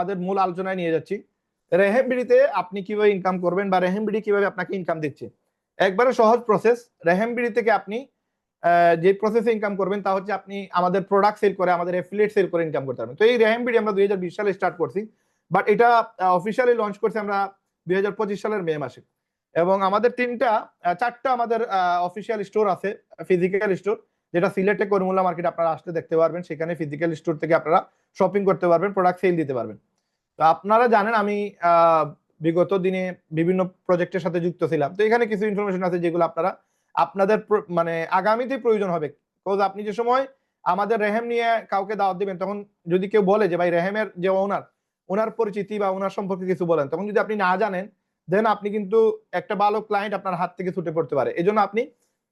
আমাদের মূল আলোচনায় নিয়ে যাচ্ছি। রেহেমবিডিতে আপনি কিভাবে ইনকাম করবেন বা রেহেমবিডি কিভাবে আপনাকে ইনকাম দিচ্ছে। একবারে সহজ প্রসেস। রেহেমবিডি থেকে আপনি যে প্রসেসে ইনকাম করবেন তা হচ্ছে আপনি আমাদের প্রোডাক্ট সেল করে, আমাদের এফিলিয়েট সেল করে ইনকাম করতে পারবেন। তো এই রেহেমবিডি আমরা 2020 সালে স্টার্ট করছি, বাট এটা অফিসিয়ালি লঞ্চ করছি আমরা 2025 সালের মে মাসে। এবং আমাদের চারটা আমাদের অফিসিয়াল স্টোর আছে, ফিজিক্যাল স্টোর, যেটা সিলেটে করিমুল্লাহ মার্কেট আপনারা আসতে দেখতে পারবেন। সেখানে ফিজিক্যাল স্টোর থেকে আপনারা শপিং করতে পারবেন, প্রোডাক্ট সেল দিতে পারবেন। তো আপনারা জানেন আমি বিগত দিনে বিভিন্ন প্রজেক্টের সাথে যুক্ত ছিলাম। তো এখানে কিছু ইনফরমেশন আছে যেগুলো আপনারা আপনাদের মানে আগামীতে প্রয়োজন হবে। বিকজ আপনি যে সময় আমাদের রেহেম নিয়ে কাউকে দাওয়াত দিবেন, তখন যদি কেউ বলে যে ভাই রেহেমের যে ওনার পরিচিতি বা ওনার সম্পর্কে কিছু বলেন, তখন যদি আপনি না জানেন, দেন আপনি কিন্তু একটা ভালো ক্লায়েন্ট আপনার হাত থেকে ছুটে পড়তে পারে। এই জন্য আপনি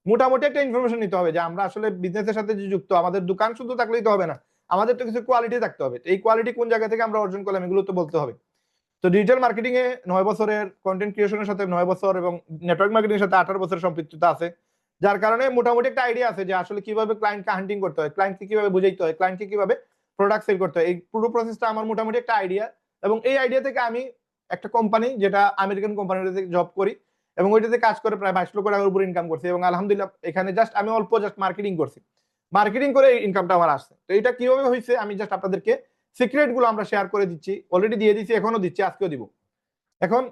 মোটামুটি একটা ইনফরমেশন নিতে হবে যে আমরা আসলে বিজনেসের সাথে যে যুক্ত, আমাদের দোকান শুধু থাকলেই তো হবে না, আমাদের তো কিছু কোয়ালিটি থাকতে হবে। এই কোয়ালিটি কোন জায়গা থেকে আমরা অর্জন করলাম এগুলো তো বলতে হবে। তো ডিজিটাল মার্কেটিং এ 9 বছরের, কন্টেন্ট ক্রিয়েশনের সাথে 9 বছর এবং নেটওয়ার্ক মার্কেটিং এর সাথে 18 বছরের সম্পৃক্ততা আছে, যার কারণে মোটামুটি একটা আইডিয়া আছে যে আসলে কিভাবে ক্লায়েন্টকে হান্টিং করতে হয়, ক্লায়েন্টকে কিভাবে বুঝাইতে হয়, ক্লায়েন্টকে কিভাবে প্রোডাক্ট সেল করতে হয়। এই পুরো প্রসেসটা আমার মোটামুটি একটা আইডিয়া। এবং এই আইডিয়া থেকে আমি একটা কোম্পানি, যেটা আমেরিকান কোম্পানিতে জব করি, এবং ওইটাতে কাজ করে প্রায় 22 লক্ষ টাকার উপর ইনকাম করছি। এবং আলহামদুলিল্লাহ এখানে আমি অল্প মার্কেটিং করছি, মার্কেটিং করে এই ইনকামটা আমার আসছে। তো এটা কিভাবে হয়েছে আমি জাস্ট আপনাদেরকে সিক্রেট গুলো আমরা শেয়ার করে দিচ্ছি, অলরেডি দিয়ে দিচ্ছি, এখনো দিচ্ছি, আজকেও দিব। এখন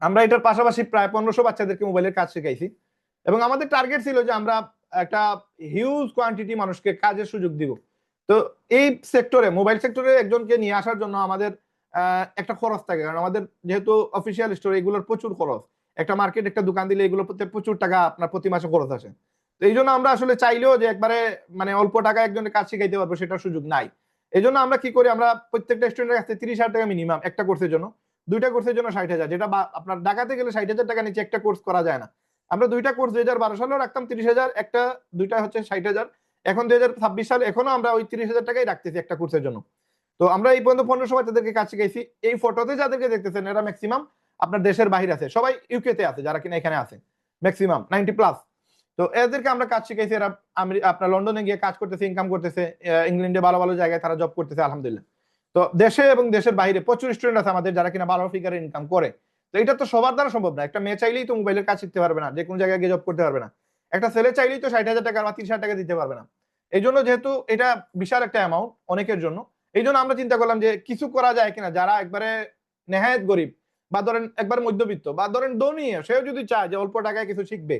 আমরা এটার পাশাপাশি প্রায় 1500 বাচ্চাদেরকে মোবাইলের কাজ শেখাইছি। এবং আমাদের টার্গেট ছিল যে আমরা একটা হিউজ কোয়ান্টিটি মানুষকে কাজের সুযোগ দিব। তো এই সেক্টরে, মোবাইল সেক্টরে একজনকে নিয়ে আসার জন্য আমাদের একটা খরচ থাকে, কারণ আমাদের যেহেতু অফিসিয়াল স্টোর, এগুলোর প্রচুর খরচ। একটা মার্কেট, একটা দোকান দিলে এগুলো প্রচুর টাকা আপনার প্রতি মাসে খরচ আসে। তো এই জন্য আমরা আসলে চাইলেও যে একবারে মানে অল্প টাকা একজনের কাজ শিখাইতে পারবো সেটার সুযোগ নাই। এই জন্য আমরা কি করি, আমরা প্রত্যেকটা স্টুডেন্টের কাছে 30,000 টাকা মিনিমাম একটা কোর্সের জন্য, দুইটা কোর্সের জন্য 60,000, যেটা আপনার ঢাকাতে গেলে 60,000 টাকা নিচে একটা কোর্স করা যায় না। আমরা দুইটা কোর্স 2012 সালেও রাখতাম 30,000, দুইটা হচ্ছে 60,000। এখন 2026 সালে এখনো আমরা ওই 30,000 টাকাই রাখতেছি একটা কোর্সের জন্য। তো আমরা এই পর্যন্ত 1500 বাচ্চাদেরকে কাজ শিখাইছি। এই ফটোতে যাদেরকে দেখতেছেন এরা ম্যাক্সিমাম আপনার দেশের বাইরে আছে, সবাই ইউকে তে আছে, যারা কিনা এখানে আছে ম্যাক্সিমাম 90+। তো এদেরকে আমরা কাজ শিখাইছি, এরা আপনার লন্ডনে গিয়ে কাজ করতেছে, ইনকাম করতেছে, ইংল্যান্ডে ভালো ভালো জায়গায় তারা জব করতেছে আলহামদুলিল্লাহ। তো দেশে এবং দেশের বাইরে প্রচুর স্টুডেন্ট আছে আমাদের যারা কিনা ভালো ফিগারে ইনকাম করে। তো এটা তো সবার দ্বারা সম্ভব না। একটা মেয়ে চাইলেই তো মোবাইলের কাজ শিখতে পারবে না, যে কোনো জায়গায় গিয়ে জব করতে পারবে না। একটা ছেলে চাইলেই তো 60,000 টাকা বা 30,000 টাকা দিতে পারবে না। এই জন্য যেহেতু এটা বিশাল একটা অ্যামাউন্ট অনেকের জন্য, এই জন্য আমরা চিন্তা করলাম যে কিছু করা যায় কিনা, যারা একবারে নেহায়েত গরিব, বা ধরেন একবার মধ্যবিত্ত, বা ধরেন ধনী, সেও যদি চায় যে অল্প টাকায় কিছু শিখবে,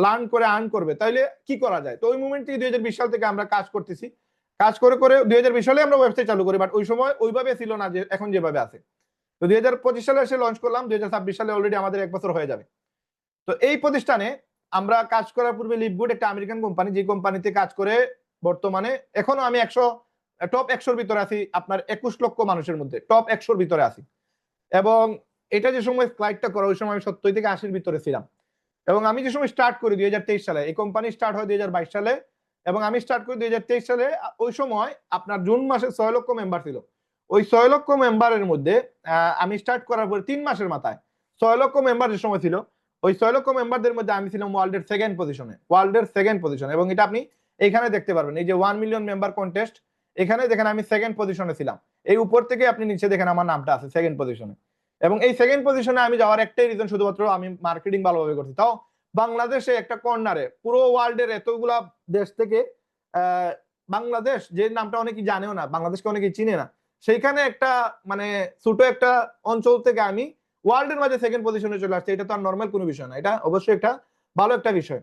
লার্ন করে আর্ন করবে, তাহলে কি করা যায়। তো ওই মুভমেন্ট থেকে 2020 সাল থেকে আমরা কাজ করতেছি। কাজ করে করে 2020 সালে আমরা ওয়েবসাইট চালু করি, বাট ওই সময় ওইভাবে ছিল না যে এখন যেভাবে আছে। তো 2025 সালে এসে লঞ্চ করলাম, 2026 সালে অলরেডি আমাদের 1 বছর হয়ে যাবে। তো এই প্রতিষ্ঠানে আমরা কাজ করার পূর্বে লিভগুড একটা আমেরিকান কোম্পানি, যে কোম্পানিতে কাজ করে বর্তমানে এখনো আমি টপ 100-র ভিতরে আছি, আপনার 21 লক্ষ মানুষের মধ্যে টপ 100-র ভিতরে আছি। এবং এটা যে সময় ফ্লাইটটা করা, ওই সময় আমি 70 থেকে 80-র ভিতরে ছিলাম। এবং আমি যে সময় স্টার্ট করি 2023 সালে, এই কোম্পানি স্টার্ট হয় 2022 সালে, এবং আমি স্টার্ট করি 2023 সালে। ওই সময় আপনার জুন মাসে 6 লক্ষ মেম্বার ছিল। ওই 6 লক্ষ মেম্বারের মধ্যে আমি স্টার্ট করার পরে 3 মাসের মাথায় 6 লক্ষ মেম্বার যে সময় ছিল, ওই 6 লক্ষ মেম্বারদের মধ্যে আমি ছিলাম ওয়ার্ল্ডের সেকেন্ড পজিশনে। এবং এটা আপনি এখানে দেখতে পারবেন, এই যে 1 মিলিয়ন মেম্বার কন্টেস্ট, এখানে দেখেন আমি সেকেন্ড পজিশনে ছিলাম। এই উপর থেকে আপনি নিচে দেখেন আমার নামটা আছে সেকেন্ড পজিশনে। এবং এই সেকেন্ড পজিশনে আমি যাওয়ার একটাই রিজন, শুধুমাত্র আমি মার্কেটিং ভালোভাবে করছি। তাও বাংলাদেশে একটা কর্নারে, পুরো ওয়ার্ল্ডের এতগুলা দেশ থেকে বাংলাদেশ যে নামটা অনেকেই জানেও না, বাংলাদেশকে অনেকেই চিনে না, সেইখানে একটা মানে ছোট একটা অঞ্চল থেকে আমি ওয়ার্ল্ডের মাঝে সেকেন্ড পজিশনে চলে আসছে। এটা তো আর নর্মাল কোনো বিষয় না, এটা অবশ্যই একটা ভালো একটা বিষয়।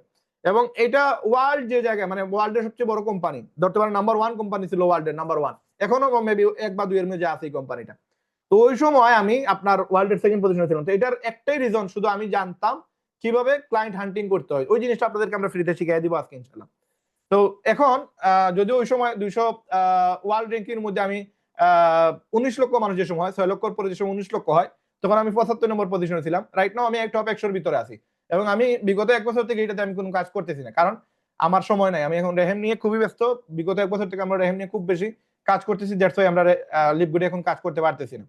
এবং এটা ওয়ার্ল্ড যে জায়গায়, মানে ওয়ার্ল্ডের সবচেয়ে বড় কোম্পানি, ধরতে পারেন নাম্বার 1 কোম্পানি ছিল ওয়ার্ল্ডের নাম্বার 1, এখনো মেবি 1 বা 2 এর মধ্যে আছে এই কোম্পানিটা। তো ওই সময় আমি আপনার ওয়ার্ল্ডের সেকেন্ড পজিশনে ছিলাম। তো এটার একটাই রিজন, শুধু আমি জানতাম কিভাবে ক্লায়েন্ট হান্টিং করতে হয়। ওই জিনিসটা আপনাদেরকে আমরা ফ্রিতে শিখিয়ে দিব আজকে ইনশাআল্লাহ। তো এখন যদিও ওই সময় 200 ওয়ার্ল্ড র্যাঙ্কিং এর মধ্যে আমি 19 লক্ষ মানুষ যে সময়, 6 লক্ষর পরে যে সময় 19 লক্ষ হয়, তখন আমি 75 নম্বর পজিশনে ছিলাম। রাইট নাও আমি টপ 100-র ভিতরে আছি। এবং আমি বিগত 1 বছর থেকে এটাতে আমি কোনো কাজ করতেছি না, কারণ আমার সময় নাই। আমি এখন রেহেম নিয়ে খুবই ব্যস্ত। বিগত 1 বছর থেকে আমরা রেহেম নিয়ে খুব বেশি কাজ করতেছি, দ্যাটস ওয়াই আমরা লিভগুডে এখন কাজ করতে পারতেছি না।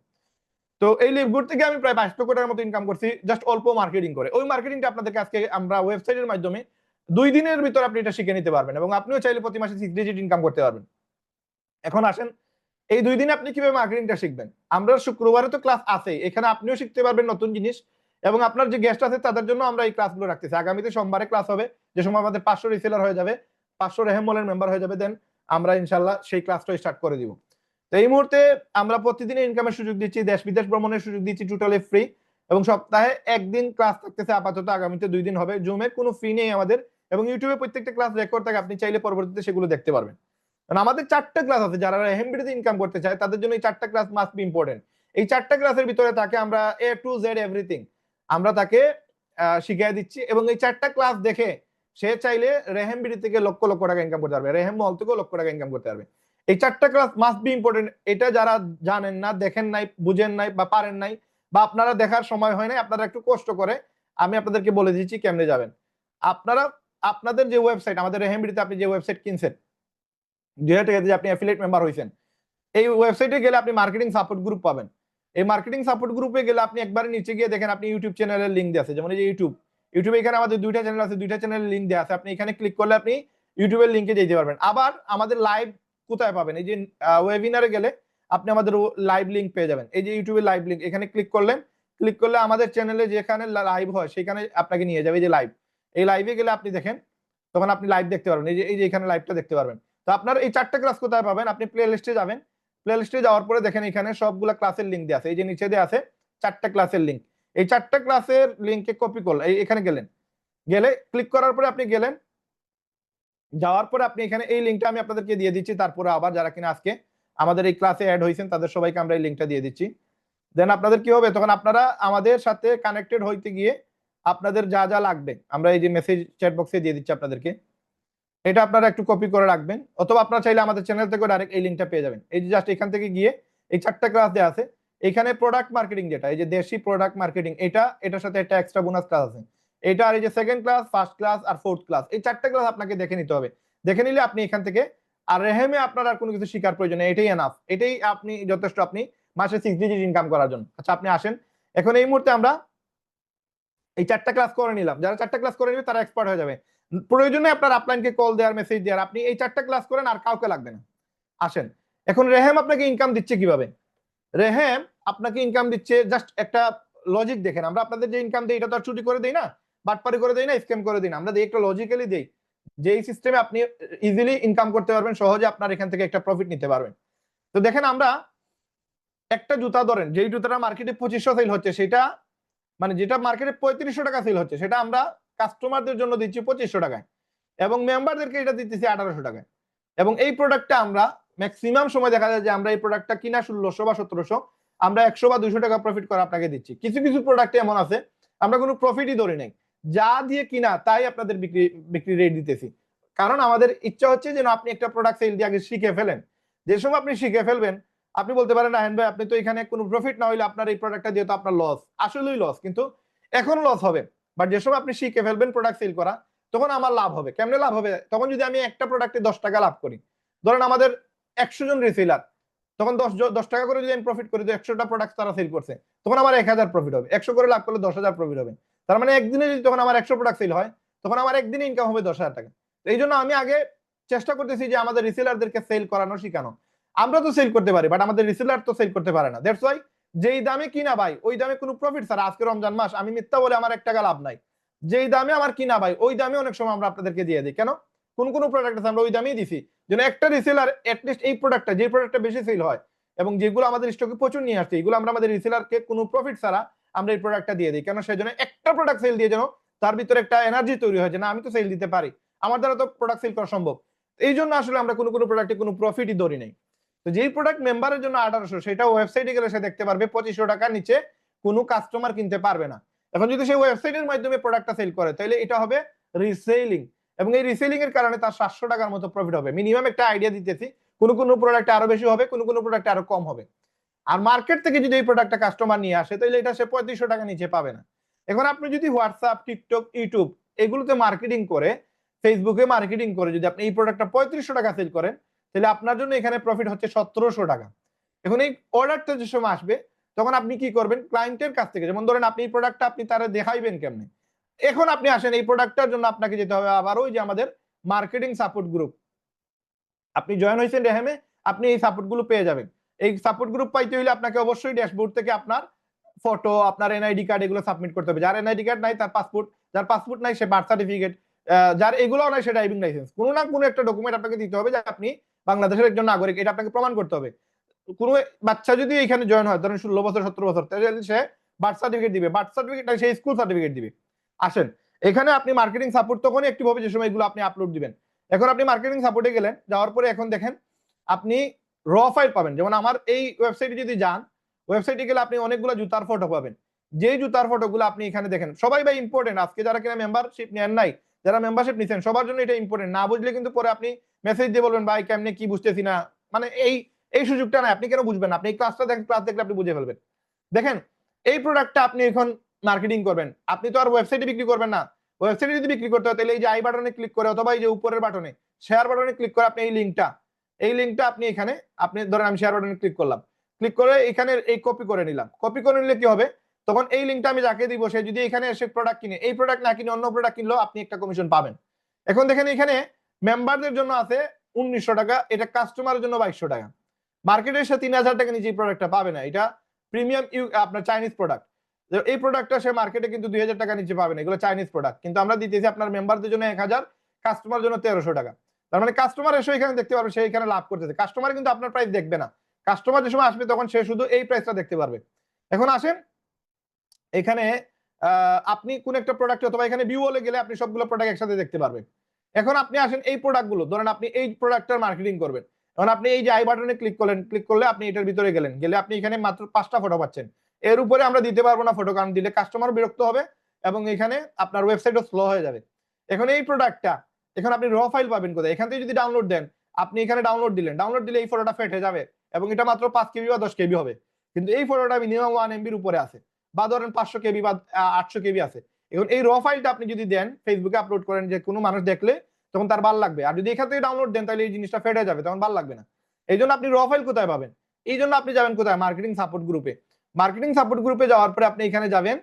তো এই লিভগুড থেকে আমি প্রায় 22 লক্ষ টাকার মতো ইনকাম করছি, জাস্ট অল্প মার্কেটিং করে। ওই মার্কেটিংটা আপনাদেরকে আজকে আমরা ওয়েবসাইটের মাধ্যমে 2 দিনের ভিতর আপনি এটা শিখে নিতে পারবেন, এবং আপনিও চাইলে প্রতি মাসে 6 ডিজিট ইনকাম করতে পারবেন। এখন আসেন এই 2 দিনে আপনি কিভাবে মার্কেটিংটা শিখবেন? আমরা শুক্রবারে তো ক্লাস আছেই, এখানে আপনিও শিখতে পারবেন নতুন জিনিস, এবং আপনার যে গেস্ট আছে তাদের জন্য আমরা এই ক্লাসগুলো রাখতেছি। আগামীতে সোমবারে ক্লাস হবে, যে সময় আমাদের 500 রিসেলার হয়ে যাবে, 500 রেহেম মলের মেম্বার হয়ে যাবে, দেন আমরা ইনশাল্লাহ সেই ক্লাসটা স্টার্ট করে দিব। তো এই মুহূর্তে আমরা প্রতিদিনই ইনকামের সুযোগ দিচ্ছি, দেশ বিদেশ ভ্রমণের সুযোগ দিচ্ছি টোটালি ফ্রি, এবং সপ্তাহে একদিন ক্লাস থাকতেছে আপাতত, আগামীতে 2 দিন হবে। জুমের কোনো ফি নেই আমাদের, এবং ইউটিউবে প্রত্যেকটা ক্লাস রেকর্ড থাকে, আপনি চাইলে পরবর্তীতে সেগুলো দেখতে পারবেন। কারণ আমাদের 4টা ক্লাস আছে, যারা রেহেমবিডিতে ইনকাম করতে চায় তাদের জন্য এই 4টা ক্লাস মাস্ট বি ইম্পর্টেন্ট। এই 4টা ক্লাসের ভিতরে তাকে আমরা এ টু জেড এভরিথিং আমরা তাকে শিখিয়ে দিচ্ছি, এবং এই 4টা ক্লাস দেখে সে চাইলে রেহেমবিডি থেকে লক্ষ লক্ষ টাকা ইনকাম করতে পারবে, রেহেম মল থেকেও লক্ষ টাকা ইনকাম করতে পারবে। এই 4টা ক্লাস মাস্ট বি ইম্পর্টেন্ট। এটা যারা জানেন না, দেখেন নাই, বুঝেন নাই বা পারেন নাই, বা আপনারা দেখার সময় হয় নাই, আপনারা একটু কষ্ট করে আমি আপনাদেরকে বলে দিচ্ছি কেমনে যাবেন। আপনারা আপনাদের যে ওয়েবসাইট, আমাদের রেহেমবিডিতে আপনি যে ওয়েবসাইট কিনছেন 2000 টাকা দিয়ে, আপনি অ্যাফিলিয়েট মেম্বার হয়েছেন, এই ওয়েবসাইটে গেলে আপনি মার্কেটিং সাপোর্ট গ্রুপ পাবেন। এই মার্কেটিং সাপোর্ট গ্রুপে গেলে আপনি একবারে নিচে গিয়ে দেখেন আপনি ইউটিউব চ্যানেলের লিঙ্ক দেওয়া আছে, যেমন এই যে ইউটিউবে এখানে আমাদের 2টা চ্যানেল আছে, 2টা চ্যানেলের লিঙ্ক দেওয়া আছে, আপনি এখানে ক্লিক করলে আপনি ইউটিউবের লিঙ্কে যেতে পারবেন। আবার আমাদের লাইভ কোথায় পাবেন? এই যে ওয়েবিনারে গেলে আপনি আমাদের লাইভ লিঙ্ক পেয়ে যাবেন, এই যে ইউটিউবের লাইভ লিঙ্ক, এখানে ক্লিক করলে আমাদের চ্যানেলে যেখানে লাইভ হয় সেখানে আপনাকে নিয়ে যাবে। এই যে লাইভ, এই লাইভে গেলে আপনি দেখেন, তখন আপনি লাইভ দেখতে পারবেন, এই যে এখানে লাইভটা দেখতে পারবেন। তো আপনার এই 4টা ক্লাস কোথায় পাবেন? আপনি প্লে লিস্টে যাবেন, প্লে লিস্টে যাওয়ার পরে দেখেন এখানে সবগুলা ক্লাসের লিঙ্ক দেওয়া আছে, এই যে নিচে দেওয়া আছে 4টা ক্লাসের লিঙ্ক। এই 4টা ক্লাসের লিঙ্কে কপি করলে এখানে গেলে ক্লিক করার পরে আপনি গেলেন, যাওয়ার পরে আপনি এখানে এই লিঙ্কটা আমি আপনাদেরকে দিয়ে দিচ্ছি, তারপরে আবার যারা কিনা আজকে আমাদের এই ক্লাসে অ্যাড হয়েছেন তাদের সবাইকে আমরা এই লিঙ্কটা দিয়ে দিচ্ছি। দেন আপনাদের কি হবে, তখন আপনারা আমাদের সাথে কানেক্টেড হইতে গিয়ে আপনাদের যা যা লাগবে আমরা এই যে মেসেজ চ্যাট বক্সে দিয়ে দিচ্ছি আপনাদেরকে, এটা আপনারা একটু কপি করে রাখবেন, অথবা আপনারা চাইলে আমাদের চ্যানেল থেকে ডাইরেক্ট এই লিঙ্কটা পেয়ে যাবেন। এই যে জাস্ট এখান থেকে গিয়ে এই 4টা ক্লাস দেওয়া আছে, এখানে প্রোডাক্ট মার্কেটিং, যেটা এই যে দেশি প্রোডাক্ট মার্কেটিং, এটার সাথে একটা এক্সট্রা বোনাস ক্লাস আছে, এটা আর এই যে সেকেন্ড ক্লাস, ফার্স্ট ক্লাস আর ফোর্থ ক্লাস, এই 4টা ক্লাস আপনাকে দেখে নিতে হবে। দেখে নিলে আপনি এখান থেকে আর রেহেমে আপনার আর কোনো কিছু শেখার প্রয়োজন নেই, এটাই এনাফ, এটাই আপনি যথেষ্ট আপনি মাসে 6 ডিজিট ইনকাম করার জন্য। আচ্ছা আপনি আসেন, এখন এই মুহূর্তে আমরা এই 4টা ক্লাস করে নিলাম, যারা 4টা ক্লাস করে নিবে তারা এক্সপার্ট হয়ে যাবে। প্রয়োজনে আপনার আপলাইনকে কল দেওয়ার, মেসেজ দেওয়ার, আপনি এই 4টা ক্লাস করেন, আর কাউকে লাগবে না। আসেন, এখন রেহেম আপনাকে ইনকাম দিচ্ছে কিভাবে? রেহেম আপনাকে ইনকাম দিচ্ছে, জাস্ট একটা লজিক দেখেন, আমরা আপনাদের যে ইনকাম দিই এটা তো আর চুরি করে দেই না, বাটপারি করে দেই না, স্ক্যাম করে দিই না, আমরা দিই একটা লজিক্যালি দেই, যে এই সিস্টেমে আপনি ইজিলি ইনকাম করতে পারবেন, সহজে আপনার এখান থেকে একটা প্রফিট নিতে পারবেন। তো দেখেন, আমরা একটা জুতা ধরেন, যেই জুতাটা মার্কেটে 2500 সেল হচ্ছে, সেটা মানে যেটা মার্কেটে 3500 টাকা সেল হচ্ছে, সেটা আমরা কাস্টমারদের জন্য দিচ্ছি 2500 টাকায়, এবং মেম্বারদেরকে এটা দিতেছি 1800 টাকায়। এবং এই প্রোডাক্টটা আমরা ম্যাক্সিমাম সময় দেখা যায় যে আমরা এই প্রোডাক্টটা কিনা 1600 বা 1700, আমরা 100 বা 200 টাকা প্রফিট করে আপনাকে দিচ্ছি। কিছু কিছু প্রোডাক্টে এমন আছে আমরা কোনো প্রফিটই ধরি নাই, যা দিয়ে কিনা তাই আপনাদের বিক্রি রেট দিতেছি, কারণ আমাদের ইচ্ছা হচ্ছে যেন আপনি একটা প্রোডাক্ট সেল দিয়ে আগে শিখে ফেলেন। যে সময় আপনি শিখে ফেলবেন, আপনি বলতে পারেন রাহেন ভাই আপনি তো এখানে কোনো প্রফিট না হইলে আপনার এই প্রোডাক্টটা দিয়ে তো আপনার লস, আসলেই লস, কিন্তু এখন লস হবে, বাট যে সময় আপনি শিখে ফেলবেন প্রোডাক্ট সেল করা, তখন আমার লাভ হবে। কেমনে লাভ হবে? তখন যদি আমি একটা প্রোডাক্টে 10 টাকা লাভ করি, ধরেন আমাদের 100 জন রিসেলার, তখন 10 টাকা করে যদি আমি প্রফিট করি, তো 100টা প্রোডাক্ট তারা সেল করছে, তখন আমার 1000 প্রফিট হবে। 100 করে লাভ করলে 10,000 প্রফিট হবে। তার মানে একদিনে যদি তখন আমার 100 প্রোডাক্ট সেল হয়, তখন আমার একদিনে ইনকাম হবে 10,000 টাকা। এই জন্য আমি আগে চেষ্টা করতেছি যে আমাদের রিসেলারদেরকে সেল করানো, শিখানো। আমরা তো সেল করতে পারি, বাট আমাদের রিসেলার তো সেল করতে পারে না। দ্যাটস ওয়াই যেই দামে কিনা ভাই ওই দামে কোনো প্রফিট স্যার, আজকে রমজান মাস, আমি মিথ্যা বলে আমার 1 টাকা লাভ নাই। যেই দামে আমার কিনা ভাই ওই দামে অনেক সময় আমরা আপনাদেরকে দিয়ে দিই। কেন? কোন প্রোডাক্ট আছে আমরা ওই দামেই দিছি, যেন একটা রিসেলার এটলিস্ট এই প্রোডাক্টটা, যে প্রোডাক্টটা বেশি সেল হয় এবং যেগুলো আমাদের স্টকে প্রচুর নিয়ে আসছে, এগুলো আমরা আমাদের রিসেলারকে কোনো প্রফিট ছাড়া আমরা এই প্রোডাক্টটা দিয়ে দিই। কেন? সেই জন্য একটা প্রোডাক্ট সেল দিয়ে যেন তার ভিতরে একটা এনার্জি তৈরি হয় যে না আমি তো সেল দিতে পারি, আমার দ্বারা তো প্রোডাক্ট সেল করা সম্ভব। এই জন্য আসলে আমরা কোনো প্রোডাক্টে কোনো প্রফিটই ধরি নাই। তো যেই প্রোডাক্ট মেম্বারের জন্য 1800, সেটা ওয়েবসাইটে গেলে সে দেখতে পারবে 2500 টাকার নিচে কোনো কাস্টমার কিনতে পারবে না। এখন যদি সেই ওয়েবসাইটের মাধ্যমে প্রোডাক্টটা সেল করে, তাহলে এটা হবে রিসেলিং, এবং এই রিসেলিং এর কারণে তার 700 টাকার মতো প্রফিট হবে। মিনিমাম একটা আইডিয়া দিতেছি, কোনো প্রোডাক্টে আরো বেশি হবে, কোনো প্রোডাক্টে আরো কম হবে। আর মার্কেট থেকে যদি এই প্রোডাক্টটা কাস্টমার নিয়ে আসে, তাহলে এটা সে 3500 টাকা নিচে পাবে না। এখন আপনি যদি হোয়াটসঅ্যাপ, টিকটক, ইউটিউব এগুলোতে মার্কেটিং করে, ফেসবুকে মার্কেটিং করে যদি আপনি এই প্রোডাক্টটা 3500 টাকা সেল করেন, তাহলে আপনার জন্য এখানে প্রফিট হচ্ছে 1700 টাকা। এখন এই অর্ডারটা যে সময় আসবে, তখন আপনি কি করবেন? ক্লায়েন্টের কাছ থেকে, যেমন ধরেন আপনি এই প্রোডাক্টটা আপনি তারা দেখাইবেন কেমনে। এখন আপনি আসেন, এই প্রোডাক্টটার জন্য আপনাকে যেতে হবে আবার ওই যে আমাদের মার্কেটিং সাপোর্ট গ্রুপ। আপনি জয়েন হয়েছেন রেহেমে, আপনি এই সাপোর্ট গুলো পেয়ে যাবেন। এই সাপোর্ট গ্রুপ পাইতে হলে আপনাকে অবশ্যই ড্যাশবোর্ড থেকে আপনার ফটো, আপনার এনআইডি কার্ড এগুলো সাবমিট করতে হবে। যার এনআইডি কার্ড নাই তার পাসপোর্ট, যার পাসপোর্ট নাই সে বার্থ সার্টিফিকেট, যার এগুলো নাই সে ড্রাইভিং লাইসেন্স, কোনো না কোনো একটা ডকুমেন্ট আপনাকে দিতে হবে যে আপনি বাংলাদেশের একজন নাগরিক, এটা আপনাকে প্রমাণ করতে হবে। কোনো বাচ্চা যদি এখানে জয়েন হয়, ধরেন 16 বছর 17 বছর, তাহলে সে বার্থ সার্টিফিকেট দিবে, বার্থ সার্টিফিকেট সে স্কুল সার্টিফিকেট দিবে। আসেন এখানে আপনি মার্কেটিং সাপোর্ট তখনই অ্যাক্টিভ হবে যে সময় এগুলো আপনি আপলোড দিবেন। এখন আপনি মার্কেটিং সাপোর্টে গেলেন, যাওয়ার পরে এখন দেখেন আপনি র ফাইল পাবেন। যেমন আমার এই ওয়েবসাইটে যদি যান, ওয়েবসাইটে গেলে আপনি অনেকগুলো জুতার ফটো পাবেন। যেই জুতার ফটোগুলো আপনি এখানে দেখেন, সবাই ভাই ইম্পর্টেন্ট, আজকে যারা কিনা মেম্বারশিপ নেন নাই, যারা মেম্বারশিপ নিছেন সবার জন্য এটা ইম্পর্টেন্ট। না বুঝলে কিন্তু পরে আপনি মেসেজ দিয়ে বলবেন ভাই কেমনে কি বুঝতেছি না, মানে এই সুযোগটা নাই। আপনি কেন বুঝবেন? আপনি এই ক্লাসটা দেখেন, ক্লাস দেখলে আপনি বুঝে ফেলবেন। দেখেন এই প্রোডাক্টটা আপনি এখন মার্কেটিং করবেন, আপনি তো আর ওয়েবসাইটে বিক্রি করবেন না। ওয়েবসাইটে যদি বিক্রি করতে হয় তাহলে এই যে আই বাটনে ক্লিক করে অথবা এই যে উপরের বাটনে শেয়ার বাটনে ক্লিক করে আপনি এই লিঙ্কটা আপনি এখানে, আপনি ধরেন আমি শেয়ার বাটনে ক্লিক করলাম, ক্লিক করে এখানে এই কপি করে নিলাম। কপি করে নিলে কি হবে, তখন এই লিঙ্কটা আমি যাকে দিব সে যদি এখানে এসে প্রোডাক্ট কিনে, এই প্রোডাক্ট না কিনে অন্য প্রোডাক্ট কিনলেও আপনি একটা কমিশন পাবেন। এখন দেখেন এখানে মেম্বারদের জন্য আছে 1900 টাকা, এটা কাস্টমারের জন্য 2200 টাকা। মার্কেটে এসে 3000 টাকা নিচে এই প্রোডাক্টটা পাবে না, এটা প্রিমিয়াম আপনার চাইনিজ প্রোডাক্ট। এই প্রোডাক্টটা সে মার্কেটে কিন্তু 2000 টাকা নিচে পাবে না, এগুলো চাইনিজ প্রোডাক্ট। কিন্তু আমরা দিতেছি আপনার মেম্বারদের জন্য 1000, কাস্টমার জন্য 1300 টাকা। তার মানে কাস্টমার এসে এখানে দেখতে পারবে সে এখানে লাভ করতেছে। কাস্টমার কিন্তু আপনার প্রাইস দেখবে না, কাস্টমার যে সময় আসবে তখন সে শুধু এই প্রাইসটা দেখতে পারবে। এখন আসেন এখানে আপনি কোন একটা প্রোডাক্ট অথবা এখানে ভিউ হলে গেলে আপনি সবগুলো প্রোডাক্ট একসাথে দেখতে পারবেন। এখন আপনি আসেন এই প্রোডাক্টগুলো, ধরেন আপনি এই প্রোডাক্টটার মার্কেটিং করবেন। এখন আপনি এই যে আই বাটনে ক্লিক করলেন, ক্লিক করলে আপনি এটার ভিতরে গেলেন, গেলে আপনি এখানে মাত্র 5টা ফটো পাচ্ছেন। এর উপরে আমরা দিতে পারবো না ফটো, কারণ দিলে কাস্টমার বিরক্ত হবে এবং এখানে আপনার ওয়েবসাইটও স্লো হয়ে যাবে। এখন এই প্রোডাক্টটা এখন আপনি র ফাইল পাবেন কোথায়? এখান থেকে যদি ডাউনলোড দেন, আপনি এখানে ডাউনলোড দিলেন, ডাউনলোড দিলে এই ফটোটা ফেটে যাবে এবং এটা মাত্র 5 কেবি বা 10 কেবি হবে। কিন্তু এই ফটোটা মিনিমাম 1 এমবির উপরে আছে, বা ধরেন 500 কেবি বা 800 কেবি আছে। এখন এই র ফাইলটা আপনি যদি দেন ফেসবুকে আপলোড করেন, যে কোনো মানুষ দেখলে তখন তার ভালো লাগবে। আর যদি এখান থেকে ডাউনলোড দেন তাহলে এই জিনিসটা ফেটে যাবে, তখন ভালো লাগবে না। এই জন্য আপনি র ফাইল কোথায় পাবেন? এই জন্য আপনি যাবেন কোথায়? মার্কেটিং সাপোর্ট গ্রুপে। মার্কেটিং সাপোর্ট গ্রুপে যাওয়ার পরে আপনি এখানে যাবেন,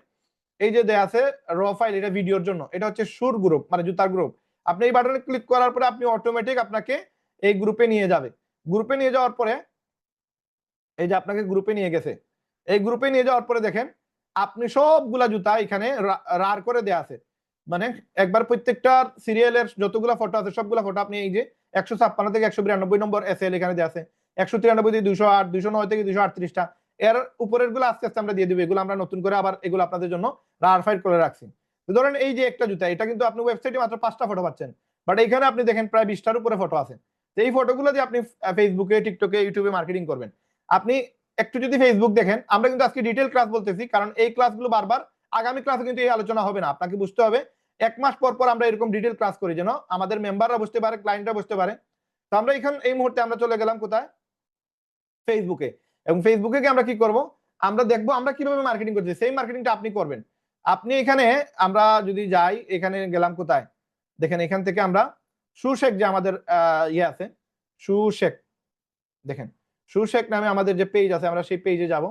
এই যে দেয়া আছে র ফাইল, এটা ভিডিওর জন্য, এটা হচ্ছে শুর গ্রুপ মানে জুতার গ্রুপ। আপনি এই বাটনে ক্লিক করার পরে আপনি অটোমেটিক আপনাকে এই গ্রুপে নিয়ে যাবে। গ্রুপে নিয়ে যাওয়ার পরে এই যে আপনাকে গ্রুপে নিয়ে গেছে, এই গ্রুপে নিয়ে যাওয়ার পরে দেখেন আপনি সবগুলা জুতা এখানে রার করে দেয়া আছে। মানে একবার প্রত্যেকটা সিরিয়ালের যতগুলা ফটো আছে সবগুলা ফটো আপনি এই যে 156 থেকে 192 নম্বর এসএল এখানে দেয়া আছে, 193 থেকে 208, 209 থেকে 238টা। এর উপরের গুলো আস্তে আস্তে আমরা দিয়ে দিব, এগুলো আমরা নতুন করে আবার এগুলো আপনাদের জন্য রার ফাইল করে রাখছি। তো ধরেন এই যে একটা জুতা, এটা কিন্তু আপনি ওয়েবসাইটে মাত্র 5টা ফটো পাচ্ছেন, বাট এখানে আপনি দেখেন প্রায় 20টার উপরে ফটো আছে। তো এই ফটোগুলো দিয়ে আপনি ফেসবুকে, টিকটকে, ইউটিউবে মার্কেটিং করবেন। আপনি একটু যদি ফেসবুক দেখেন, আমরা কিন্তু আজকে ডিটেইল ক্লাস বলতেছি কারণ এই ক্লাসগুলো বারবার আগামী ক্লাসে কিন্তু এই আলোচনা হবে না। আপনাকে বুঝতে হবে 1 মাস পর পর আমরা এরকম ডিটেইল ক্লাস করি যেন আমাদের মেম্বাররা বুঝতে পারে, ক্লায়েন্টরা বুঝতে পারে। তো আমরা এখন এই মুহূর্তে আমরা চলে গেলাম কোথায়? ফেসবুকে। এবং ফেসবুকে গিয়ে আমরা কি করব? আমরা দেখব আমরা কিভাবে মার্কেটিং করছি, সেই মার্কেটিংটা আপনি করবেন। আপনি এখানে আমরা যদি যাই, এখানে গেলাম কোথায়? দেখেন এখান থেকে আমরা সুশেখ যে আমাদের ইয়ে আছে, সুশেখ, দেখেন সুশেখ নামে আমাদের যে পেজ আছে, আমরা সেই পেজে যাব।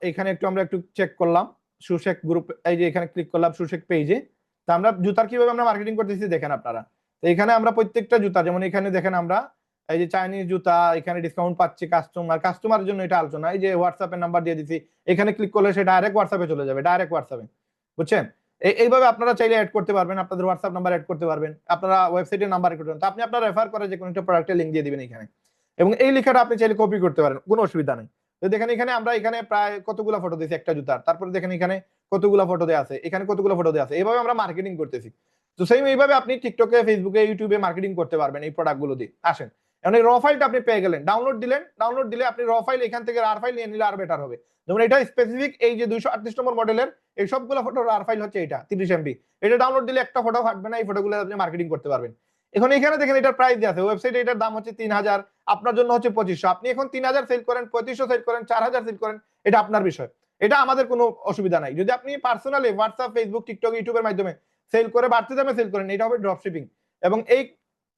এখানে আমরা একটু চেক করলাম সুশেখ গ্রুপ, এই যে এখানে ক্লিক করলাম সুশেখ পেজে। তো আমরা জুতার কিভাবে আমরা মার্কেটিং করতেছি দেখেন আপনারা। তো এখানে আমরা প্রত্যেকটা জুতা, যেমন এখানে দেখেন আমরা এই যে চাইনিজ জুতা, এখানে ডিসকাউন্ট পাচ্ছি কাস্টমারের জন্য এটা আলোচনা। এই যে হোয়াটসঅ্যাপের নাম্বার দিয়ে দিছি, এখানে ক্লিক করলে সে ডাইরেক্ট হোয়াটসঅ্যাপে চলে যাবে, ডাইরেক্ট হোয়াটসঅ্যাপে, বুঝছেন? এইভাবে আপনারা চাইলে অ্যাড করতে পারবেন, আপনাদের হোয়াটসঅ্যাপ নাম্বার অ্যাড করতে পারবেন, আপনারা ওয়েবসাইটের নাম্বার অ্যাড করতে পারবেন। তো আপনি আপনার রেফার করে যে কোনো একটা প্রোডাক্টের লিংক দিয়ে দিবেন এখানে, এবং এই লেখাটা আপনি চাইলে কপি করতে পারেন, কোনো অসুবিধা নেই। তো দেখেন এখানে আমরা এখানে প্রায় কতগুলো ফটো দিয়েছি একটা জুতার, তারপরে দেখেন এখানে কতগুলো ফটো দেওয়া আছে, এখানে কতগুলো ফটো দেওয়া আছে। এইভাবে আমরা মার্কেটিং করতেছি। তো সেম এইভাবে আপনি টিকটকে, ফেসবুকে, ইউটিউবে মার্কেটিং করতে পারবেন এই প্রোডাক্টগুলো দিয়ে। আসেন এখন এই র ফাইলটা আপনি পেয়ে গেলেন, ডাউনলোড দিলেন, ডাউনলোড দিলে আপনি র ফাইল এখান থেকে আর ফাইল নিয়ে নিলে আর বেটার হবে। যেমন এটা স্পেসিফিক এই যে 238 নম্বর মডেলের এই সবগুলো ফটোর আর ফাইল হচ্ছে এটা 30 এমবি। এটা ডাউনলোড দিলে একটা ফটো ফাটবে না, এই ফটোগুলো আপনি মার্কেটিং করতে পারবেন। এখন এখানে দেখেন এটার প্রাইস দেওয়া আছে, ওয়েবসাইটে এটার দাম হচ্ছে 3000, আপনার জন্য হচ্ছে 2500। আপনি এখন 3000 সেল করেন, 3500 সেল করেন, 4000 সেল করেন, এটা আপনার বিষয়, এটা আমাদের কোনো অসুবিধা নাই। যদি আপনি পার্সোনালি হোয়াটসঅ্যাপ, ফেসবুক, টিকটক, ইউটিউবের মাধ্যমে সেল করে বাড়তি দামে সেল করেন, এটা হবে ড্রপ শিপিং। এবং এই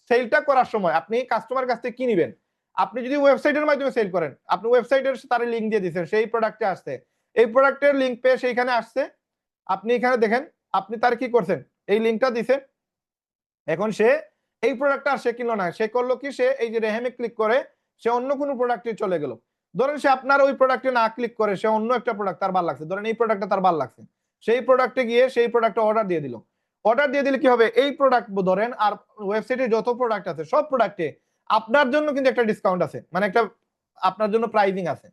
সেলটা করার সময় আপনি কাস্টমার কাছ থেকে কি নেবেন? আপনি যদি ওয়েবসাইটের মাধ্যমে সেল করেন, আপনি ওয়েবসাইটের তার লিংক দিয়ে দিচ্ছেন, সেই প্রোডাক্টে আসছে, এই প্রোডাক্টের লিংক পেয়ে সেইখানে আসছে, আপনি এখানে দেখেন আপনি তার কি করছেন, এই লিংকটা দিছেন, এখন সে এই প্রোডাক্টটা আর সে কিনলো না, সে করলো কি, সে এই যে রেহেমে ক্লিক করে সে অন্য কোনো প্রোডাক্টে চলে গেল। ধরেন সে আপনার ওই প্রোডাক্টে না ক্লিক করে সে অন্য একটা প্রোডাক্ট তার ভালো লাগছে, ধরেন এই প্রোডাক্টটা তার ভালো লাগছে, সেই প্রোডাক্টে গিয়ে সেই প্রোডাক্টটা অর্ডার দিয়ে দিল। অর্ডার দিয়ে দিলে কি হবে, এই প্রোডাক্ট ধরেন আর ওয়েবসাইটে যত প্রোডাক্ট আছে সব প্রোডাক্টে আপনার জন্য কিন্তু একটা ডিসকাউন্ট আছে, মানে একটা আপনার জন্য প্রাইজিং আছে।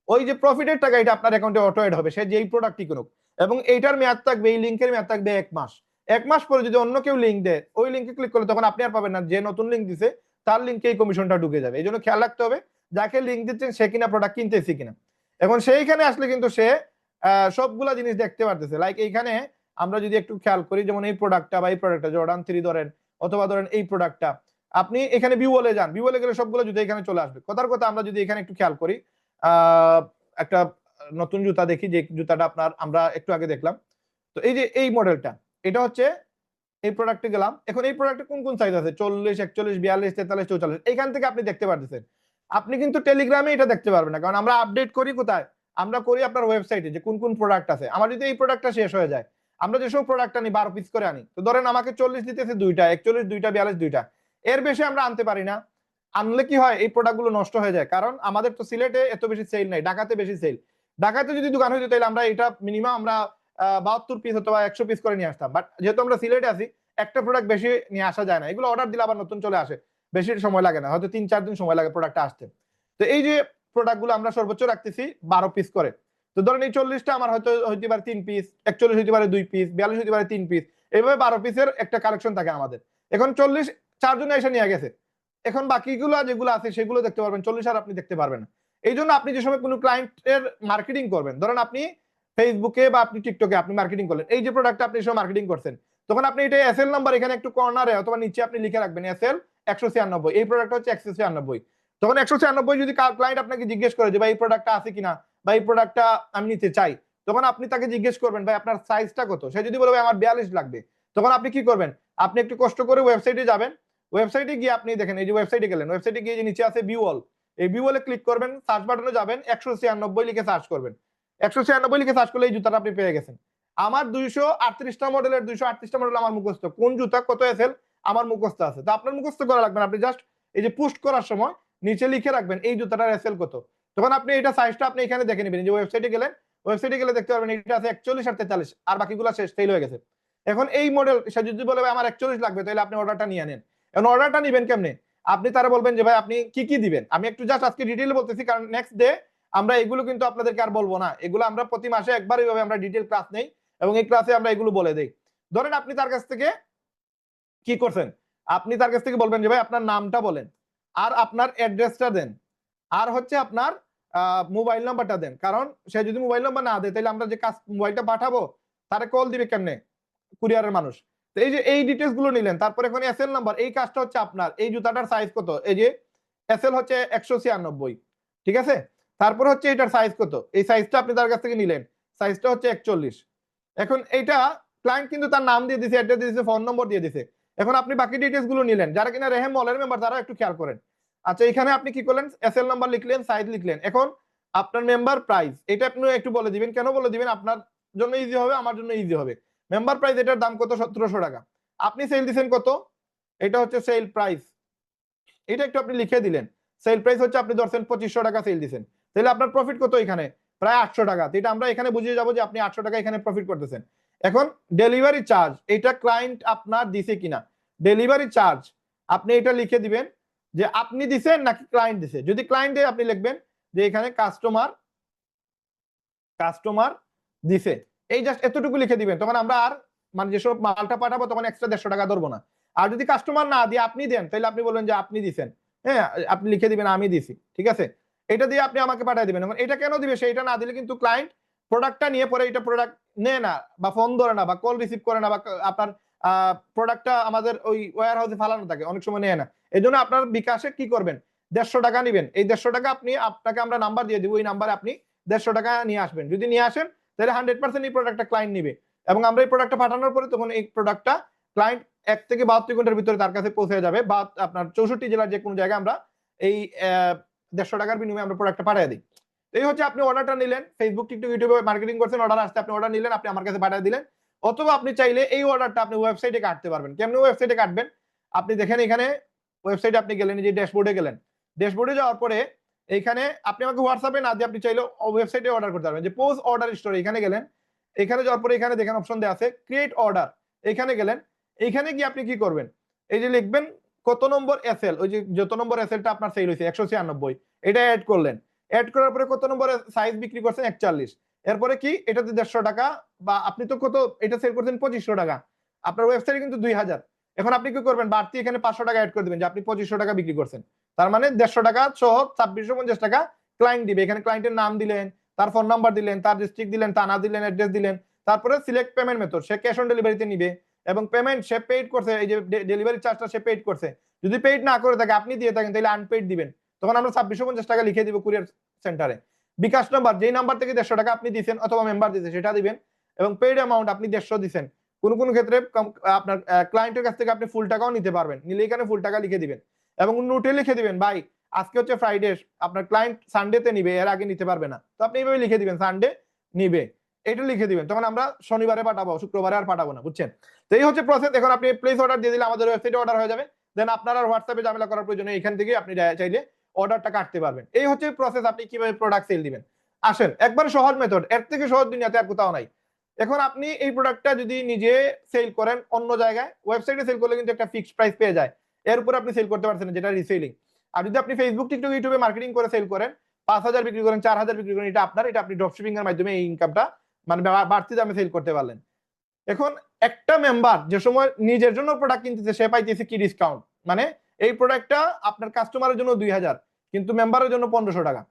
ওই যে প্রফিটের টাকা এটা আপনার অ্যাকাউন্টে অটো এড হবে, সে যেই প্রোডাক্টই কিনুক। এবং এইটার মেয়াদ থাকবে, এই লিঙ্কের মেয়াদ থাকবে 1 মাস। 1 মাস পরে যদি অন্য কেউ লিঙ্ক দেয়, ওই লিঙ্কে ক্লিক করলে তখন আপনি আর পাবেন না, যে নতুন লিঙ্ক দিছে তার লিঙ্কে এই কমিশনটা ঢুকে যাবে। এই জন্য খেয়াল রাখতে হবে যাকে লিঙ্ক দিচ্ছেন সে কিনা প্রোডাক্ট কিনতেছে কিনা। এখন সেইখানে আসলে কিন্তু সে সবগুলা জিনিস দেখতে পারতেছে। লাইক এইখানে আমরা যদি একটু খেয়াল করি, যেমন এই প্রোডাক্টটা বা এই প্রোডাক্টটা জর্ডান 3 ধরেন, অথবা ধরেন এই প্রোডাক্টটা, আপনি এখানে ভিউলে যান, ভিউলে গেলে সবগুলো জুতা এখানে চলে আসবে। কথার কথা আমরা যদি এখানে একটু খেয়াল করি, একটা নতুন জুতা দেখি, যে জুতাটা আপনার আমরা একটু আগে দেখলাম। তো এই যে এই মডেলটা, এটা হচ্ছে এই প্রোডাক্টে গেলাম। এখন এই প্রোডাক্টে কোন কোন সাইজ আছে, 40, 41, 42, 43, 44, এইখান থেকে আপনি দেখতে পারতেছেন। আপনি কিন্তু টেলিগ্রামে এটা দেখতে পারবেন না, কারণ আমরা আপডেট করি কোথায়, আমরা করি আপনার ওয়েবসাইটে, যে কোন কোন প্রোডাক্ট আছে। আমার যদি এই প্রোডাক্টটা শেষ হয়ে যায়, আমরা যেসব প্রোডাক্ট আনি 12 পিস করে আনি, তো ধরেন আমাকে 40 দিতেছে দুইটা, 41 দুইটা, 42 দুইটা, এর বেশি আমরা আনতে পারি না। আনলে কি হয়, এই প্রোডাক্টগুলো নষ্ট হয়ে যায়, কারণ আমাদের তো সিলেটে এত বেশি সেল নাই, ঢাকাতে বেশি সেল। ঢাকাতে যদি দোকান হইতো তাহলে আমরা এটা মিনিমাম আমরা 72 পিস অথবা 100 পিস করে নিয়ে আসতাম। বাট যেহেতু আমরা সিলেটে আছি, একটা প্রোডাক্ট বেশি নিয়ে আসা যায় না, এগুলো অর্ডার দিলে আবার নতুন চলে আসে, বেশি সময় লাগে না, হয়তো 3-4 দিন সময় লাগে প্রোডাক্টটা আসতে। তো এই যে প্রোডাক্টগুলো আমরা সর্বোচ্চ রাখতেছি 12 পিস করে। তো ধরেন এই 40টা আমার হয়তো হইতে পারে 3 পিস, 41 হইতে পারে 2 পিস, 42 হইতে পারে 3 পিস, এইভাবে 12 পিসের একটা কালেকশন থাকে আমাদের। এখন 40 চারজনে এসে নিয়ে গেছে, এখন বাকিগুলো যেগুলো আছে সেগুলো দেখতে পারবেন, 40 আর আপনি দেখতে পারবেন না। এই জন্য আপনি যে সময় কোনো ক্লায়েন্টের মার্কেটিং করবেন, ধরেন আপনি ফেসবুকে বা আপনি টিকটকে আপনি মার্কেটিং করলেন, এই যে প্রোডাক্টটা আপনি সময় মার্কেটিং করছেন, তখন আপনি এটা এসএল নাম্বার এখানে একটু কর্নারে অথবা নিচে আপনি লিখে রাখবেন এসএল 196, এই প্রোডাক্টটা হচ্ছে 196। তখন 196 যদি ক্লায়েন্ট আপনাকে জিজ্ঞেস করে যে ভাই এই প্রোডাক্টটা আছে কিনা, বা এই প্রোডাক্টটা আমি নিতে চাই, তখন আপনি তাকে জিজ্ঞেস করবেন ভাই আপনার সাইজটা কত। সে যদি বলে ভাই আমার 42 লাগবে, তখন আপনি কি করবেন, আপনি একটু কষ্ট করে ওয়েবসাইটে যাবেন। ওয়েবসাইটে গিয়ে আপনি দেখেন, এই যে ওয়েবসাইটে গেলেন, ওয়েবসাইটে গিয়ে যে নিচে আছে ভিউ অল, এই ভিউ অলে ক্লিক করবেন, সার্চ বাটনে যাবেন, 196 লিখে সার্চ করবেন। 196 লিখে সার্চ করলে এই জুতাটা আপনি পেয়ে গেছেন। আমার 238টা মডেলের 238টা মডেল আমার মুখস্থ, কোন জুতা কত এসএল আমার মুখস্থ আছে। তো আপনার মুখস্থ করা লাগবে না, আপনি জাস্ট এই যে পোস্ট করার সময় নিচে লিখে রাখবেন এই জুতাটার এসএল কত। তখন আপনি এটা সাইজটা আপনি এখানে দেখে নেবেন, যে ওয়েবসাইটে গেলেন, ওয়েবসাইটে গেলে দেখতে পারবেন এটা আছে 41 আর 43, আর বাকিগুলো শেষ, সেল হয়ে গেছে। এখন এই মডেল সে যদি বলে ভাই আমার 41 লাগবে, তাহলে আপনি অর্ডারটা নিয়ে নেন। এখন অর্ডারটা নেবেন কেমনে, আপনি তারা বলবেন যে ভাই আপনি কি কি দিবেন। আমি একটু জাস্ট আজকে ডিটেইলে বলতেছি, কারণ নেক্সট ডে আমরা এগুলো কিন্তু আপনাদেরকে আর বলবো না, এগুলো আমরা প্রতি মাসে একবার এইভাবে আমরা ডিটেইল ক্লাস নেই, এবং এই ক্লাসে আমরা এগুলো বলে দেই। ধরেন আপনি তার কাছ থেকে কি করছেন, আপনি তার কাছ থেকে বলবেন যে ভাই আপনার নামটা বলেন, আর আপনার অ্যাড্রেসটা দেন, আর হচ্ছে আপনার মোবাইল নাম্বারটা দেন। কারণ সে যদি মোবাইল নাম্বার না দেয়, তাহলে আমরা যে কাজ মোবাইলটা পাঠাবো তারে কল দিবে কেমনে কুরিয়ারের মানুষ। তো এই যে এই ডিটেইলস গুলো নিলেন, তারপর এখন এসএল নাম্বার, এই কাজটা হচ্ছে আপনার, এই জুতাটার সাইজ কত, এই যে এসএল হচ্ছে 196, ঠিক আছে। তারপর হচ্ছে এটার সাইজ কত, এই সাইজটা আপনি তার কাছ থেকে নিলেন, সাইজটা হচ্ছে 41। এখন এইটা ক্লায়েন্ট কিন্তু তার নাম দিয়ে দিয়েছে, অ্যাড্রেস দিয়ে দিয়েছে, ফোন নম্বর দিয়ে দিয়েছে। এখন আপনি বাকি ডিটেইলস গুলো নিলেন, যারা কিনা রেহেম মলের মেম্বার তারা একটু খেয়াল করেন। আচ্ছা এখানে আপনি কি করলেন, এসএল নাম্বার লিখলেন, সাইজ লিখলেন। এখন আপনার মেম্বার প্রাইস এটা আপনি একটু বলে দিবেন, কেন বলে দিবেন, আপনার জন্য ইজি হবে, আমার জন্য ইজি হবে। মেম্বার প্রাইস এটার দাম কত, 1700 টাকা। আপনি সেল দিবেন কত, এটা হচ্ছে সেল প্রাইস, এটা একটু আপনি লিখে দিলেন। সেল প্রাইস হচ্ছে আপনি ধরছেন 2500 টাকা সেল দিবেন, তাহলে আপনার প্রফিট কত এখানে, প্রায় 800 টাকা। তো এটা আমরা এখানে বুঝিয়ে যাব যে আপনি 800 টাকা এখানে প্রফিট করতেছেন। এখন ডেলিভারি চার্জ, এটা ক্লায়েন্ট আপনার দিছে কিনা, ডেলিভারি চার্জ আপনি এটা লিখে দিবেন যে আপনি দিছেন নাকি ক্লায়েন্ট দিছে। যদি ক্লায়েন্ট দেয় আপনি লিখবেন যে এখানে কাস্টমার দিছে, এই জাস্ট এতটুকু লিখে দিবেন। তখন আমরা আর মানে যেসব মালটা পাঠাবো তখন এক্সট্রা 150 টাকা ধরবো না। আর যদি কাস্টমার না দিয়ে আপনি দেন, তাহলে আপনি বলবেন যে আপনি দিছেন, হ্যাঁ আপনি লিখে দিবেন আমি দিছি, ঠিক আছে। এটা দিয়ে আপনি আমাকে পাঠিয়ে দিবেন। এটা কেন দিবে, সেটা না দিলে কিন্তু ক্লায়েন্ট প্রোডাক্টটা নিয়ে পরে এটা প্রোডাক্ট নেয় না, বা ফোন ধরে না, বা কল রিসিভ করে না, বা আপনার প্রোডাক্টটা আমাদের ওই ওয়্যার হাউসে ফালানো থাকে, অনেক সময় নেয় না। এই জন্য আপনার বিকাশে কি করবেন, 150 টাকা নিবেন। এই 150 টাকা আপনাকে আমরা নাম্বার দিয়ে দিব, ওই নাম্বারে আপনি 150 টাকা নিয়ে আসবেন। যদি নিয়ে আসেন তাহলে 100% এই প্রোডাক্টটা ক্লায়েন্ট নিবে, এবং আমরা এই প্রোডাক্টটা পাঠানোর পরে তখন এই প্রোডাক্টটা ক্লায়েন্ট 1 থেকে 72 ঘন্টার ভিতরে তার কাছে পৌঁছে যাবে, বা আপনার 64 জেলার যে কোনো জায়গায় আমরা এই 150 টাকার বিনিময়ে আমরা প্রোডাক্টটা পাঠিয়ে দিই। এই হচ্ছে আপনি অর্ডারটা নিলেন, ফেসবুক, টিকটক, ইউটিউবে মার্কেটিং করছেন, অর্ডার আসছে, আপনি অর্ডার নিলেন, আপনি আমার কাছে পাঠিয়ে দিলেন। অথবা আপনি চাইলে এই অর্ডারটা আপনি ওয়েবসাইটে কাটতে পারবেন। কেমনে ওয়েবসাইটে কাটবেন, আপনি দেখেন এখানে ওয়েবসাইটে আপনি গেলেন, যে ড্যাশবোর্ডে গেলেন, ড্যাশবোর্ডে যাওয়ার পরে এইখানে আপনি আমাকে হোয়াটসঅ্যাপে না দিয়ে আপনি চাইলে ওয়েবসাইটে অর্ডার করতে পারবেন। যে পোস্ট অর্ডার স্টোর, এখানে গেলেন, এখানে যাওয়ার পরে এখানে দেখেন অপশন দেওয়া আছে ক্রিয়েট অর্ডার, এখানে গেলেন, এখানে গিয়ে আপনি কি করবেন, এই যে লিখবেন কত নম্বর এসএল, ওই যে যত নম্বর এসএলটা আপনার সেল হয়েছে 196, এটা অ্যাড করলেন, অ্যাড করার পরে কত নম্বর সাইজ বিক্রি করছেন 41, এরপরে কি এটাতে 150 টাকা, বা আপনি তো কত এটা সেল করছেন 2500 টাকা, আপনার ওয়েবসাইটে কিন্তু 2000, এখন আপনি কি করবেন বাড়তি এখানে 500 টাকা অ্যাড করে দিবেন যে আপনি 2500 টাকা বিক্রি করছেন, তার মানে 150 টাকা সহ 2650 টাকা ক্লায়েন্ট দিবে। এখানে ক্লায়েন্টের নাম দিলেন, তার ফোন নাম্বার দিলেন, তার ডিস্ট্রিক্ট দিলেন, থানা দিলেন, অ্যাড্রেস দিলেন, তারপরে select payment method, say cash on ডেলিভারিতে নিবে এবং পেমেন্ট সে পেইড করছে, এই যে ডেলিভারি চার্জটা সে পেইড করছে, যদি পেইড না করে থাকে আপনি দিয়ে থাকেন তাহলে আনপেইড দিবেন, তখন আমরা 2650 টাকা লিখে দিব কুরিয়ার সেন্টারে। বিকাশ নাম্বার, যেই নাম্বার থেকে 150 টাকা আপনি দিয়েছেন অথবা মেম্বার দিয়েছে সেটা দিবেন, এবং পেইড অ্যামাউন্ট আপনি 150 দিয়েছেন। কোন কোন ক্ষেত্রে আপনার ক্লায়েন্টের কাছ থেকে আপনি ফুল টাকাও নিতে পারবেন, নিলে এখানে ফুল টাকা লিখে দিবেন এবং নোটে লিখে দিবেন ভাই আজকে হচ্ছে ফ্রাইডে, আপনার ক্লায়েন্ট সানডেতে নিবে, এর আগে নিতে পারবে না, তো আপনি এইভাবে লিখে দিবেন সানডে নিবে, এটা লিখে দিবেন, তখন আমরা শনিবারে পাঠাবো, শুক্রবারে আর পাঠাবো না, বুঝছেন? তো এই হচ্ছে প্রসেস। এখন আপনি প্লেস অর্ডার দিয়ে দিলে আমাদের ওয়েবসাইটে অর্ডার হয়ে যাবে, দেন আপনার আর হোয়াটসঅ্যাপে ঝামেলা করার প্রয়োজন নেই, এখান থেকে আপনি চাইলে অর্ডারটা কাটতে পারবেন। এই হচ্ছে প্রসেস, আপনি কিভাবে প্রোডাক্ট সেল দিবেন। আসেন একবার সহজ মেথড, এর থেকে সহজ দুনিয়াতে আর কোথাও নাই। এখন আপনি এই প্রোডাক্টটা যদি নিজে সেল করেন অন্য জায়গায়, ওয়েবসাইটে সেল করলে কিন্তু একটা ফিক্সড প্রাইস পেয়ে যায়, এর উপর আপনি সেল করতে পারছেন, যেটা রিসেলিং। আর যদি আপনি ফেসবুক, টিকটক, ইউটিউবে মার্কেটিং করে সেল করেন, 5000 বিক্রি করেন, 4000 বিক্রি করেন, এটা আপনার, এটা আপনি ড্রপশিপিং এর মাধ্যমে এই ইনকামটা মানে বাড়তি দামে সেল করতে পারলেন। এখন একটা মেম্বার যে সময় নিজের জন্য প্রোডাক্ট কিনতেছে সে পাইতেছে কি ডিসকাউন্ট, মানে এই প্রোডাক্টটা আপনার কাস্টমারের জন্য 2000 কিন্তু মেম্বারের জন্য 1500 টাকা,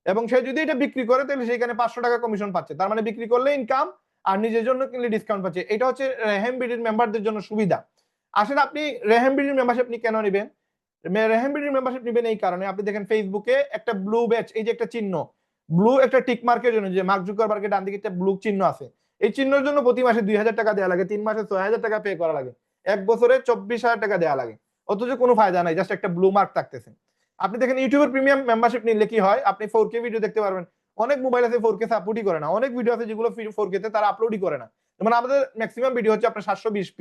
এবং সে যদি এটা বিক্রি করে তাহলে সেখানে 500 টাকা কমিশন পাচ্ছে, তার মানে বিক্রি করলে ইনকাম আর নিজের জন্য কিনলে ডিসকাউন্ট পাচ্ছে। এটা হচ্ছে রেহেম বিডির মেম্বারদের জন্য সুবিধা। আসলে আপনি রেহেম বিডির মেম্বারশিপ আপনি কেন নেবেন? রেহেম বিডির মেম্বারশিপ নেবেন এই কারণে, আপনি দেখেন ফেসবুকে একটা ব্লু ব্যাচ, এই যে একটা চিহ্ন ব্লু, একটা টিক মার্কের জন্য, যে মার্ক জুকারবার্গের ডান দিকে একটা ব্লু চিহ্ন আছে, এই চিহ্নের জন্য প্রতি মাসে 2000 টাকা দেওয়া লাগে, 3 মাসে 6000 টাকা পে করা লাগে, এক বছরে 24,000 টাকা দেওয়া লাগে, অথচ কোনো ফায়দা নাই, জাস্ট একটা ব্লু মার্ক থাকতেছে। আপনি দেখেন ইউটিউবের প্রিমিয়াম মেম্বারশিপ নিলে কি হয়, আপনি 4K ভিডিও দেখতে পারবেন। অনেক মোবাইল আছে 4K সাপোর্টই করে না, অনেক ভিডিও আছে যেগুলো 4K তে তারা আপলোডই করে না, মানে আমাদের ম্যাক্সিমাম ভিডিও হচ্ছে আপনার 720p,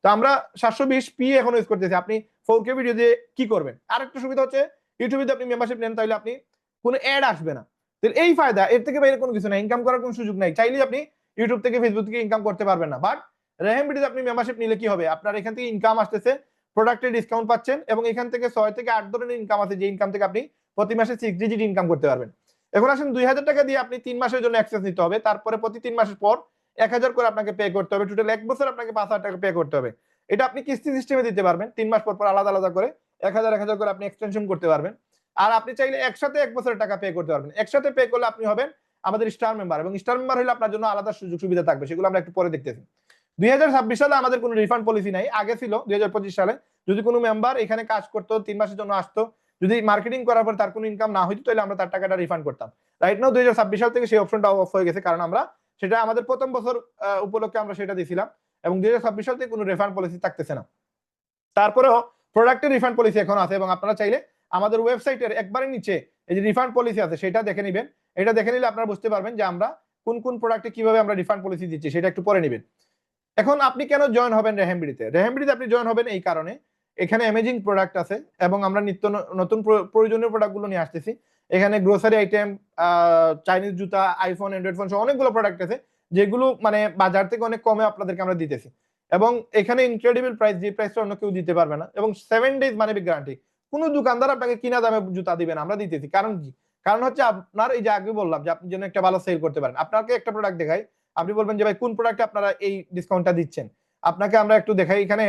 তো আমরা 720p এখন ইউজ করতেছি। আপনি 4K ভিডিও দিয়ে কি করবেন? আরেকটা সুবিধা হচ্ছে ইউটিউবে যদি আপনি মেম্বারশিপ নেন তাহলে আপনি কোনো অ্যাড আসবে না, তাহলে এই ফায়দা, এর থেকে বাইরে কোনো কিছু নাই, ইনকাম করার কোনো সুযোগ নাই, চাইলেই আপনি ইউটিউব থেকে ফেসবুক থেকে ইনকাম করতে পারবেন না। বাট রেহেম বিডিতে আপনি মেম্বারশিপ নিলে কি হবে, আপনার এখান থেকে ইনকাম আসতেছে, প্রোডাক্টে ডিসকাউন্ট পাচ্ছেন, এবং এখান থেকে 6 থেকে 8 ধরনের ইনকাম আছে, যে ইনকাম থেকে আপনি প্রতি মাসে 6 ডিজিট ইনকাম করতে পারবেন। এখন আসেন 2000 টাকা দিয়ে আপনি 3 মাসের জন্য অ্যাক্সেস নিতে হবে, তারপরে প্রতি 3 মাসের পর 1000 করে আপনাকে পে করতে হবে, টোটাল 1 বছর আপনাকে 5000 টাকা পে করতে হবে। এটা আপনি কিস্তি সিস্টেমে দিতে পারবেন, 3 মাস পর পর আলাদা আলাদা করে 1000 করে আপনি এক্সটেনশন করতে পারবেন। আর আপনি চাইলে একসাথে 1 বছরের টাকা পে করতে পারবেন। একসাথে পে করলে আপনি হবেন আমাদের স্টার মেম্বার, এবং স্টার মেম্বার হলে আপনার জন্য আলাদা সুযোগ সুবিধা থাকবে, সেগুলো আমরা একটু পরে দেখতেছি। 2026 সালে আমাদের কোনো রিফান্ড পলিসি নাই, আগে ছিল 2025 সালে। যদি কোনো মেম্বার এখানে কাজ করতো, 3 মাসের জন্য আসতো, যদি মার্কেটিং করার পর তার কোনো ইনকাম না হইতো তাহলে আমরা তার টাকাটা রিফান্ড করতাম। রাইট নাও 2026 সাল থেকে সেই অপশনটা অফ হয়ে গেছে, কারণ আমরা সেটা আমাদের প্রথম বছর উপলক্ষে আমরা সেটা দিয়েছিলাম, এবং 2026 সাল থেকে কোনো রিফান্ড পলিসি থাকতেছে না। তারপরেও প্রোডাক্টের রিফান্ড পলিসি এখন আছে, এবং আপনারা চাইলে আমাদের ওয়েবসাইটের একবারে নিচে এই যে রিফান্ড পলিসি আছে সেটা দেখে নেবেন। এটা দেখে নিলে আপনারা বুঝতে পারবেন যে আমরা কোন কোন প্রোডাক্টে কিভাবে আমরা রিফান্ড পলিসি দিচ্ছি, সেটা একটু পরে নেবেন। এখন আপনি কেন জয়েন হবেন রেহেমবিডিতে? রেহেমবিডিতে আপনি জয়েন হবেন এই কারণে, এখানে অ্যামেজিং প্রোডাক্ট আছে, এবং আমরা নিত্য নতুন প্রয়োজনীয় প্রোডাক্টগুলো নিয়ে আসতেছি। এখানে গ্রোসারি আইটেম, চাইনিজ জুতা, আইফোন, অ্যান্ড্রয়েড ফোন সহ অনেকগুলো প্রোডাক্ট আছে, যেগুলো মানে বাজার থেকে অনেক কমে আপনাদেরকে আমরা দিতেছি, এবং এখানে ইনক্রেডিবল প্রাইস, যে প্রাইসটা অন্য কেউ দিতে পারবে না, এবং 7 ডেজ মানে গ্যারান্টি। কোনো দোকানদার আপনাকে কিনা দামে জুতা দিবেন, আমরা দিতেছি। কারণ কি? কারণ হচ্ছে আপনার এই যে আগে বললাম যে আপনি যেন একটা ভালো সেল করতে পারেন। আপনাকে একটা প্রোডাক্ট দেখাই, আপনি বলবেন যে ভাই কোন প্রোডাক্টে আপনারা এই ডিসকাউন্টটা দিচ্ছেন, আপনাকে আমরা একটু দেখাই। এখানে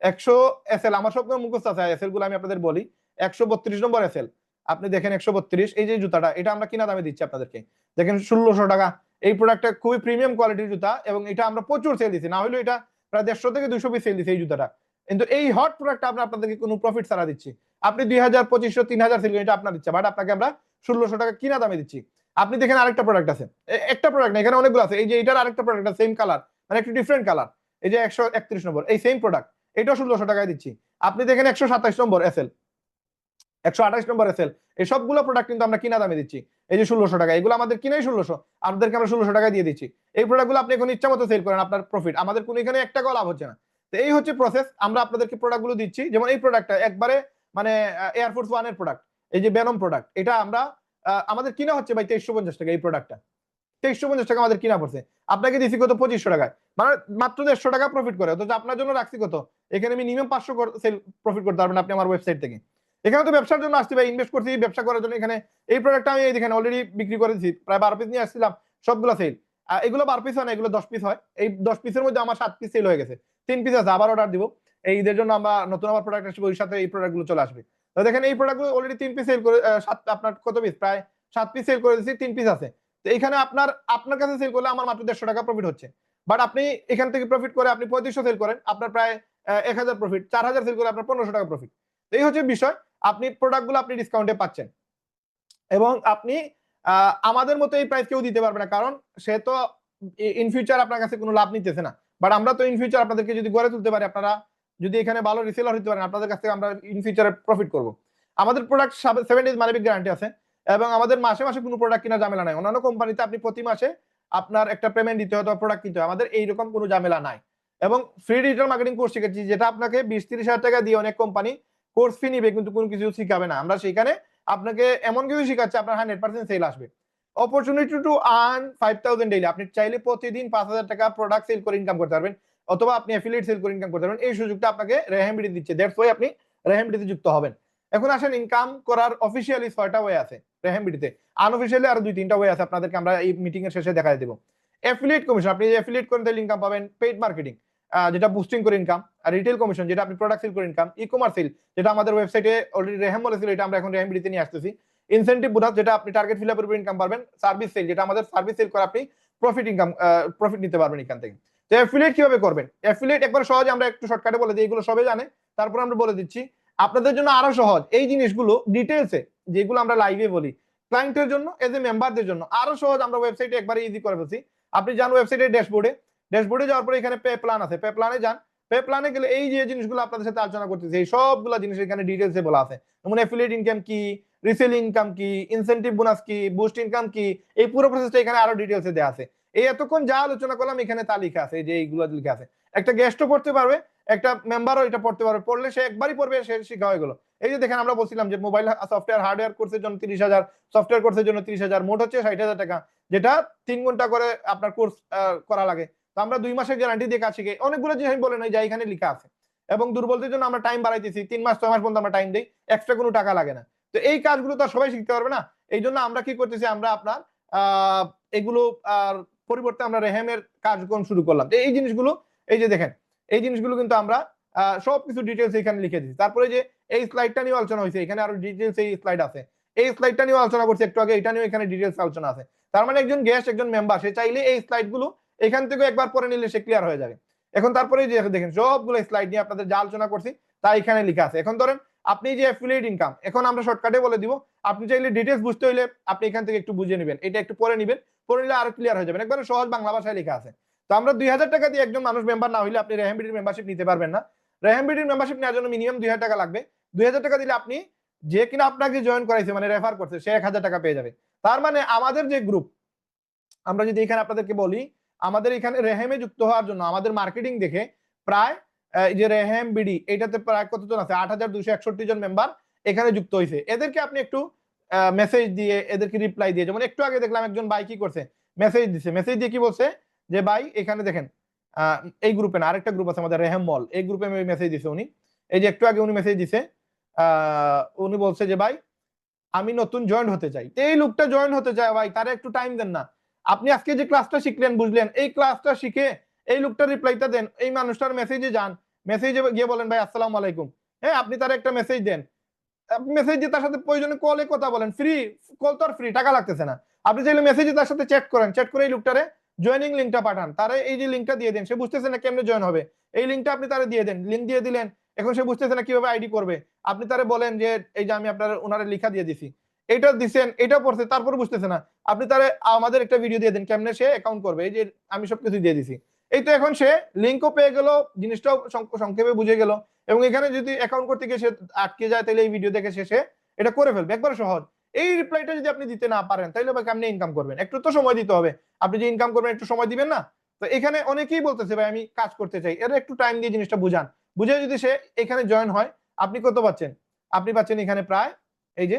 100 এসএল, আমার সব মুখস্থ আছে এসএল গুলো, আমি আপনাদের বলি। 132 নম্বর এসএল, আপনি দেখেন 132, এই যে জুতাটা, এটা আমরা কিনা দামে দিচ্ছি আপনাদেরকে, দেখেন 1600 টাকা। এই প্রোডাক্টটা খুবই প্রিমিয়াম কোয়ালিটির জুতা, এবং এটা আমরা প্রচুর সেল দিচ্ছি, না হলেও এটা প্রায় 150 থেকে 200 পিস সেল দিচ্ছে এই জুতাটা। কিন্তু এই হট প্রোডাক্টটা আমরা আপনাদেরকে কোনো প্রফিট ছাড়া দিচ্ছি। আপনি 2000, 2500, 3000 সেল করেন, এটা আপনার ইচ্ছা, বাট আপনাকে আমরা 1600 টাকা কিনা দামে দিচ্ছি। আপনি দেখেন আরেকটা প্রোডাক্ট আছে, একটা প্রোডাক্ট না, এখানে অনেকগুলো আছে। এই যে এটার আরেকটা প্রোডাক্ট, সেম কালার, মানে একটু ডিফারেন্ট কালার, এই যে 131 নম্বর, এই সেম প্রোডাক্ট, এটাও 1600 টাকায় দিচ্ছি। আপনি দেখেন 127 নম্বর এসএল, 128 নম্বর এসএল, এই সবগুলো প্রোডাক্ট কিন্তু আমরা কিনা দামে দিচ্ছি, এই যে 1600 টাকা, এগুলো আমাদের কিনাই 1600, আপনাদেরকে আমরা 1600 টাকা দিয়ে দিচ্ছি। এই প্রোডাক্টগুলো আপনি এখন ইচ্ছা মতো সেল করেন, আপনার প্রফিট, আমাদের কোনো এখানে 1 টাকাও লাভ হচ্ছে না। তো এই হচ্ছে প্রসেস। আমরা আপনাদেরকে প্রোডাক্টগুলো দিচ্ছি, যেমন এই প্রোডাক্টটা একবারে মানে এয়ারফোর্স ওয়ানের প্রোডাক্ট, এই যে বেনম প্রোডাক্ট, এটা আমরা আমাদের কিনা হচ্ছে ভাই 2350 টাকা। এই প্রোডাক্টটা 2350 টাকা আমাদের কিনা পড়ছে, আপনাকে দিচ্ছি কত 2500 টাকায়, মানে মাত্র 150 টাকা প্রফিট করে। অথচ আপনার জন্য রাখছি কত, এখানে মিনিমাম 500 সেল প্রফিট করতে পারবেন আপনি আমার ওয়েবসাইট থেকে। এখানে তো ব্যবসার জন্য আসছি ভাই, ইনভেস্ট করছি ব্যবসা করার জন্য। এখানে এই প্রোডাক্টটা আমি এখানে অলরেডি বিক্রি করে দিচ্ছি, প্রায় 12 পিস নিয়ে আসছিলাম, সবগুলো সেল। এগুলো 12 পিস হয় না, এগুলো 10 পিস হয়। এই 10 পিসের মধ্যে আমার 7 পিস সেল হয়ে গেছে, 3 পিস আছে, আবার অর্ডার দিব। এই ঈদের জন্য আমরা নতুন আবার প্রোডাক্ট আসবে, ওই সাথে এই প্রোডাক্টগুলো চলে আসবে। তো দেখেন এই প্রোডাক্টগুলো অলরেডি 3 পিস সেল করে, আপনার কত পিস, প্রায় 7 পিস সেল করে দিচ্ছি, 3 পিস আছে। তো এখানে আপনার কাছে সেল করলে আমার মাত্র 150 টাকা প্রফিট হচ্ছে। বাট আপনি এখান থেকে প্রফিট করে আপনি 3500 সেল করেন, আপনার প্রায় 1000 প্রফিট, 4000 সেল করে আপনার 1500 টাকা প্রফিট। এই হচ্ছে বিষয়, আপনি প্রোডাক্টগুলো আপনি ডিসকাউন্টে পাচ্ছেন এবং আপনি আমাদের মতো এই প্রাইস কেউ দিতে পারবে না, কারণ সে তো ইন ফিউচার আপনার কাছে কোনো লাভ নিতেছে না। বাট আমরা তো ইন ফিউচার আপনাদেরকে যদি গড়ে তুলতে পারি, আপনারা যদি এখানে ভালো রিসেলার হতে পারেন, আপনাদের কাছ থেকে আমরা ইন ফিউচারে প্রফিট করব। আমাদের product 7 days money back guarantee আছে এবং আমাদের মাসে মাসে কোনো প্রোডাক্ট কিনা ঝামেলা নাই। অন্যান্য কোম্পানিতে আপনি প্রতি মাসে আপনার একটা পেমেন্ট দিতে হয় অথবা প্রোডাক্ট কিনতে হয়, আমাদের এইরকম কোনো ঝামেলা নাই। এবং ফ্রি ডিজিটাল মার্কেটিং কোর্স শিখেছি, যেটা আপনাকে 20-30 হাজার টাকা দিয়ে অনেক কোম্পানি কোর্স ফি নিবে কিন্তু কোনো কিছু শিখাবে না। আমরা সেখানে আপনাকে এমন কিছু শিখাচ্ছি আপনার 100% সেল আসবে। অপরচুনিটি টু আর্ন 5000 ডেইলি, আপনি চাইলে প্রতিদিন 5000 টাকা প্রোডাক্ট সেল করে ইনকাম করতে পারবেন, অথবা আপনি অ্যাফিলিয়েট সেল করে ইনকাম করতে পারবেন। এই সুযোগটা আপনাকে রেহামবিডি দিচ্ছে, দ্যাটস ওয়াই আপনি রেহামবিডিতে যুক্ত হবেন। এখন আসেন, ইনকাম করার অফিসিয়ালি 6টা ওয়ে আছে রেহামবিডিতে, আনঅফিসিয়ালি আরো 2-3টা ওয়ে আছে, আপনাদেরকে আমরা এই মিটিং এর শেষে দেখাই দেব। অ্যাফিলিয়েট কমিশন, আপনি অ্যাফিলিয়েট করেন তাহলে ইনকাম পাবেন। পেইড মার্কেটিং, যেটা বুস্টিং করে ইনকাম। আর রিটেল কমিশন, যেটা আপনি প্রোডাক্ট সেল করে ইনকাম। ই কমার্স সেল, যেটা আমাদের ওয়েবসাইটে অলরেডি রেহাম বলেছিল, এটা আমরা এখন রেহামবিডিতে নিয়ে আসতেছি। ইনসেন্টিভ বোনাস, যেটা আপনি টার্গেট ফিল আপের উপর ইনকাম পাবেন। সার্ভিস সেল, যেটা আমাদের সার্ভিস সেল করে আপনি প্রফিট নিতে পারবেন এখান থেকে। তো অ্যাফিলিয়েট কিভাবে করবেন, অ্যাফিলিয়েট একবার সহজ, আমরা একটু শর্টকাটে বলে দিই, এগুলো সবাই জানে, তারপর আমরা বলে দিচ্ছি আপনাদের জন্য আরো সহজ। এই জিনিসগুলো ডিটেলসে যেগুলো আমরা লাইভে বলি, ক্লায়েন্টের জন্য, এজ এ মেম্বারদের জন্য আরো সহজ, আমরা ওয়েবসাইটে একবারে ইজি করে ফেলছি। আপনি যান ওয়েবসাইটের ড্যাশবোর্ডে যাওয়ার পরে এখানে পে প্ল্যান আছে, পে প্ল্যানে যান। পে প্ল্যানে গেলে এই যে জিনিসগুলো আপনাদের সাথে আলোচনা করতেছি, এই সবগুলো জিনিস এখানে ডিটেলসে বলা আছে। যেমন অ্যাফিলিয়েট ইনকাম কি, রিসেল ইনকাম কি, ইনসেন্টিভ বোনাস কি, বুস্ট ইনকাম কি, এই পুরো প্রসেসটা এখানে আরো ডিটেলসে দেওয়া আছে। এই এতক্ষণ যা আলোচনা করলাম এখানে তা লেখা আছে, যে এইগুলো লেখা আছে। একটা গেস্টও পড়তে পারবে, একটা মেম্বারও এটা পড়তে পারবে, পড়লে সে একবারই পড়বে, সে শিখা হয়ে গেল। এই যে দেখেন, আমরা বলছিলাম যে মোবাইল সফটওয়্যার হার্ডওয়্যার কোর্সের জন্য 30,000, সফটওয়্যার কোর্সের জন্য 30,000, মোট হচ্ছে 60,000 টাকা, যেটা 3 ঘন্টা করে আপনার কোর্স করা লাগে। তো আমরা 2 মাসের গ্যারান্টি দিয়ে কাজ শিখে অনেকগুলো জিনিস আমি বলে নাই যা এখানে লেখা আছে। এবং দুর্বলদের জন্য আমরা টাইম বাড়াইতেছি, 3 মাস 6 মাস পর্যন্ত আমরা টাইম দিই, এক্সট্রা কোনো টাকা লাগে না। তো এই কাজগুলো তো সবাই শিখতে পারবে না, এই জন্য আমরা কি করতেছি, আমরা আপনার এগুলো পরিবর্তে আমরা রেহেমের কার্যক্রম শুরু করলাম। এই জিনিসগুলো, এই যে দেখেন, এই জিনিসগুলো কিন্তু আমরা সবকিছু ডিটেলস এখানে লিখে দিচ্ছি। তারপরে যে এই স্লাইডটা নিয়ে আলোচনা হয়েছে, এখানে আরো ডিটেলস এই স্লাইড আছে। এই স্লাইডটা নিয়ে আলোচনা করছি একটু আগে, এটা নিয়ে এখানে ডিটেলস আলোচনা আছে। তার মানে একজন গেস্ট, একজন মেম্বার, সে চাইলে এই স্লাইড গুলো এখান থেকে একবার পরে নিলে সে ক্লিয়ার হয়ে যাবে। এখন তারপরে যে দেখেন সবগুলো স্লাইড নিয়ে আপনাদের যা আলোচনা করছি তা এখানে লেখা আছে। এখন ধরেন আপনি যে অ্যাফিলিয়েট ইনকাম, এখন আমরা শর্টকাটে বলে দিব, আপনি চাইলে ডিটেলস বুঝতে হইলে আপনি এখান থেকে একটু বুঝে নেবেন, এটা একটু পরে নিবেন, পরে নিলে আরো ক্লিয়ার হয়ে যাবেন। একবারে সহজ বাংলা ভাষায় লেখা আছে। তো আমরা 2000 টাকা দিয়ে একজন মানুষ মেম্বার না হইলে আপনি রেহামবিডির মেম্বারশিপ নিতে পারবেন না। রেহামবিডির মেম্বারশিপ নেওয়ার জন্য মিনিমাম 2000 টাকা লাগবে। 2000 টাকা দিলে আপনি, যে কিনা আপনাকে জয়েন করাইছে মানে রেফার করছে, সে 1000 টাকা পেয়ে যাবে। তার মানে আমাদের যে গ্রুপ, আমরা যদি এখানে আপনাদেরকে বলি, আমাদের এখানে রেহেমে যুক্ত হওয়ার জন্য আমাদের মার্কেটিং দেখে প্রায় যে রেহেম বিডি, এটাতে প্রায় কতজন আছে, 8261 জন মেম্বার এখানে যুক্ত হয়েছে। এদেরকে আপনি একটু মেসেজ দিয়ে, এদেরকে রিপ্লাই দিয়ে, যেমন একটু আগে দেখলাম একজন ভাই কি করছে, মেসেজ দিছে, মেসেজ দিয়ে কি বলছে যে ভাই এখানে দেখেন, এই গ্রুপে না, আরেকটা গ্রুপ আছে আমাদের রেহেম মল, এই গ্রুপে মেসেজ দিছে উনি। এই যে একটু আগে উনি মেসেজ দিছে, উনি বলছে যে ভাই আমি নতুন জয়েন হতে চাই। এই লোকটা জয়েন হতে চায় ভাই, তারা একটু টাইম দেন না। আপনি আজকে যে ক্লাসটা শিখলেন, বুঝলেন, এই ক্লাসটা শিখে এই লোকটার রিপ্লাইটা দেন, এই মানুষটার মেসেজে যান, মেসেজে গিয়ে বলেন ভাই আসসালামু আলাইকুম, হ্যাঁ আপনি তার একটা মেসেজ দেন, মেসেজ দিয়ে তার সাথে প্রয়োজনে কলে কথা বলেন, ফ্রি কল তো আর ফ্রি, টাকা লাগতেছে না। আপনি চাইলে মেসেজে তার সাথে চ্যাট করেন, চ্যাট করে এই লোকটারে জয়েনিং লিঙ্কটা পাঠান, তারে এই যে লিঙ্কটা দিয়ে দেন, সে বুঝতেছে না কেমনে জয়েন হবে, এই লিঙ্কটা আপনি তারে দিয়ে দেন, লিঙ্ক দিয়ে দিলেন, এখন সে বুঝতেছে না কিভাবে আইডি করবে, আপনি তারে বলেন যে এই যে আমি আপনার ওনারে লিখা দিয়ে দিছি, এটা দিছেন, এটা পড়ছে, তারপরে বুঝতেছে না, আপনি তারে আমাদের একটা ভিডিও দিয়ে দেন কেমনে সে অ্যাকাউন্ট করবে, এই যে আমি সবকিছু দিয়ে দিছি। এই তো এখন সে লিঙ্কও পেয়ে গেল, জিনিসটাও সংক্ষেপে বুঝে গেল, এবং এখানে যদি অ্যাকাউন্ট করতে গিয়ে সে আটকে যায় তাহলে এই ভিডিও দেখে শেষে এটা করে ফেলবে, একবার সহজ। এই রিপ্লাইটা যদি আপনি দিতে না পারেন তাহলে কেমনে ইনকাম করবেন, একটু তো সময় দিতে হবে। আপনি যে ইনকাম করবেন একটু সময় দিবেন না, তো এখানে অনেকেই বলতেছে ভাই আমি কাজ করতে চাই, এর একটু টাইম দিয়ে জিনিসটা বুঝান, বুঝে যদি সে এখানে জয়েন হয়, আপনি কত পাচ্ছেন? আপনি পাচ্ছেন এখানে প্রায় এই যে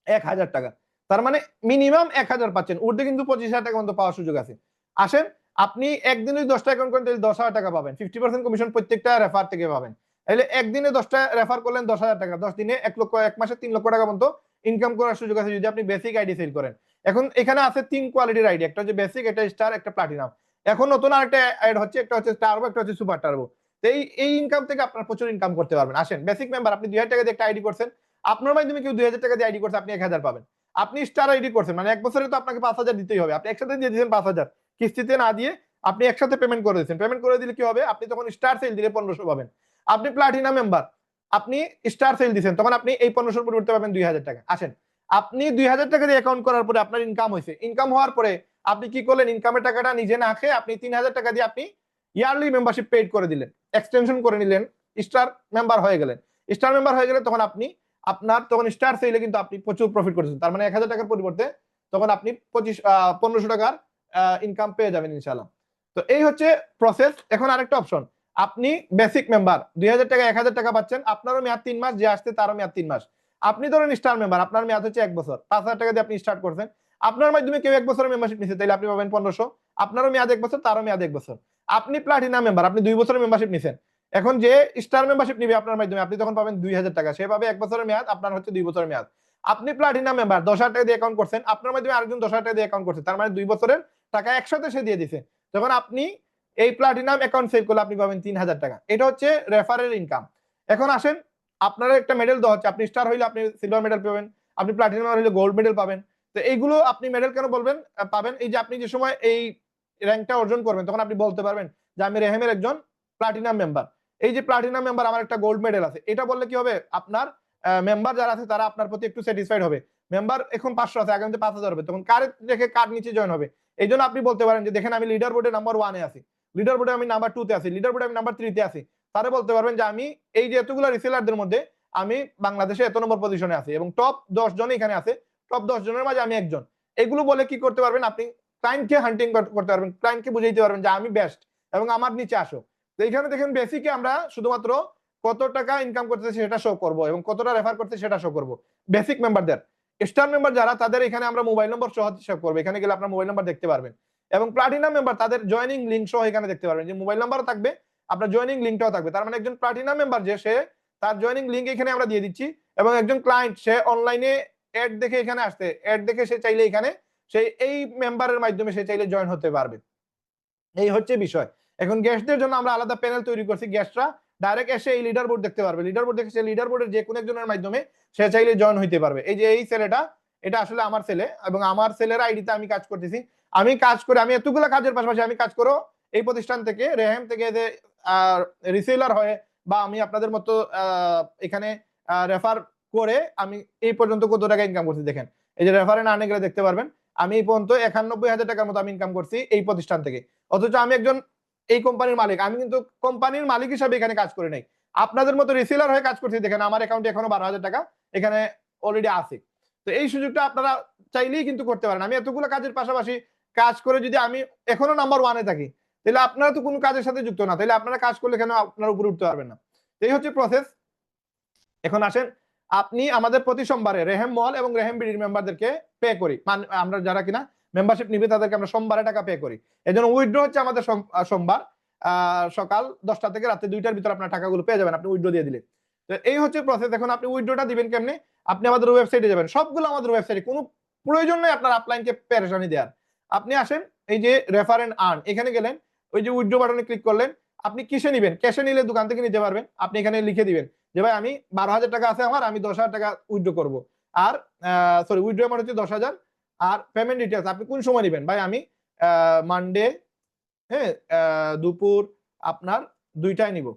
1,000 টাকা। তার মানে মিনিমাম 1,000 পাচ্ছেন, ঊর্ধ্বে কিন্তু 25,000 টাকা পর্যন্ত পাওয়ার সুযোগ আছে। আসেন, আপনি একদিনে 10টা অ্যাকাউন্ট করেন তাহলে 10,000 টাকা পাবেন, 50% কমিশন প্রত্যেকটা রেফার থেকে পাবেন। তাহলে একদিনে 10টা রেফার করলেন 10,000 টাকা, 10 দিনে 1 লক্ষ, 1 মাসে 3 লক্ষ টাকা পর্যন্ত ইনকাম করার সুযোগ আছে যদি আপনি বেসিক আইডি সেল করেন। এখন এখানে আছে 3 কোয়ালিটির আইডি, একটা হচ্ছে বেসিক, একটা স্টার, একটা প্লাটিনাম। এখন নতুন আরেকটা অ্যাড হচ্ছে, একটা হচ্ছে টার্বো, একটা হচ্ছে সুপার টার্বো। তো এই ইনকাম থেকে আপনারা প্রচুর ইনকাম করতে পারবেন। আসেন, বেসিক মেম্বার আপনি 2,000 টাকা দিয়ে একটা আইডি করছেন, আপনার মাধ্যমে কেউ 2,000 টাকা দিয়ে আইডি করছে, আপনি 1,000 পাবেন। আপনি স্টার আইডি করছেন মানে 1 বছরে তো আপনাকে 5,000 দিতেই হবে, আপনি একসাথে দিয়ে দিয়েছেন 5,000, কিস্তিতে না দিয়ে আপনি একসাথে পেমেন্ট করে দিয়েছেন। পেমেন্ট করে দিলে কি হবে, আপনি তখন স্টার সেল দিলে 1,500 পাবেন। আপনি প্লাটিনাম মেম্বার, আপনি স্টার সেল দিয়েছেন, তখন আপনি এই 1,500 পরিবর্তে পাবেন 2,000 টাকা। আসেন, আপনি 2,000 টাকা দিয়ে অ্যাকাউন্ট করার পরে আপনার ইনকাম হয়েছে, ইনকাম হওয়ার পরে আপনি কি করলেন, ইনকামের টাকাটা নিজে না খেয়ে আপনি 3,000 টাকা দিয়ে আপনি ইয়ারলি মেম্বারশিপ পেড করে দিলেন, এক্সটেনশন করে নিলেন, স্টার মেম্বার হয়ে গেলেন। স্টার মেম্বার হয়ে গেলে তখন আপনি আপনার তখন স্টার সেলে কিন্তু আপনি প্রচুর প্রফিট করেছেন। তার মানে 1,000 টাকার পরিবর্তে তখন আপনি 1,500 টাকার ইনকাম পেয়ে যাবেন ইনশাআল্লাহ। তো এই হচ্ছে প্রসেস। এখন আরেকটা অপশন, আপনি বেসিক মেম্বার 2,000 টাকা 1,000 টাকা পাচ্ছেন, আপনারও মেয়াদ 3 মাস, যে আসছে তারও মেয়াদ 3 মাস। আপনি ধরেন স্টার মেম্বার, আপনার মেয়াদ হচ্ছে 1 বছর, 5,000 টাকা দিয়ে আপনি স্টার্ট করছেন, আপনার মাধ্যমে কেউ 1 বছরের মেম্বারশিপ নিচ্ছে, তাহলে আপনি পাবেন 1,500, আপনারও মেয়াদ 1 বছর, তারও মেয়াদ 1 বছর। আপনি প্লাটিনাম মেম্বার, আপনি 2 বছরের মেম্বারশিপ নিছেন, এখন যে স্টার মেম্বারশিপ নিবে আপনার মাধ্যমে, আপনি তখন পাবেন 2,000 টাকা, সে পাবে 1 বছরের মেয়াদ, আপনার হচ্ছে 2 বছরের মেয়াদ। আপনি প্লাটিনাম মেম্বার 10,000 টাকা দিয়ে অ্যাকাউন্ট করছেন, আপনার মাধ্যমে আরেকজন 10,000 টাকা দিয়ে অ্যাকাউন্ট করছে, তার মানে 2 বছরের টাকা একসাথে সে দিয়ে দিছে, তখন আপনি এই প্লাটিনাম অ্যাকাউন্ট সেভ করলে আপনি পাবেন 3,000 টাকা। এটা হচ্ছে রেফারের ইনকাম। এখন আসেন, আপনারা একটা মেডেল দেওয়া হচ্ছে, আপনি স্টার হইলে আপনি সিলভার মেডেল পাবেন, আপনি প্লাটিনাম হইলে গোল্ড মেডেল পাবেন। তো এইগুলো আপনি মেডেল কেন বলবেন পাবেন, এই যে আপনি যে সময় এই র্যাঙ্কটা অর্জন করবেন তখন আপনি বলতে পারবেন যে আমি রেহেমের একজন প্লাটিনাম মেম্বার, এই যে প্লাটিনাম মেম্বার, আমার একটা গোল্ড মেডেল আছে। এটা বললে কি হবে, আপনার মেম্বার যারা আছে তারা আপনার প্রতি একটু স্যাটিসফাইড হবে। মেম্বার এখন 500 আছে, আগামীতে 5,000 হবে, তখন কার দেখে কার নিচে জয়েন হবে। এই জন্য আপনি বলতে পারেন যে দেখেন আমি লিডার বোর্ডে নাম্বার 1 এ আছি, লিডার বোর্ডে আমি নাম্বার 2 তে আছি, লিডার বোর্ডে আমি নাম্বার 3 তে আছি। তারা বলতে পারবেন যে আমি এই যে এতগুলো রিসেলারদের মধ্যে আমি বাংলাদেশে এত নম্বর পজিশনে আছি এবং টপ 10 জন এখানে আছে, টপ 10 জনের মাঝে আমি একজন। এগুলো বলে কি করতে পারবেন, আপনি ক্লায়েন্টকে হান্টিং করতে পারবেন, ক্লায়েন্টকে বুঝাইতে পারবেন যে আমি বেস্ট এবং আমার নিচে আসো। তো এখানে দেখেন বেসিকে আমরা শুধুমাত্র কত টাকা ইনকাম করতেছে সেটা শো করব এবং কতটা রেফার করতে সেটা শো করব বেসিক মেম্বারদের। স্টার মেম্বার যারা, তাদের এখানে আমরা মোবাইল নম্বর সহ হিসাব করব, এখানে গেলে আপনার মোবাইল নাম্বার দেখতে পারবেন। এবং প্লাটিনাম মেম্বার তাদের জয়েনিং লিংক সহ এখানে দেখতে পারবেন, যে মোবাইল নাম্বারও থাকবে, আপনার জয়েনিং লিংকটাও থাকবে। তার মানে একজন প্লাটিনাম মেম্বার যে, সে তার জয়েনিং লিংক এখানে আমরা দিয়ে দিচ্ছি, এবং একজন ক্লায়েন্ট সে অনলাইনে অ্যাড দেখে এখানে আসতে, অ্যাড দেখে সে চাইলে এখানে সেই এই মেম্বারের মাধ্যমে সে চাইলে জয়েন হতে পারবে। এই হচ্ছে বিষয়। এখন গেস্টদের জন্য আমরা আলাদা প্যানেল তৈরি করছি, গেস্টরা ডাইরেক্ট এসে এই লিডার বোর্ড দেখতে পারবে, লিডার বোর্ড দেখে সে লিডার বোর্ডের যে কোনো একজনের মাধ্যমে সে চাইলে জয়েন হইতে পারবে। এই যে এই ছেলেটা, এটা আসলে আমার ছেলে এবং আমার ছেলের আইডিতে আমি কাজ করতেছি। আমি কাজ করে, আমি এতগুলো কাজের পাশাপাশি আমি কাজ করো এই প্রতিষ্ঠান থেকে, রেহেম থেকে যে রিসেলার হয়ে বা আমি আপনাদের মতো এখানে রেফার করে আমি এই পর্যন্ত কত টাকা ইনকাম করছি দেখেন। এই যে রেফারে না আনে গেলে দেখতে পারবেন আমি এই পর্যন্ত 91,000 টাকার মতো আমি ইনকাম করছি এই প্রতিষ্ঠান থেকে। অথচ আমি একজন এই কোম্পানির মালিক, আমি কিন্তু কোম্পানির মালিক হিসাবে এখানে কাজ করি নাই, আপনাদের মতো রিসেলার হয়ে কাজ করছি। দেখেন আমার অ্যাকাউন্টে এখনো 12,000 টাকা এখানে অলরেডি আছে। তো এই সুযোগটা আপনারা চাইলেই কিন্তু করতে পারেন। আমি এতগুলো কাজের পাশাপাশি কাজ করে যদি আমি এখনো নাম্বার 1 এ থাকি, তাহলে আপনারা তো কোনো কাজের সাথে যুক্ত না, তাহলে আপনারা কাজ করলে কেন আপনারা উপরে উঠতে পারবেন না। এই হচ্ছে প্রসেস। এখন আসেন, আপনি আমাদের প্রতি সোমবারে রেহেম মল এবং রেহেম বিডির মেম্বারদেরকে পে করি, আমরা যারা কিনা মেম্বারশিপ নিবে তাদেরকে আমরা সোমবারে টাকা পে করি। এজন্য উইথড্র হচ্ছে আমাদের সোমবার সকাল 10টা থেকে রাতে 2টার ভিতরে আপনার টাকাগুলো পেয়ে যাবেন আপনি উইথড্র দিয়ে দিলে। তো এই হচ্ছে প্রসেস। এখন আপনি উইথড্রটা দিবেন কেমনে, আপনি আমাদের ওয়েবসাইটে যাবেন, সবগুলো আমাদের ওয়েবসাইটে, কোনো প্রয়োজন নেই আপনার আপলাইনকে পেরেশানি দেওয়ার। আপনি আসেন, এই যে রেফার এন্ড আর্ন, এখানে গেলেন, ওই যে উইথড্র বাটনে ক্লিক করলেন, আপনি কিসে নিবেন, ক্যাশে নিলে দোকান থেকে নিতে পারবেন, আপনি এখানে লিখে দিবেন যে ভাই আমি 12,000 টাকা আছে আমার, আমি 10,000 টাকা উইথড্র করবো, আর সরি উইথড্র অ্যামাউন্ট হচ্ছে 10,000, আর পেমেন্ট ডিটেলস আপনি কোন সময় নেবেন, ভাই আমি মানডে, হ্যাঁ, দুপুর আপনার 2টায় নিব,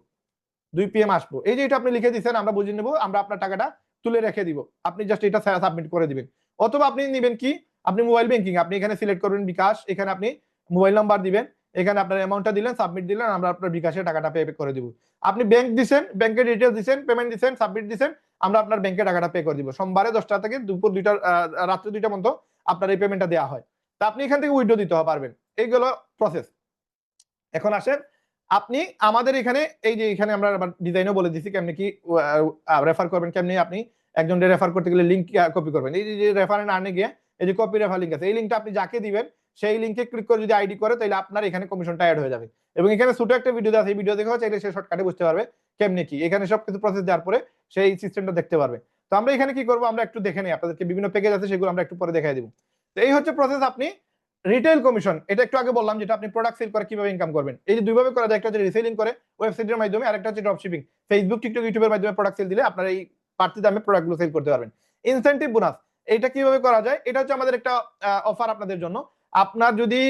2 PM আসবো, এই যে এটা আপনি লিখে দিচ্ছেন, আমরা বুঝে নেবো, আমরা আপনার টাকাটা তুলে রেখে দিব, আপনি জাস্ট এটা সাবমিট করে দিবেন। অথবা আপনি নিবেন কি, আপনি মোবাইল ব্যাংকিং, আপনি এখানে সিলেক্ট করবেন বিকাশ, এখানে আপনি মোবাইল নাম্বার দিবেন, এখানে আপনার অ্যামাউন্টটা দিলেন, সাবমিট দিলেন, আমরা আপনার বিকাশে টাকাটা পে করে দিব। আপনি ব্যাংক দিবেন, ব্যাংকের ডিটেইলস দিবেন, পেমেন্ট দিবেন, সাবমিট দিবেন, আমরা আপনার ব্যাংকে টাকাটা পে করে দিব। সোমবারে 10টা থেকে দুপুর 2টা রাত্রি 2টা পর্যন্ত আপনার এই পেমেন্টটা দেওয়া হয়। তা আপনি এখান থেকে উইথড্র দিতে পারবেন। এইগুলো প্রসেস। এখন আসেন আপনি আমাদের এখানে এই যে এখানে আমরা ডিজাইনও বলে দিচ্ছি কেমনি কি রেফার করবেন, কেমনি আপনি একজনকে রেফার করতে গেলে লিঙ্ক কপি করবেন। এই যে রেফারেন্স আনে গিয়ে এই যে কপি রেফার লিঙ্ক আছে, এই লিঙ্কটা আপনি যাকে দিবেন সেই লিঙ্কে ক্লিক করে যদি আইডি করে তাহলে আপনার এখানে কমিশনটা অ্যাড হয়ে যাবে। এবং এখানে ছোট একটা ভিডিও আছে, এই ভিডিও দেখে চাইলে সে শর্টকাটে বুঝতে পারবে কেমনি কি, এখানে সবকিছু প্রসেস দেওয়ার পরে সেই সিস্টেমটা দেখতে পারবে। তো আমরা এখানে কি করবো, আমরা একটু দেখে নিই, আপনাদেরকে বিভিন্ন প্যাকেজ আছে সেগুলো আমরা একটু পরে দেখাই দিব। তো এই হচ্ছে প্রসেস। আপনি রিটেল কমিশন, এটা একটু আগে বললাম, যেটা আপনি প্রোডাক্ট সেল করে কিভাবে ইনকাম করবেন। এই যে দুইভাবে করা যায়, একটা হচ্ছে রিসেলিং করে ওয়েবসাইটের মাধ্যমে, আরেকটা হচ্ছে ড্রপ শিপিং, ফেসবুক, টিকটক, ইউটিউবের মাধ্যমে প্রোডাক্ট সেল দিলে আপনার এই বাড়তি দামে প্রোডাক্টগুলো সেল করতে পারবেন। ইনসেনটিভ বোনাস, এটা কিভাবে করা যায়, এটা হচ্ছে আমাদের একটা অফার আপনাদের জন্য। আপনার যদি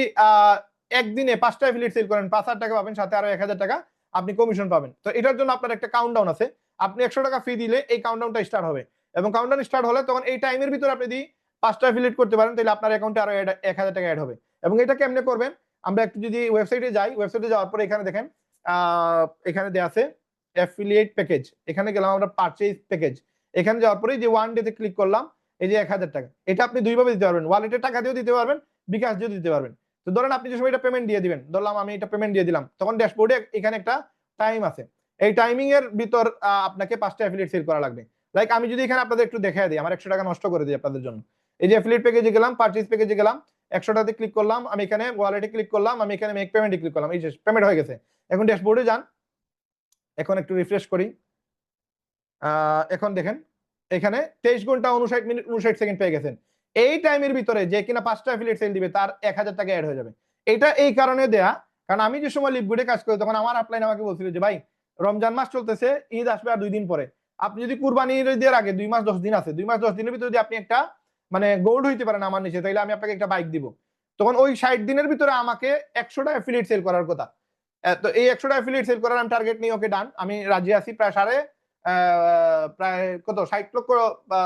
একদিনে 5টা অ্যাফিলিয়েট সেল করেন 5,000 টাকা পাবেন, সাথে আরো 1,000 টাকা আপনি কমিশন পাবেন। তো এটার জন্য আপনার একটা কাউন্টডাউন আছে, আপনি 100 টাকা ফি দিলে এই কাউন্টডাউনটা স্টার্ট হবে, এবং কাউন্টডাউন স্টার্ট হলে তখন এই টাইমের ভিতরে আপনি যদি 5টা অ্যাফিলিয়েট করতে পারেন তাহলে আপনার অ্যাকাউন্টে আরো 1,000 টাকা অ্যাড হবে। এবং এটা কেমনে করবেন, আমরা একটু যদি ওয়েবসাইটে যাই, ওয়েবসাইটে যাওয়ার পরে এখানে দেখেন এখানে দেয়া আছে অ্যাফিলিয়েট প্যাকেজ, এখানে গেলাম আমরা পারচেজ প্যাকেজ, এখানে যাওয়ার পরে যে ওয়ান ডে তে ক্লিক করলাম, এই যে 1,000 টাকা, এটা আপনি দুইভাবে দিতে পারবেন, ওয়ালেটে টাকা দিয়েও দিতে পারবেন, বিকাশ দিয়েও দিতে পারবেন। তো ধরেন আপনি যে সময় এটা পেমেন্ট দিয়ে দিবেন, ধরলাম আমি এটা পেমেন্ট দিয়ে দিলাম, তখন ড্যাশবোর্ডে এখানে একটা টাইম আছে, এই টাইমিং এর ভিতর আপনাকে 5টা অ্যাফিলিয়েট সেল করা লাগবে। লাইক আমি যদি এখানে আপনাদের একটু দেখাই দিই, আমার 100 টাকা নষ্ট করে দিই আপনাদের জন্য। এই যে অ্যাফিলিয়েট প্যাকেজে গেলাম, পারচেজ প্যাকেজে গেলাম, 100 টাকাতে ক্লিক করলাম, আমি এখানে ওয়ালেটে ক্লিক করলাম, আমি এখানে মেক পেমেন্টে ক্লিক করলাম, এই যে পেমেন্ট হয়ে গেছে। এখন ড্যাশবোর্ডে যান, এখন একটু রিফ্রেশ করি, এখন দেখেন এখানে 23 ঘন্টা 59 মিনিট 59 সেকেন্ড পেয়ে গেছেন। এই টাইমের ভিতরে যে কিনা 5টা অ্যাফিলিয়েট সেল দিবে তার 1,000 টাকা অ্যাড হয়ে যাবে। এটা এই কারণে দেয়া, কারণ আমি যে সময় লিপগুডে কাজ করি তখন আমার আপলাইন আমাকে বলছিল যে ভাই রমজান মাস চলতেছে, ঈদ আসবে আর 2 দিন পরে, আপনি যদি কুরবানি ঈদের আগে 2 মাস 10 দিন আছে, 2 মাস 10 দিনের ভিতরে যদি আপনি একটা মানে গোল্ড হইতে পারেন আমার নিচে, তাহলে আমি আপনাকে একটা বাইক দিব। তখন ওই 60 দিনের ভিতরে আমাকে 100টা অ্যাফিলিয়েট সেল করার কথা। তো এই 100টা অ্যাফিলিয়েট সেল করার আমি টার্গেট নিয়ে ওকে ডান, আমি রাজি আছি। প্রায় কত 60 লক্ষ বা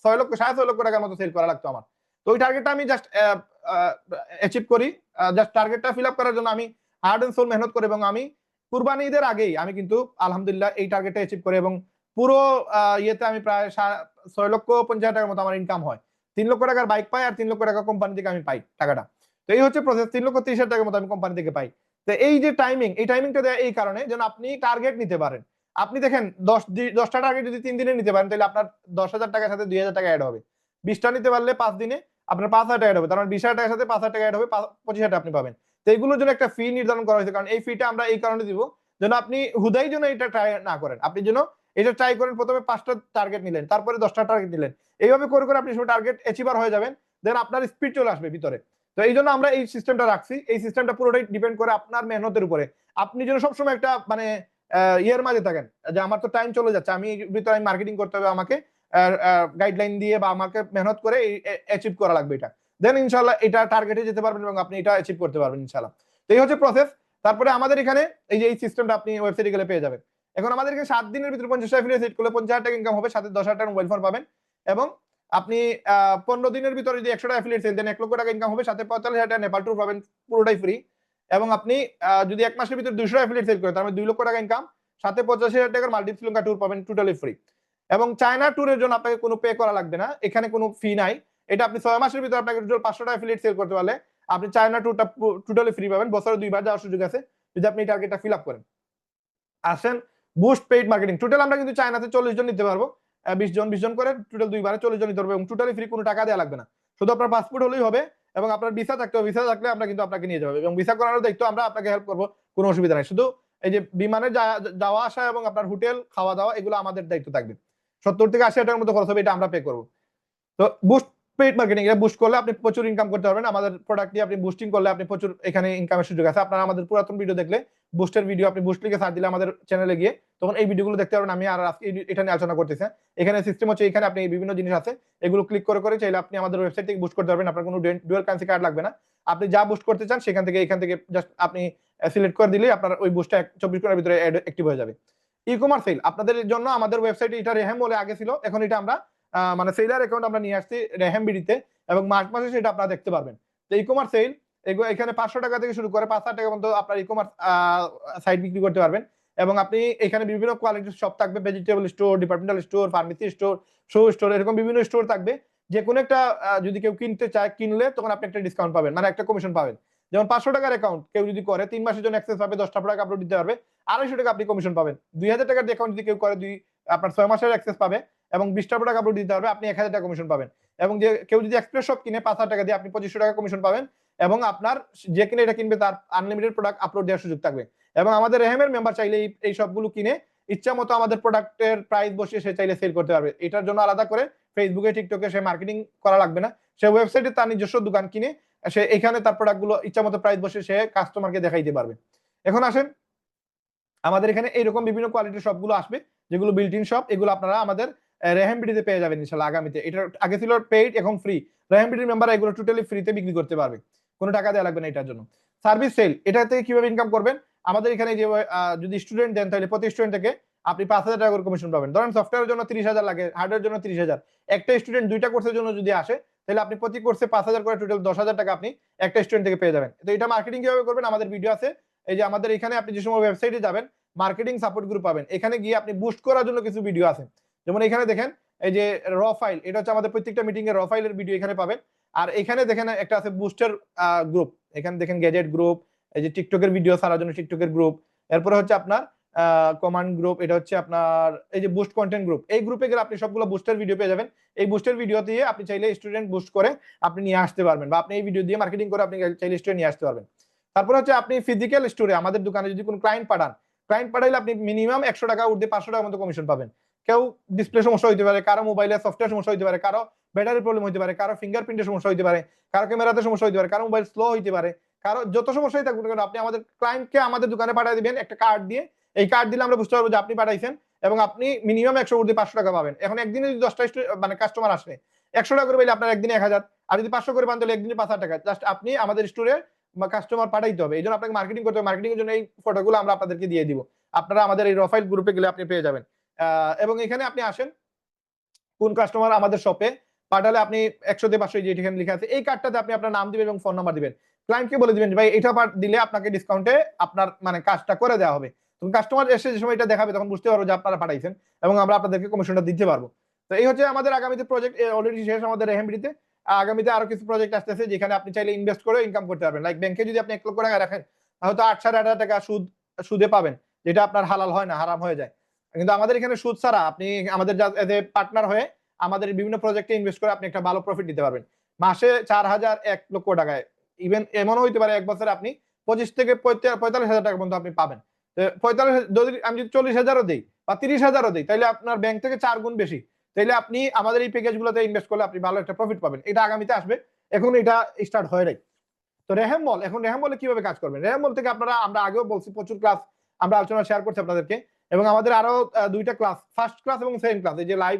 6 লক্ষ 6.5 লক্ষ টাকার মতো সেল করা লাগতো আমার। তো ওই টার্গেটটা আমি জাস্ট অ্যাচিভ করি। জাস্ট টার্গেটটা ফিল আপ করার জন্য আমি হার্ড এন্ড সোল মেহনত করি, এবং আমি কুরবানি ঈদের আগেই আমি কিন্তু আলহামদুলিল্লাহ এই টার্গেটটা অ্যাচিভ করি, এবং পুরো ইয়েতে আমি প্রায় 6,50,000 টাকার মতো আমার ইনকাম হয়। 3 লক্ষ টাকার বাইক পাই আর 3 লক্ষ টাকা কোম্পানি থেকে আমি পাই টাকাটা। তো এই হচ্ছে প্রসেস, 3,30,000 টাকার মতো আমি কোম্পানি থেকে পাই। তো এই যে টাইমিং, এই টাইমিংটা দেয় এই কারণে যেন আপনি টার্গেট নিতে পারেন। আপনি দেখেন 10টা টার্গেট যদি 3 দিনে নিতে পারেন তাহলে আপনার 10,000 টাকার সাথে 2,000 টাকা অ্যাড হবে। 20টা নিতে পারলে 5 দিনে আপনার 5,000 টাকা অ্যাড হবে, তার মানে 20,000 টাকার সাথে 5,000 টাকা অ্যাড হবে, 25,000 টাকা আপনি পাবেন। তো এইগুলোর জন্য একটা ফি নির্ধারণ করা হয়েছে, কারণ এই ফিটা আমরা এই কারণে দিব যেন আপনি হুদাই যেন এটা ট্রাই না করেন, আপনি যেন এটা ট্রাই করেন। প্রথমে 5টা টার্গেট নিলেন, তারপরে 10টা টার্গেট নিলেন, এইভাবে করে করে আপনি সব টার্গেট অ্যাচিভার হয়ে যাবেন, দেন আপনার স্পিড চলে আসবে ভিতরে। তো এই জন্য আমরা এই সিস্টেমটা রাখছি। এই সিস্টেমটা পুরোটাই ডিপেন্ড করে আপনার মেহনতের উপরে। আপনি যেন সবসময় একটা মানে ইয়ের মাঝে থাকেন যে আমার তো টাইম চলে যাচ্ছে, আমি ভিতরে আমি মার্কেটিং করতে হবে, আমাকে গাইডলাইন দিয়ে বা আমাকে মেহনত করে অ্যাচিভ করা লাগবে এটা, দেন ইনশাল্লাহ এটা টার্গেটে যেতে পারবেন এবং আপনি এটা অ্যাচিভ করতে পারবেন ইনশাল্লাহ। তো এই হচ্ছে প্রসেস। তারপরে আমাদের এখানে এই যে এই সিস্টেমটা আপনি ওয়েবসাইটে গেলে পেয়ে যাবেন। এখন আমাদের এখানে 7 দিনের ভিতরে 50টা অ্যাফিলিয়েট সেট করলে 50,000 টাকা ইনকাম হবে, সাথে 10,000 টাকা মোবাইল ফোন পাবেন। এবং আপনি 15 দিনের ভিতরে যদি 100টা অ্যাফিলিয়েট সেল দেন 1 লক্ষ টাকা ইনকাম হবে, সাথে 45,000 টাকা নেপাল ট্যুর পাবেন, পুরোটাই ফ্রি। এবং আপনি যদি 1 মাসের ভিতরে 200 অ্যাফিলিয়েট সেল করেন তার মানে 2 লক্ষ টাকা ইনকাম, সাথে 85,000 টাকার মালদ্বীপ শ্রীলঙ্কা ট্যুর পাবেন, টোটালি ফ্রি। এবং চায়না ট্যুরের জন্য আপনাকে কোনো পে করা লাগবে না, এখানে কোনো ফি নাই। এটা আপনি 6 মাসের ভিতরে আপনাকে টোটাল 500টা অ্যাফিলিয়েট সেল করতে পারলে আপনি চায়না ট্যুরটা টোটালি ফ্রি পাবেন, বছরে 2 বার যাওয়ার সুযোগ আছে যদি আপনি টার্গেটটা ফিল আপ করেন। আসেন বুস্ট পেইড মার্কেটিং, টোটাল আমরা কিন্তু চায়নাতে 40 জন নিতে পারবো, 20 জন করে টোটাল 2 বারে 40 জন নিতে পারবো, এবং টোটালি ফ্রি, কোনো টাকা দেওয়া লাগবে না, শুধু আপনার পাসপোর্ট হলেই হবে এবং আপনার ভিসা থাকতে হবে। ভিসা থাকলে আমরা কিন্তু আপনাকে নিয়ে যাবো, এবং ভিসা করার দায়িত্ব আমরা আপনাকে হেল্প করবো, কোনো অসুবিধা নাই। শুধু এই যে বিমানে যাওয়া আসা এবং আপনার হোটেল খাওয়া দাওয়া এগুলো আমাদের দায়িত্ব থাকবে। 70 থেকে 80 টাকার মতো খরচ হবে, এটা আমরা পে করবো। তো বুস্ট পেইড মার্কেটিং, এটা বুস্ট করলে আপনি প্রচুর ইনকাম করতে পারবেন। আমাদের প্রোডাক্ট দিয়ে আপনি বুস্টিং করলে আপনি প্রচুর এখানে ইনকামের সুযোগ আছে। আপনারা আমাদের পুরাতন ভিডিও দেখলে বুস্টের ভিডিও আপনি বুস্ট লিখে সার্চ দিলে আমাদের চ্যানেলে গিয়ে তখন এই ভিডিওগুলো দেখতে পারবেন। আমি আর আজকে এটা নিয়ে আলোচনা করতেছি। এখানে সিস্টেম হচ্ছে, এখানে আপনি বিভিন্ন জিনিস আছে, এগুলো ক্লিক করে করে চাইলে আপনি আমাদের ওয়েবসাইট থেকে বুস্ট করতে পারবেন। আপনার কোনো ডুয়াল কারেন্সি কার্ড লাগবে না, আপনি যা বুস্ট করতে চান সেখান থেকে এখান থেকে জাস্ট আপনি সিলেক্ট করে দিলেই আপনার ওই বুস্টটা 24 ঘন্টার ভিতরে অ্যাক্টিভ হয়ে যাবে। ই কমার্স সেল আপনাদের জন্য আমাদের ওয়েবসাইটে, এটা রেহেম বলে আগে ছিল, এখন এটা আমরা মানে সেলার অ্যাকাউন্ট আমরা নিয়ে আসছি রেহেম বিডিতে, এবং মার্চ মাসে সেটা আপনারা দেখতে পারবেন। তো ই কমার্স সেল এখানে 500 টাকা থেকে শুরু করে 5,000 টাকা পর্যন্ত আপনার ই কমার্স সাইট বিক্রি করতে পারবেন। এবং আপনি এখানে বিভিন্ন কোয়ালিটির শপ থাকবে, vegetable store, departmental store, pharmacy store, show store, এরকম বিভিন্ন স্টোর থাকবে। যে কোনো একটা যদি কেউ কিনতে চায়, কিনলে তখন আপনি একটা ডিসকাউন্ট পাবেন, মানে একটা কমিশন পাবেন। যেমন 500 টাকার অ্যাকাউন্ট কেউ যদি করে 3 মাসের জন্য অ্যাক্সেস পাবে, 10টা প্রোডাক্ট আপলোড দিতে পারবে, 250 টাকা আপনি কমিশন পাবেন। 2000 টাকার অ্যাকাউন্ট যদি কেউ করে আপনার 6 মাসের অ্যাক্সেস পাবে এবং 20টা প্রোডাক্ট আপলোড দিতে পারবে, আপনি 1000 টাকা কমিশন পাবেন। এবং যে কেউ যদি এক্সপ্রেস শপ কিনে 5000 টাকা দিয়ে আপনি 2500 টাকা কমিশন পাবেন এবং আপনার যে কিনে এটা কিনবে তার আনলিমিটেড প্রোডাক্ট আপলোড দেওয়ার সুযোগ থাকবে। এবং আমাদের রেহেমের মেম্বার চাইলে এই সবগুলো কিনে ইচ্ছা মতো আমাদের প্রোডাক্টের প্রাইস বসিয়ে সে চাইলে সেল করতে পারবে। এটার জন্য আলাদা করে ফেসবুকে টিকটকে সে মার্কেটিং করা লাগবে না। সে ওয়েবসাইটে তার নিজস্ব দোকান কিনে সে এখানে তার প্রোডাক্টগুলো ইচ্ছা মতো প্রাইস বসে সে কাস্টমারকে দেখাইতে পারবে। এখন আসেন আমাদের এখানে এইরকম বিভিন্ন কোয়ালিটির শপগুলো আসবে যেগুলো বিল্ট ইন শপ, এগুলো আপনারা আমাদের রেহেম বিডিতে পেয়ে যাবেন ইনশাআল্লাহ আগামীতে। এটা আগে ছিল পেইড, এখন ফ্রি। রেহেম বিডির মেম্বার এগুলো টোটালি ফ্রিতে বিক্রি করতে পারবে, কোনো টাকা দেওয়া লাগবে না এটার জন্য। সার্ভিস সেল, এটা থেকে কিভাবে ইনকাম করবেন, আমাদের এখানে যে যদি স্টুডেন্ট দেন তাহলে প্রতি স্টুডেন্ট থেকে আপনি 5000 টাকা করে কমিশন পাবেন। ধরেন সফটওয়্যারের জন্য 30,000 লাগে, হার্ডওয়্যারের জন্য 30,000, একটা স্টুডেন্ট 2টা কোর্সের জন্য যদি আসে তাহলে আপনি প্রতি কোর্সে 5000 করে টোটাল 10,000 টাকা আপনি একটা স্টুডেন্ট থেকে পেয়ে যাবেন। তো এটা মার্কেটিং কিভাবে করবেন আমাদের ভিডিও আছে। এই যে আমাদের এখানে আপনি যে সময় ওয়েবসাইটে যাবেন মার্কেটিং সাপোর্ট গ্রুপ পাবেন, এখানে গিয়ে আপনি বুস্ট করার জন্য কিছু ভিডিও আছে। যেমন এখানে দেখেন এই যে র ফাইল, এটা হচ্ছে আমাদের প্রত্যেকটা মিটিং এর র ফাইলের ভিডিও এখানে পাবেন। আর এখানে দেখেন একটা আছে বুস্টার গ্রুপ, এখানে দেখেন গ্যাজেট গ্রুপ, এই যে টিকটকের ভিডিও ছাড়ার জন্য টিকটকের গ্রুপ, এরপরে হচ্ছে আপনার কমান্ড গ্রুপ, এটা হচ্ছে আপনার এই যে বুস্ট কন্টেন্ট গ্রুপ। এই গ্রুপে গেলে আপনি সবগুলো বুস্টার ভিডিও পেয়ে যাবেন। এই বুস্টার ভিডিও দিয়ে আপনি চাইলে স্টুডেন্ট বুস্ট করে আপনি নিয়ে আসতে পারবেন, বা আপনি এই ভিডিও দিয়ে মার্কেটিং করে আপনি চাইলে স্টুডেন্ট নিয়ে আসতে পারবেন। তারপর হচ্ছে আপনি ফিজিক্যাল স্টোরে আমাদের দোকানে যদি কোনো ক্লায়েন্ট পাঠান, ক্লায়েন্ট পাঠাইলে আপনি মিনিমাম 100 টাকা উঠতে 500 টাকার মতো কমিশন পাবেন। কেউ ডিসপ্লে সমস্যা হইতে পারে, কারো মোবাইলে সফটওয়্যার সমস্যা হইতে পারে, কারো ব্যাটারি প্রবলেম হইতে পারে, কারো ফিঙ্গারপ্রিন্টের সমস্যা হইতে পারে, কারো ক্যামেরাতে সমস্যা হইতে পারে, কারো মোবাইল স্লো হইতে পারে, কারো যত সমস্যাই থাকুক না কেন আপনি আমাদের ক্লায়েন্টকে আমাদের দোকানে পাঠিয়ে দিবেন একটা কার্ড দিয়ে। এই কার্ড দিলে আমরা বুঝতে পারবো যে আপনি পাঠাইছেন এবং আপনি মিনিমাম 100 উঠতে 500 টাকা পাবেন। এখন একদিনে যদি 10টা মানে কাস্টমার আসে 100 টাকা করে পাইলে আপনার একদিনে 1000, আর যদি 500 করে পান তাহলে একদিনে 5000 টাকা জাস্ট আপনি আমাদের স্টোরে কাস্টমার পাঠাইতে হবে। এই জন্য আপনাকে মার্কেটিং করতে হবে। মার্কেটিং এর জন্য এই ফটোগুলো আমরা আপনাদেরকে দিয়ে দিব, আপনারা আমাদের এই রফাইল গ্রুপে গেলে আপনি পেয়ে যাবেন। এবং এখানে আপনি আসেন কোন কাস্টমার আমাদের শপে পাঠালে আপনি 100 থেকে 500 যে এখানে লেখা আছে এই কার্ডটাতে আপনি আপনার নাম দিবেন এবং ফোন নাম্বার দিবেন। ক্লায়েন্টকে বলে দিবেন যে ভাই এটা দিলে আপনাকে ডিসকাউন্টে আপনার মানে কাজটা করে দেওয়া হবে। তখন কাস্টমার এসে যে সময় এটা দেখাবে তখন বুঝতে পারবো যে আপনারা পাঠাইছেন এবং আমরা আপনাদেরকে কমিশনটা দিতে পারবো। তো এই হচ্ছে আমাদের আগামীতে প্রজেক্ট অলরেডি শেষ আমাদের রেহেমবিডিতে। আগামীতে আরো কিছু প্রজেক্ট আসতেছে যেখানে আপনি চাইলে ইনভেস্ট করে ইনকাম করতে পারবেন। লাইক ব্যাংকে যদি আপনি 1 লক্ষ টাকা রাখেন হয়তো 8,500 টাকা সুদে পাবেন, যেটা আপনার হালাল হয় না, হারাম হয়ে যায়। কিন্তু আমাদের এখানে সুদ ছাড়া আপনি আমাদের পার্টনার হয়ে আমাদের বিভিন্ন প্রজেক্টে ইনভেস্ট করে আপনি একটা ভালো প্রফিট দিতে পারবেন। মাসে 4,000 1 লক্ষ টাকায়, ইভেন এমনও হইতে পারে এক বছরে আপনি 25 থেকে 45,000 টাকা পর্যন্ত আপনি পাবেন। 45 যদি আমি 40,000ও দিই বা 30,000ও দিই তাহলে আপনার ব্যাংক থেকে 4 গুণ বেশি। তাহলে আপনি আমাদের এই প্যাকেজগুলোতে ইনভেস্ট করলে আপনি ভালো একটা প্রফিট পাবেন। এটা আগামীতে আসবে, এখন এটা স্টার্ট হয় নাই। তো রেহেম মল, এখন রেহেম মলে কিভাবে কাজ করবেন? রেহেম মল থেকে আপনারা আমরা আগেও বলছি প্রচুর ক্লাস আমরা আলোচনা শেয়ার করছি আপনাদেরকে, এবং আমাদের আরো 2টা ক্লাস, ফার্স্ট ক্লাস এবং সেকেন্ড ক্লাস, এই যে লাইভ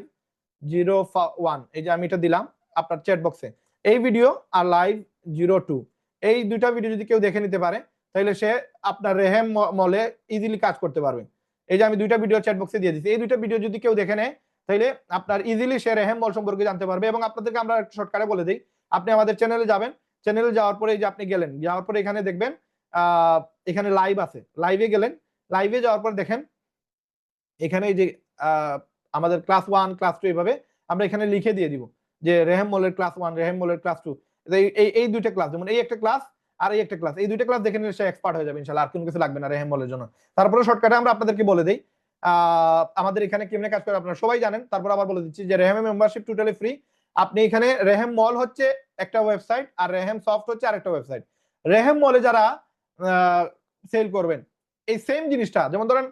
01, এই যে আমি এটা দিলাম আপনার চ্যাট বক্সে, এই ভিডিও আর লাইভ 02, এই 2টা ভিডিও যদি কেউ দেখে নিতে পারে তাহলে সে আপনার রেহেম মলে ইজিলি কাজ করতে পারবে। এই যে আমি 2টা ভিডিও চ্যাট বক্সে দিয়ে দিচ্ছি, এই 2টা ভিডিও যদি কেউ দেখে নেয় তাহলে আপনার ইজিলি সে রেহেম মল সম্পর্কে জানতে পারবে। এবং আপনাদেরকে আমরা একটা শর্টকাটে বলে দিই, আপনি আমাদের চ্যানেলে যাবেন, চ্যানেলে যাওয়ার পরে এই যে আপনি গেলেন, যাওয়ার পরে এখানে দেখবেন এখানে লাইভ আছে, লাইভে গেলেন, লাইভে যাওয়ার পর দেখেন এখানে এই যে আমাদের ক্লাস 1 ক্লাস 2 এভাবে আমরা এখানে লিখে দিয়ে দিব যে রেহেম মলের ক্লাস 1 রেহেম মলের ক্লাস 2, এই 2টা ক্লাস, যেমন এই একটা ক্লাস আর এই একটা ক্লাস, এই 2টা ক্লাস দেখে নিলে সে এক্সপার্ট হয়ে যাবে ইনশাআল্লাহ, আর কোনো কিছু লাগবে না রেহেম মলের জন্য। তারপরে শর্টকাটে আমরা আপনাদেরকে বলে দেই আমাদের এখানে কেমনে কাজ করে আপনারা সবাই জানেন, তারপর আবার বলে দিচ্ছি যে রেহেম মেম্বারশিপ টোটালি ফ্রি। আপনি এখানে রেহেম মল হচ্ছে একটা ওয়েবসাইট আর রেহেম সফট হচ্ছে আরেকটা ওয়েবসাইট। রেহেম মলে যারা সেল করবেন এই সেম জিনিসটা, যেমন ধরেন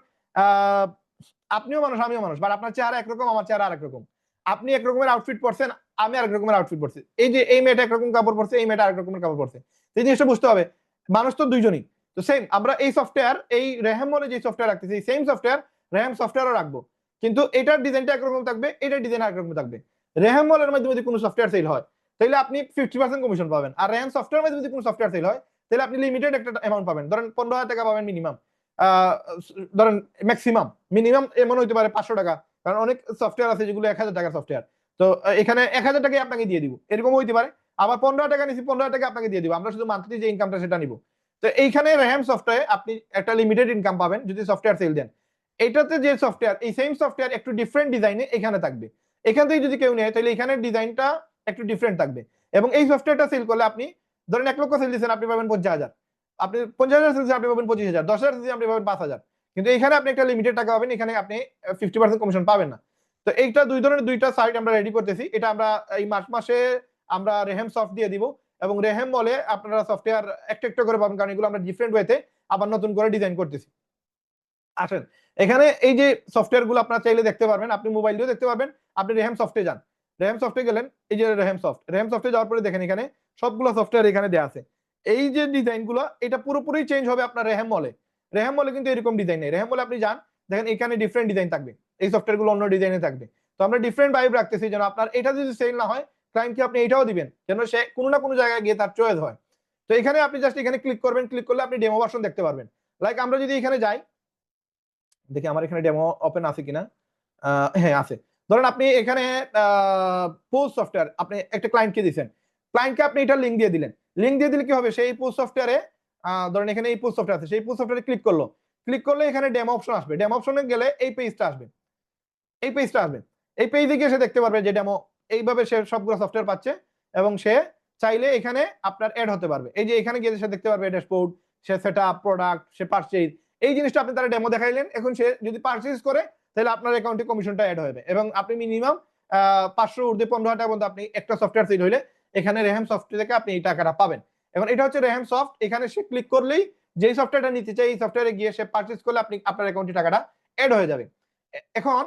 আপনিও মানুষ আমিও মানুষ, বাট আপনার চেহারা একরকম আমার চেহারা আরেক রকম, আপনি এক রকমের আউটফিট পরছেন আমি আরেক রকমের আউটফিট পরছি, এই যে এই মেয়েটা একরকম কাপড় পরছে এই মেয়েটা আরেক রকমের কাপড় পরছে, এই জিনিসটা বুঝতে হবে, মানুষ তো দুইজনই। তো সেম আমরা এই সফটওয়্যার এই রেহেম মলে যে সফটওয়্যার রাখতেছি এই সেম সফটওয়্যার রেহেম সফটওয়্যারও রাখবো, কিন্তু এটার ডিজাইনটা একরকম থাকবে, এটার ডিজাইন আরেক রকম থাকবে। রেহেম মলের মাধ্যমে যদি কোনো সফটওয়্যার সেল হয় তাহলে আপনি 50% কমিশন পাবেন, আর রেহেম সফটওয়্যার মাধ্যমে যদি কোনো সফটওয়্যার সেল হয় তাহলে আপনি লিমিটেড একটা অ্যামাউন্ট পাবেন, ধরেন 15,000 টাকা পাবেন মিনিমাম, ধরেন ম্যাক্সিমাম, মিনিমাম এমন হইতে পারে 500 টাকা, কারণ অনেক সফটওয়্যার আছে যেগুলো 1000 টাকার সফটওয়্যার, তো এখানে 1000 টাকাই আপনাকে দিয়ে দিব, এরকম হইতে পারে। আবার 15 টাকা নিছি 15 টাকা আপনাকে দিয়ে দিব, আমরা শুধু মান্থলি যে ইনকামটা সেটা নিব। তো এইখানে রেহেম সফটওয়্যারে আপনি একটা লিমিটেড ইনকাম পাবেন যদি সফটওয়্যার সেল দেন। এটাতে যে সফটওয়্যার এই সেম সফটওয়্যার একটু ডিফারেন্ট ডিজাইনে এখানে থাকবে, এখান থেকে যদি কেউ নেয় তাহলে এখানে ডিজাইনটা একটু ডিফারেন্ট থাকবে, এবং এই সফটওয়্যারটা সেল করলে আপনি ধরেন 1 লক্ষ সেল দিচ্ছেন, আপনি পাবেন 50,000। আপনি 50,000 সেল দিচ্ছেন, আপনি পাবেন 25,000। 10,000 সেল দিচ্ছেন, আপনি পাবেন 5,000। কিন্তু এখানে আপনি একটা লিমিটেড টাকা পাবেন, এখানে আপনি 50% কমিশন পাবেন না। তো এইটা দুই ধরনের দুইটা সাইট আমরা রেডি করতেছি। এটা আমরা এই মার্চ মাসে আমরা রেহেম সফট দিয়ে দিব, এবং রেহেম মলে আপনারা সফটওয়্যার একটা একটা করে পাবেন, কারণ এগুলো আমরা ডিফারেন্ট ওয়েতে আবার নতুন করে ডিজাইন করতেছি। আসেন, এখানে এই যে সফটওয়্যার গুলো আপনারা চাইলে দেখতে পারবেন, আপনি মোবাইল দিয়েও দেখতে পারবেন। আপনি রেহেম সফটে যান, রেহেম সফটে গেলেন, এই যে রেহেম সফটে যাওয়ার পরে দেখেন এখানে সবগুলো সফটওয়্যার এখানে দেওয়া আছে। এই যে ডিজাইন গুলো, এটা পুরোপুরি চেঞ্জ হবে আপনার রেহেম মলে। রেহেম মলে কিন্তু এরকম ডিজাইন নেই। রেহেম মলে আপনি যান, দেখেন এখানে ডিফারেন্ট ডিজাইন থাকবে, এই সফটওয়্যার গুলো অন্য ডিজাইনে থাকবে। তো আমরা ডিফারেন্ট ভাইব রাখতেছি, যেন আপনার এটা যদি সেল না হয়, ক্লায়েন্টকে আপনি এটাও দিবেন, যেন সে কোনো না কোনো জায়গায় গিয়ে তার চয়েস হয়। তো এখানে আপনি জাস্ট এখানে ক্লিক করবেন, ক্লিক করলে আপনি ডেমো ভার্সন দেখতে পারবেন। লাইক আমরা যদি এখানে যাই, দেখি আমার এখানে ডেমো ওপেন আছে কিনা। হ্যাঁ আছে। ধরেন আপনি এখানে পোস্ট সফটওয়্যার আপনি একটা ক্লায়েন্টকে দিচ্ছেন, ক্লায়েন্টকে আপনি এটা লিঙ্ক দিয়ে দিলেন। লিঙ্ক দিয়ে দিলে কি হবে, সেই পোস্ট সফটওয়্যারে ধরেন এখানে এই পোস্ট সফটওয়্যার আছে, সেই পোস্ট সফটওয়্যারে ক্লিক করলো, ক্লিক করলে এখানে ডেমো অপশন আসবে। ডেমো অপশনে গেলে এই পেজটা আসবে, এই পেজটা আসবে। এই পেজে গিয়ে সে দেখতে পারবে যে ডেমো এইভাবে সে সবগুলো সফটওয়্যার পাচ্ছে, এবং সে চাইলে এখানে আপনার অ্যাড হতে পারবে। এই যে এখানে গিয়ে সে দেখতে পারবে ড্যাশবোর্ড, সে সেটআপ, প্রোডাক্ট, সে পারচেজ, এই জিনিসটা আপনি তারা ডেমো দেখাইলেন। এখন সে যদি পারচেজ করে, তাহলে আপনার অ্যাকাউন্টে কমিশনটা অ্যাড হবে, এবং আপনি মিনিমাম 500 ঊর্ধ্বে 15,000 টাকা পর্যন্ত আপনি একটা সফটওয়্যার সেল হইলে এখানে রেহেম সফটওয়্যার থেকে আপনি এই টাকাটা পাবেন। এখন এটা হচ্ছে রেহেম সফট। এখানে সে ক্লিক করলেই যেই সফটওয়্যারটা নিতে চাই, এই সফটওয়্যারে গিয়ে সে পারচেজ করলে আপনি আপনার অ্যাকাউন্টে টাকাটা অ্যাড হয়ে যাবে। এখন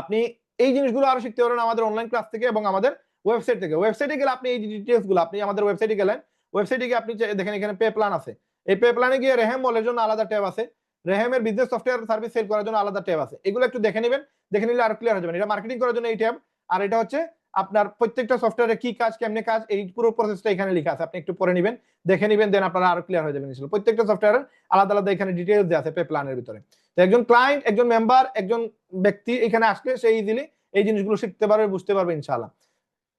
আপনি এই জিনিসগুলো আরো শিখতে পারবেন আমাদের অনলাইন ক্লাস থেকে এবং আমাদের ওয়েবসাইট থেকে। ওয়েবসাইটে গেলে আপনি এই ডিটেইলস গুলো, আপনি আমাদের ওয়েবসাইটে গেলেন, ওয়েবসাইটে গিয়ে আপনি দেখেন এখানে পে প্ল্যান আছে। এই পে প্ল্যানে গিয়ে রেহেম মলের জন্য আলাদা ট্যাব আছে, রেহেমের বিজনেস সফটওয়্যার সার্ভিস সেল করার জন্য আলাদা ট্যাব আছে। এগুলো একটু দেখে নেবেন, দেখে নিলে আরো ক্লিয়ার হয়ে যাবেন। এটা মার্কেটিং করার জন্য এই ট্যাব, আর এটা হচ্ছে আপনার প্রত্যেকটা সফটওয়্যারে কি কাজ, কেমনে কাজ, এই পুরো প্রসেসটা এখানে লেখা আছে। আপনি একটু পড়ে নেবেন, দেখে নেবেন, দেন আপনারা আরো ক্লিয়ার হয়ে যাবেন। প্রত্যেকটা সফটওয়্যারের আলাদা আলাদা এখানে ডিটেইলস দেওয়া আছে পে প্ল্যানের ভিতরে। তো একজন ক্লায়েন্ট, একজন মেম্বার, একজন ব্যক্তি এখানে আসলে সে ইজিলি এই জিনিসগুলো শিখতে পারবে, বুঝতে পারবে ইনশাআল্লাহ।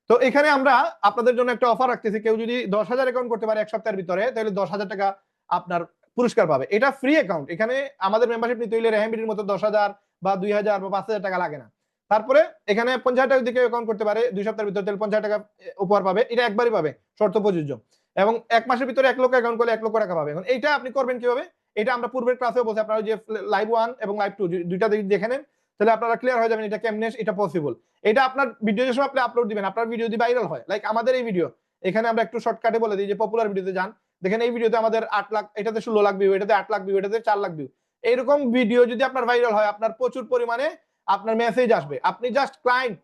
তো এখানে আমরা আপনাদের জন্য একটা অফার রাখতেছি, কেউ যদি 10,000 অ্যাকাউন্ট করতে পারে এক সপ্তাহের ভিতরে, তাহলে 10,000 টাকা আপনার পুরস্কার পাবে। এটা ফ্রি অ্যাকাউন্ট, এখানে আমাদের মেম্বারশিপ নিতে হইলে রেহেমবিডির মতো 10,000 বা 2,000 বা 5,000 টাকা লাগে না। তারপরে এখানে 50,000 টাকা দিকে অ্যাকাউন্ট করতে পারে 2 সপ্তাহের ভিতরে, তাহলে 50,000 টাকা উপহার পাবে। এটা একবারই পাবে, শর্ত প্রযোজ্য। এবং এক মাসের ভিতরে 1 লক্ষ অ্যাকাউন্ট করলে 1 লক্ষ টাকা পাবে। এখন এইটা আপনি করবেন কিভাবে, এটা আমরা পূর্বের ক্লাসেও বলছি। আপনারা যে লাইভ 1 এবং লাইভ 2 দুইটা দেখে নেন, তাহলে আপনারা ক্লিয়ার হয়ে যাবেন এটা কেমনে এটা পসিবল। এটা আপনার ভিডিও যে সময় আপনি আপলোড দিবেন, আপনার ভিডিও যদি ভাইরাল হয়, লাইক আমাদের এই ভিডিও, এখানে আমরা একটু শর্টকাটে বলে দিই যে পপুলার ভিডিওতে যান, দেখেন এই ভিডিওতে আমাদের 8 লাখ, এটাতে 16 লাখ ভিউ, এটাতে 8 লাখ ভিউ, এটাতে 4 লাখ ভিউ। এইরকম ভিডিও যদি আপনার ভাইরাল হয়, আপনার প্রচুর পরিমাণে আপনার মেসেজ আসবে। আপনি জাস্ট ক্লায়েন্ট,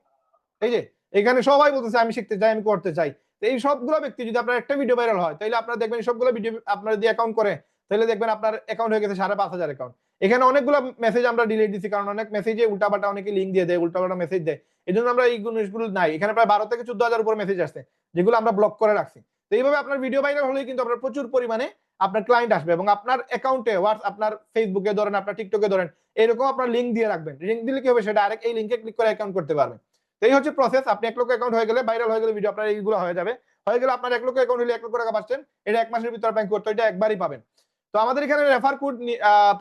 এই যে এখানে সবাই বলতেছে আমি শিখতে চাই, আমি করতে চাই। তো এই সবগুলো ব্যক্তি যদি আপনার একটা ভিডিও ভাইরাল হয়, তাহলে আপনারা দেখবেন সবগুলো ভিডিও আপনার যদি অ্যাকাউন্ট করে, তাহলে দেখবেন আপনার অ্যাকাউন্ট হয়ে গেছে 5,500 অ্যাকাউন্ট। এখানে অনেকগুলো মেসেজ আমরা ডিলিট দিছি, কারণ অনেক মেসেজে উল্টাপাল্টা অনেকে লিঙ্ক দিয়ে দেয়, উল্টাপাল্টা মেসেজ দেয়। এই জন্য আমরা এই জিনিসগুলো নাই। এখানে প্রায় 12 থেকে 14,000 উপর মেসেজ আসছে, যেগুলো আমরা ব্লক করে রাখছি। তো এইভাবে আপনার ভিডিও ভাইরাল হলেই কিন্তু আপনার প্রচুর পরিমাণে আপনার ক্লায়েন্ট আসবে, এবং আপনার অ্যাকাউন্টে আপনার ফেসবুকে ধরেন, আপনার টিকটকে ধরেন, এরকম আপনার লিঙ্ক দিয়ে রাখবেন। লিঙ্ক দিলে কি হবে, সেটা ডাইরেক্ট এই লিঙ্কে ক্লিক করে অ্যাকাউন্ট করতে পারবেন। তো এই হচ্ছে প্রসেস। আপনি 1 লক্ষ অ্যাকাউন্ট হয়ে গেলে, ভাইরাল হয়ে গেলে ভিডিও আপনার এইগুলো হয়ে যাবে, হয়ে গেলে আপনার 1 লক্ষ অ্যাকাউন্ট হলে 1 লক্ষ টাকা পাচ্ছেন। এটা 1 মাসের ভিতর ব্যাংক করতে, এটা একবারই পাবেন। তো আমাদের এখানে রেফার কোড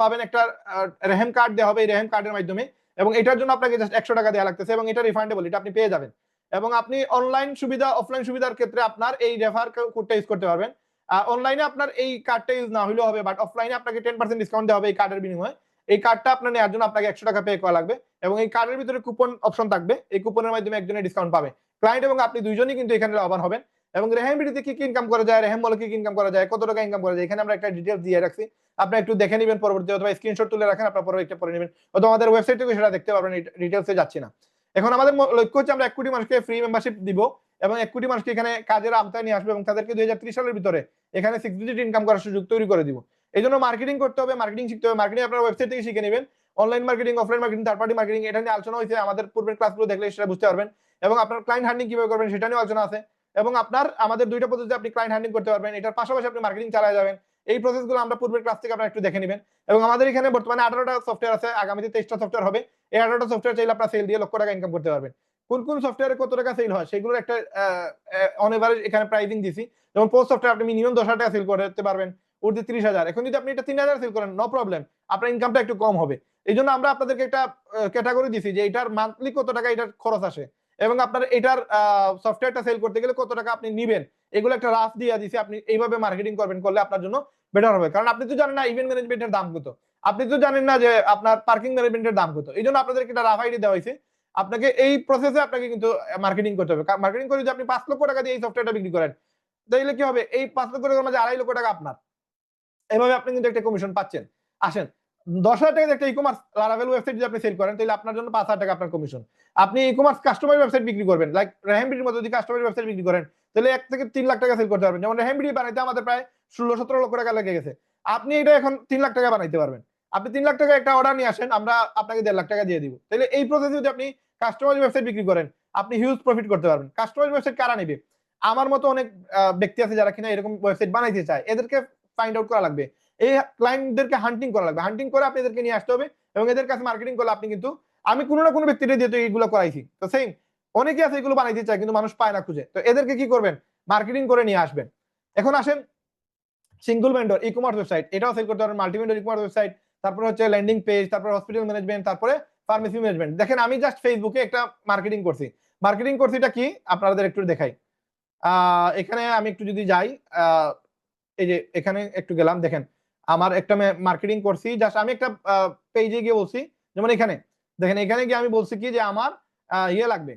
পাবেন, একটা রেহেম কার্ড দেওয়া হবে এই রেহেম কার্ডের মাধ্যমে, এবং এটার জন্য আপনাকে জাস্ট 100 টাকা দেওয়া লাগতেছে, এবং এটা রিফান্ডেবল, এটা আপনি পেয়ে যাবেন। এবং আপনি অনলাইন সুবিধা, অফলাইন সুবিধার ক্ষেত্রে আপনার এই রেফার কোডটা ইউজ করতে পারবেন। অনলাইনে আপনার এই কার্ডটা ইউজ না হলেও হবে, বাট অফলাইনে আপনাকে 10% ডিসকাউন্ট দেওয়া হবে এই কার্ডের বিনিময়ে। এই কার্ডটা আপনার নেওয়ার জন্য আপনাকে 100 টাকা পে করা লাগবে, এবং এই কার্ডের ভিতরে কুপন অপশন থাকবে, এই কুপনের মাধ্যমে একজনের ডিসকাউন্ট পাবে। ক্লায়েন্ট এবং আপনি দুইজনই কিন্তু এখানে লাভবান হবেন। এবং রেহেম বিডিতে কি কি ইনকাম করা যায়, রেহেম বলে কি কি ইনকাম করা যায়, কত টাকা ইনকাম করা যায়, এখানে আমরা একটা ডিটেইলস দিয়ে রাখছি। আপনি একটু দেখে নেবেন পরবর্তী, অথবা স্ক্রিনশট তুলে রাখেন, আপনার পরে একটা পড়ে নেবেন, অথবা আমাদের ওয়েবসাইট থেকে সেটা দেখতে পারবেন। ডিটেইলসে যাচ্ছি না। এখন আমাদের লক্ষ্য হচ্ছে আমরা 1 কোটি মানুষকে ফ্রি মেম্বারশিপ দিব, এবং 1 কোটি মানুষকে এখানে কাজের আওতায় নিয়ে আসবে, এবং তাদেরকে 2030 সালের ভিতরে এখানে 6 ডিজিট ইনকাম করার সুযোগ তৈরি করে দিব। এই জন্য মার্কেটিং করতে হবে, মার্কেটিং শিখতে হবে। মার্কেটিং আপনার ওয়েবসাইট থেকে শিখে নেবেন। Online marketing, offline marketing, third party marketing, এটা নিয়ে আলোচনা হয়েছে আমাদের পূর্বের ক্লাসগুলো দেখলে সেটা বুঝতে পারবেন। এবং আপনার ক্লায়েন্ট হান্ডিং কিভাবে করবেন সেটা নিয়ে আলোচনা আছে। এবং আপনার আমাদের দুইটা পদ্ধতিতে আপনি ক্লায়েন্ট হান্ডিং করতে পারবেন, এটার পাশাপাশি আপনি মার্কেটিং চালায় যাবেন। এই প্রসেসগুলো আমরা পূর্বের ক্লাস থেকে আপনারা একটু দেখে নেবেন। এবং আমাদের এখানে বর্তমানে 18টা সফটওয়্যার আছে, আগামীতে 23টা সফটওয়্যার হবে। এই 18টা সফটওয়্যার চাইলে আপনারা সেল দিয়ে লক্ষ টাকা ইনকাম করতে পারবেন। কোন কোন সফটওয়্যারে কত টাকা সেল হয় সেগুলোর একটা অন এভারেজ এখানে প্রাইসিং দিছি। যেমন পোস্ট সফটওয়্যার আপনি মিনিমাম 10,000 টাকা সেল করতে পারবেন, ঊর্ধ্বে 30,000। এখন যদি আপনি এটা 3,000 সেল করেন, নো প্রবলেম, আপনার ইনকামটা একটু কম হবে। এই জন্য আমরা আপনাদেরকে একটা ক্যাটাগরি দিছি যে এটার মান্থলি কত টাকা এটার খরচ আসে, এবং আপনার এটার সফটওয়্যারটা সেল করতে গেলে কত টাকা আপনি নিবেন, এগুলো একটা রাফ দিয়ে দিছি। আপনি এইভাবে মার্কেটিং করবেন, করলে আপনার জন্য বেটার হবে। কারণ আপনি তো জানেন না ইভেন্ট ম্যানেজমেন্টের দাম কত, আপনি তো জানেন না যে আপনার পার্কিং ম্যানেজমেন্টের দাম কত। এই জন্য আপনাদেরকে একটা রাফ আইডিয়া দেওয়া হয়েছে। আপনাকে এই প্রসেসে আপনাকে কিন্তু মার্কেটিং করতে হবে। মার্কেটিং করে যদি আপনি 5 লক্ষ টাকা দিয়ে এই সফটওয়্যারটা বিক্রি করেন, তাহলে কি হবে, এই 5 লক্ষ টাকার মাঝে 2.5 লক্ষ টাকা আপনার। এভাবে আপনি কিন্তু একটা কমিশন পাচ্ছেন। আসেন, 10,000 টাকা একটা ই কমার্স লারাভেল ওয়েবসাইট যদি আপনি সেল করেন, তাহলে আপনার জন্য 5,000 টাকা আপনার কমিশন। আপনি ই কমার্স কাস্টমার ওয়েবসাইট বিক্রি করবেন, লাইক রেহেমবিডির মতো যদি কাস্টমার ওয়েবসাইট বিক্রি করেন, তাহলে 1 থেকে 3 লাখ টাকা সেল করতে পারবেন। যেমন রেহেমবিডি বানাইতে আমাদের প্রায় 16-17 লক্ষ টাকা লেগে গেছে। আপনি এটা এখন 3 লাখ টাকা বানাইতে পারবেন। আপনি 3 লাখ টাকা একটা অর্ডার নিয়ে আসেন, আমরা আপনাকে 1.5 লাখ টাকা দিয়ে দিব। তাহলে এই প্রসেসে যদি আপনি কাস্টমার ওয়েবসাইট বিক্রি করেন, আপনি হিউজ প্রফিট করতে পারবেন। কাস্টমার ওয়েবসাইট কারা নেবে? আমার মতো অনেক ব্যক্তি আছে যারা কিনা এরকম ওয়েবসাইট বানাইতে চায়, এদেরকে ফাইন্ড আউট করা লাগবে। এই ক্লায়েন্টদেরকে হান্টিং করা লাগবে, হান্টিং করে আপনি এদেরকে নিয়ে আসতে হবে এবং এদের কাছে মার্কেটিং করলে আপনি কিন্তু, আমি কোনো না কোনো ব্যক্তিটা দিয়ে তো এইগুলো করাইছি, তো সেম অনেকে আছে এগুলো বানাইতে চায় কিন্তু মানুষ পায় না খুঁজে, তো এদেরকে কি করবেন, মার্কেটিং করে নিয়ে আসবেন। এখন আসেন single vendor e commerce website, এটাও সেল করতে পারেন। Multi vendor e commerce website, তারপরে হচ্ছে ল্যান্ডিং পেজ, তারপরে হসপিটাল ম্যানেজমেন্ট, তারপরে ফার্মেসি ম্যানেজমেন্ট। দেখেন আমি জাস্ট ফেসবুকে একটা মার্কেটিং করছি এটা কি আপনাদের একটু দেখাই। এখানে আমি একটু যদি যাই, এই যে এখানে একটু গেলাম, দেখেন আমার একটা মার্কেটিং করছি, জাস্ট আমি একটা পেজে গিয়ে বলছি, যেমন এখানে দেখেন, এখানে গিয়ে আমি বলছি কি যে আমার ইয়ে লাগবে,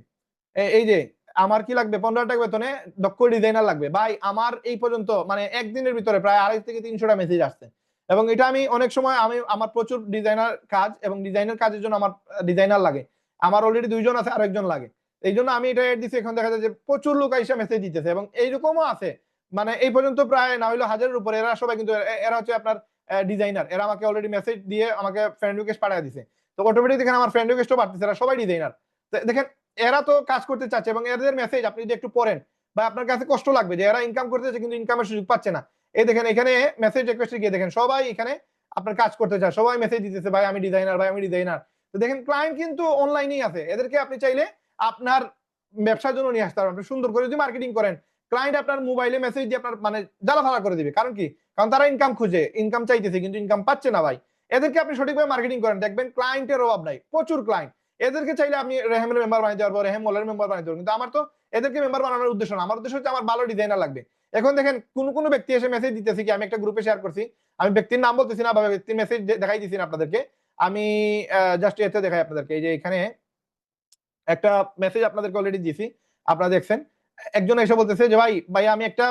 এই যে আমার কি লাগবে, 15 টাকা বেতনে দক্ষ ডিজাইনার লাগবে। ভাই আমার এই পর্যন্ত মানে একদিনের ভিতরে প্রায় 250 থেকে 300টা মেসেজ আসছে। এবং এটা আমি অনেক সময় আমার প্রচুর ডিজাইনার কাজ, এবং ডিজাইনার কাজের জন্য আমার ডিজাইনার লাগে। আমার অলরেডি 2 জন আছে, আরেকজন লাগে। এই জন্য আমি এটা এড দিচ্ছি। এখন দেখা যায় যে প্রচুর লোক এসে মেসেজ দিতেছে, এবং এইরকমও আছে মানে এই পর্যন্ত প্রায় না হইলো 1000-এর উপরে। এরা সবাই কিন্তু এরা হচ্ছে আপনার ডিজাইনার। এরা আমাকে অলরেডি মেসেজ দিয়ে আমাকে ফ্রেন্ড রিকোয়েস্ট পাঠিয়ে দিছে। তো অটোমেটিক দেখেন আমার ফ্রেন্ড রিকোয়েস্টও বাড়তেছে, এরা সবাই ডিজাইনার। দেখেন এরা তো কাজ করতে চাচ্ছে, এবং এদের মেসেজ আপনি যদি একটু পড়েন বা আপনার কাছে কষ্ট লাগবে যে এরা ইনকাম করতেছে কিন্তু ইনকামের সুযোগ পাচ্ছে না। এই দেখেন এখানে মেসেজ রিকোয়েস্টে গিয়ে দেখেন সবাই এখানে আপনার কাজ করতে চায়, সবাই মেসেজ দিতেছে ভাই আমি ডিজাইনার, ভাই আমি ডিজাইনার। তো দেখেন ক্লায়েন্ট কিন্তু অনলাইনেই আছে, এদেরকে আপনি চাইলে আপনার ব্যবসার জন্য নিয়ে আসতে পারবেন। আপনি সুন্দর করে যদি মার্কেটিং করেন, ক্লায়েন্ট আপনার মোবাইলে মেসেজ দিয়ে আপনার মানে জ্বালাফালা করে দিবে। কারণ কি? কারণ তারা ইনকাম খুঁজে, ইনকাম চাইতেছে কিন্তু ইনকাম পাচ্ছে না ভাই। এদেরকে আপনি সঠিকভাবে মার্কেটিং করেন, দেখবেন ক্লায়েন্টের অভাব নাই, প্রচুর ক্লায়েন্ট। এদেরকে চাইলে আপনি রেহেমের মেম্বার বানাইতে পারবো, রেহেম মলের মেম্বার বানাইতে পারবো, কিন্তু আমার তো এদেরকে মেম্বার বানানোর উদ্দেশ্য না। আমার উদ্দেশ্য হচ্ছে আমার ভালো ডিজাইনার লাগবে। এখন দেখেন কোন ব্যক্তি এসে মেসেজ দিতেছে কি, আমি একটা গ্রুপে শেয়ার করছি, আমি ব্যক্তির নাম বলতেছি না বা ব্যক্তির মেসেজ দেখাই দিচ্ছি না আপনাদেরকে, আমি জাস্ট এতে দেখাই আপনাদেরকে। এই যে এখানে একটা মেসেজ আপনাদেরকে অলরেডি দিয়েছি, আপনারা দেখছেন। একজন এসে বলতেছে যে ভাই ভাই আমি একটা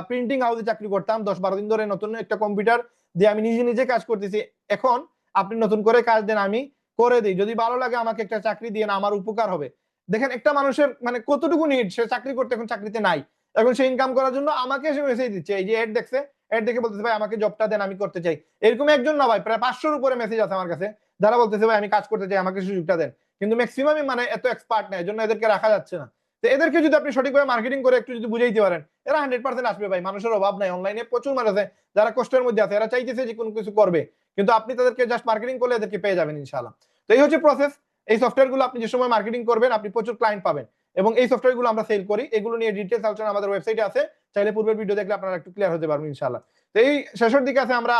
প্রিন্টিং হাউসে চাকরি করতাম 10-12 দিন ধরে, নতুন একটা কম্পিউটার দিয়ে আমি নিজে কাজ করতেছি। এখন আপনি নতুন করে কাজ দেন, আমি করে দিই, যদি ভালো লাগে আমাকে একটা চাকরি দিয়ে না, আমার উপকার হবে। দেখেন একটা মানুষের মানে কতটুকু নিড, সে চাকরি করতে এখন চাকরিতে নাই, এখন সে ইনকাম করার জন্য আমাকে এসে মেসেজ দিচ্ছে। এই যে এড দেখছে, এড দেখে বলতেছে ভাই আমাকে জবটা দেন, আমি করতে চাই। এরকম একজন না ভাই, প্রায় 500-র উপরে মেসেজ আছে আমার কাছে, যারা বলতেছে ভাই আমি কাজ করতে চাই, আমাকে সুযোগটা দেন। কিন্তু ম্যাক্সিমামই মানে এত এক্সপার্ট নেই, এজন্য এদেরকে রাখা যাচ্ছে না। তো এদেরকে যদি আপনি সঠিকভাবে মার্কেটিং করে একটু যদি বুঝাইতে পারেন, এরা 100% আসবে ভাই। মানুষের অভাব নাই, অনলাইনে প্রচুর মানুষ আছে যারা কষ্টের মধ্যে আছে, এরা চাইতেছে যে কোনো কিছু করবে, কিন্তু আপনি তাদেরকে জাস্ট মার্কেটিং করলে এদেরকে পেয়ে যাবেন ইনশাআল্লাহ। তো এই হচ্ছে প্রসেস। এই সফটওয়্যার গুলো আপনি যে সময় মার্কেটিং করবেন, আপনি প্রচুর ক্লায়েন্ট পাবেন, এবং এই সফটওয়্যার গুলো আমরা সেল করি। এগুলো নিয়ে ডিটেইলস আলোচনা আমাদের ওয়েবসাইটে আছে, চাইলে পূর্বের ভিডিও দেখলে আপনারা একটু ক্লিয়ার হতে পারবেন ইনশাআল্লাহ। তো এই শেষের দিকে আছে, আমরা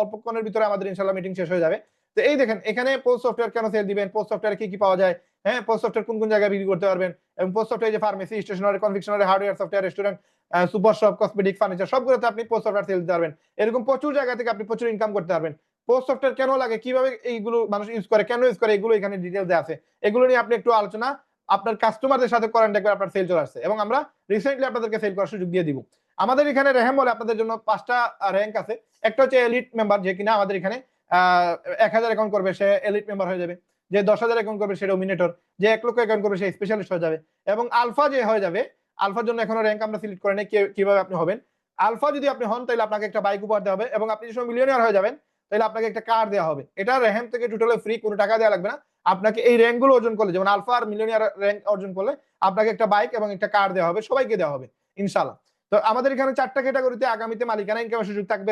অল্পক্ষণের ভিতরে আমাদের ইনশাআল্লাহ মিটিং শেষ হয়ে যাবে। তো এই দেখেন এখানে পোস্ট সফটওয়্যার কেন সেল দিবেন, পোস্ট সফটওয়্যারে কি পাওয়া যায়, হ্যাঁ পোস্ট সফটওয়্যার কোন জায়গায় বিক্রি করতে পারবেন, এবং পোস্ট সফটওয়্যার যে pharmacy, stationery, confectionery, hardware software, restaurant, super shop, cosmetic, furniture, সবগুলোতে আপনি পোস্ট সফটওয়্যার সেল দিতে পারবেন। এরকম প্রচুর জায়গা থেকে আপনি প্রচুর ইনকাম করতে পারবেন। পোস্ট সফটওয়্যার কেন লাগে, কিভাবে এইগুলো মানুষ ইউজ করে, কেন ইউজ করে, এগুলো এখানে ডিটেইলস দেওয়া আছে। এগুলো নিয়ে আপনি একটু আলোচনা আপনার কাস্টমারদের সাথে করেন, দেখবেন আপনার সেল চলে আসছে, এবং আমরা রিসেন্টলি আপনাদেরকে সেল করার সুযোগ দিয়ে দিব। আমাদের এখানে রেহেম বলে আপনাদের জন্য 5টা র‍্যাঙ্ক আছে। একটা হচ্ছে এলিট মেম্বার, যে কিনা আমাদের এখানে 1000 অ্যাকাউন্ট করবে সে এলিট মেম্বার হয়ে যাবে, যে 10,000 অ্যাকাউন্ট করবে সে ডোমিনেটর, যে 1 লক্ষ অ্যাকাউন্ট করবে সে স্পেশালিস্ট হয়ে যাবে, এবং আলফা যে হয়ে যাবে, আলফার জন্য এখনো র‍্যাঙ্ক আমরা সিলেক্ট করে নেই কিভাবে আপনি হবেন। আলফা যদি আপনি হন তাহলে আপনাকে একটা বাইক উপহার দেওয়া হবে, এবং আপনি যখন মিলিয়নিয়ার হয়ে যাবেন তাহলে আপনাকে একটা কার দেওয়া হবে। এটা রেহেম থেকে টোটালি ফ্রি, কোনো টাকা দেওয়া লাগবে না। আপনাকে এই র‍্যাঙ্ক গুলো অর্জন করলে, যেমন আলফা আর মিলিয়নিয়ার র‍্যাঙ্ক অর্জন করলে আপনাকে একটা বাইক এবং একটা কার দেওয়া হবে, সবাইকে দেওয়া হবে ইনশাআল্লাহ। তো আমাদের এখানে 4টা ক্যাটাগরিতে আগামীতে মালিকানা ইনকামের সুযোগ থাকবে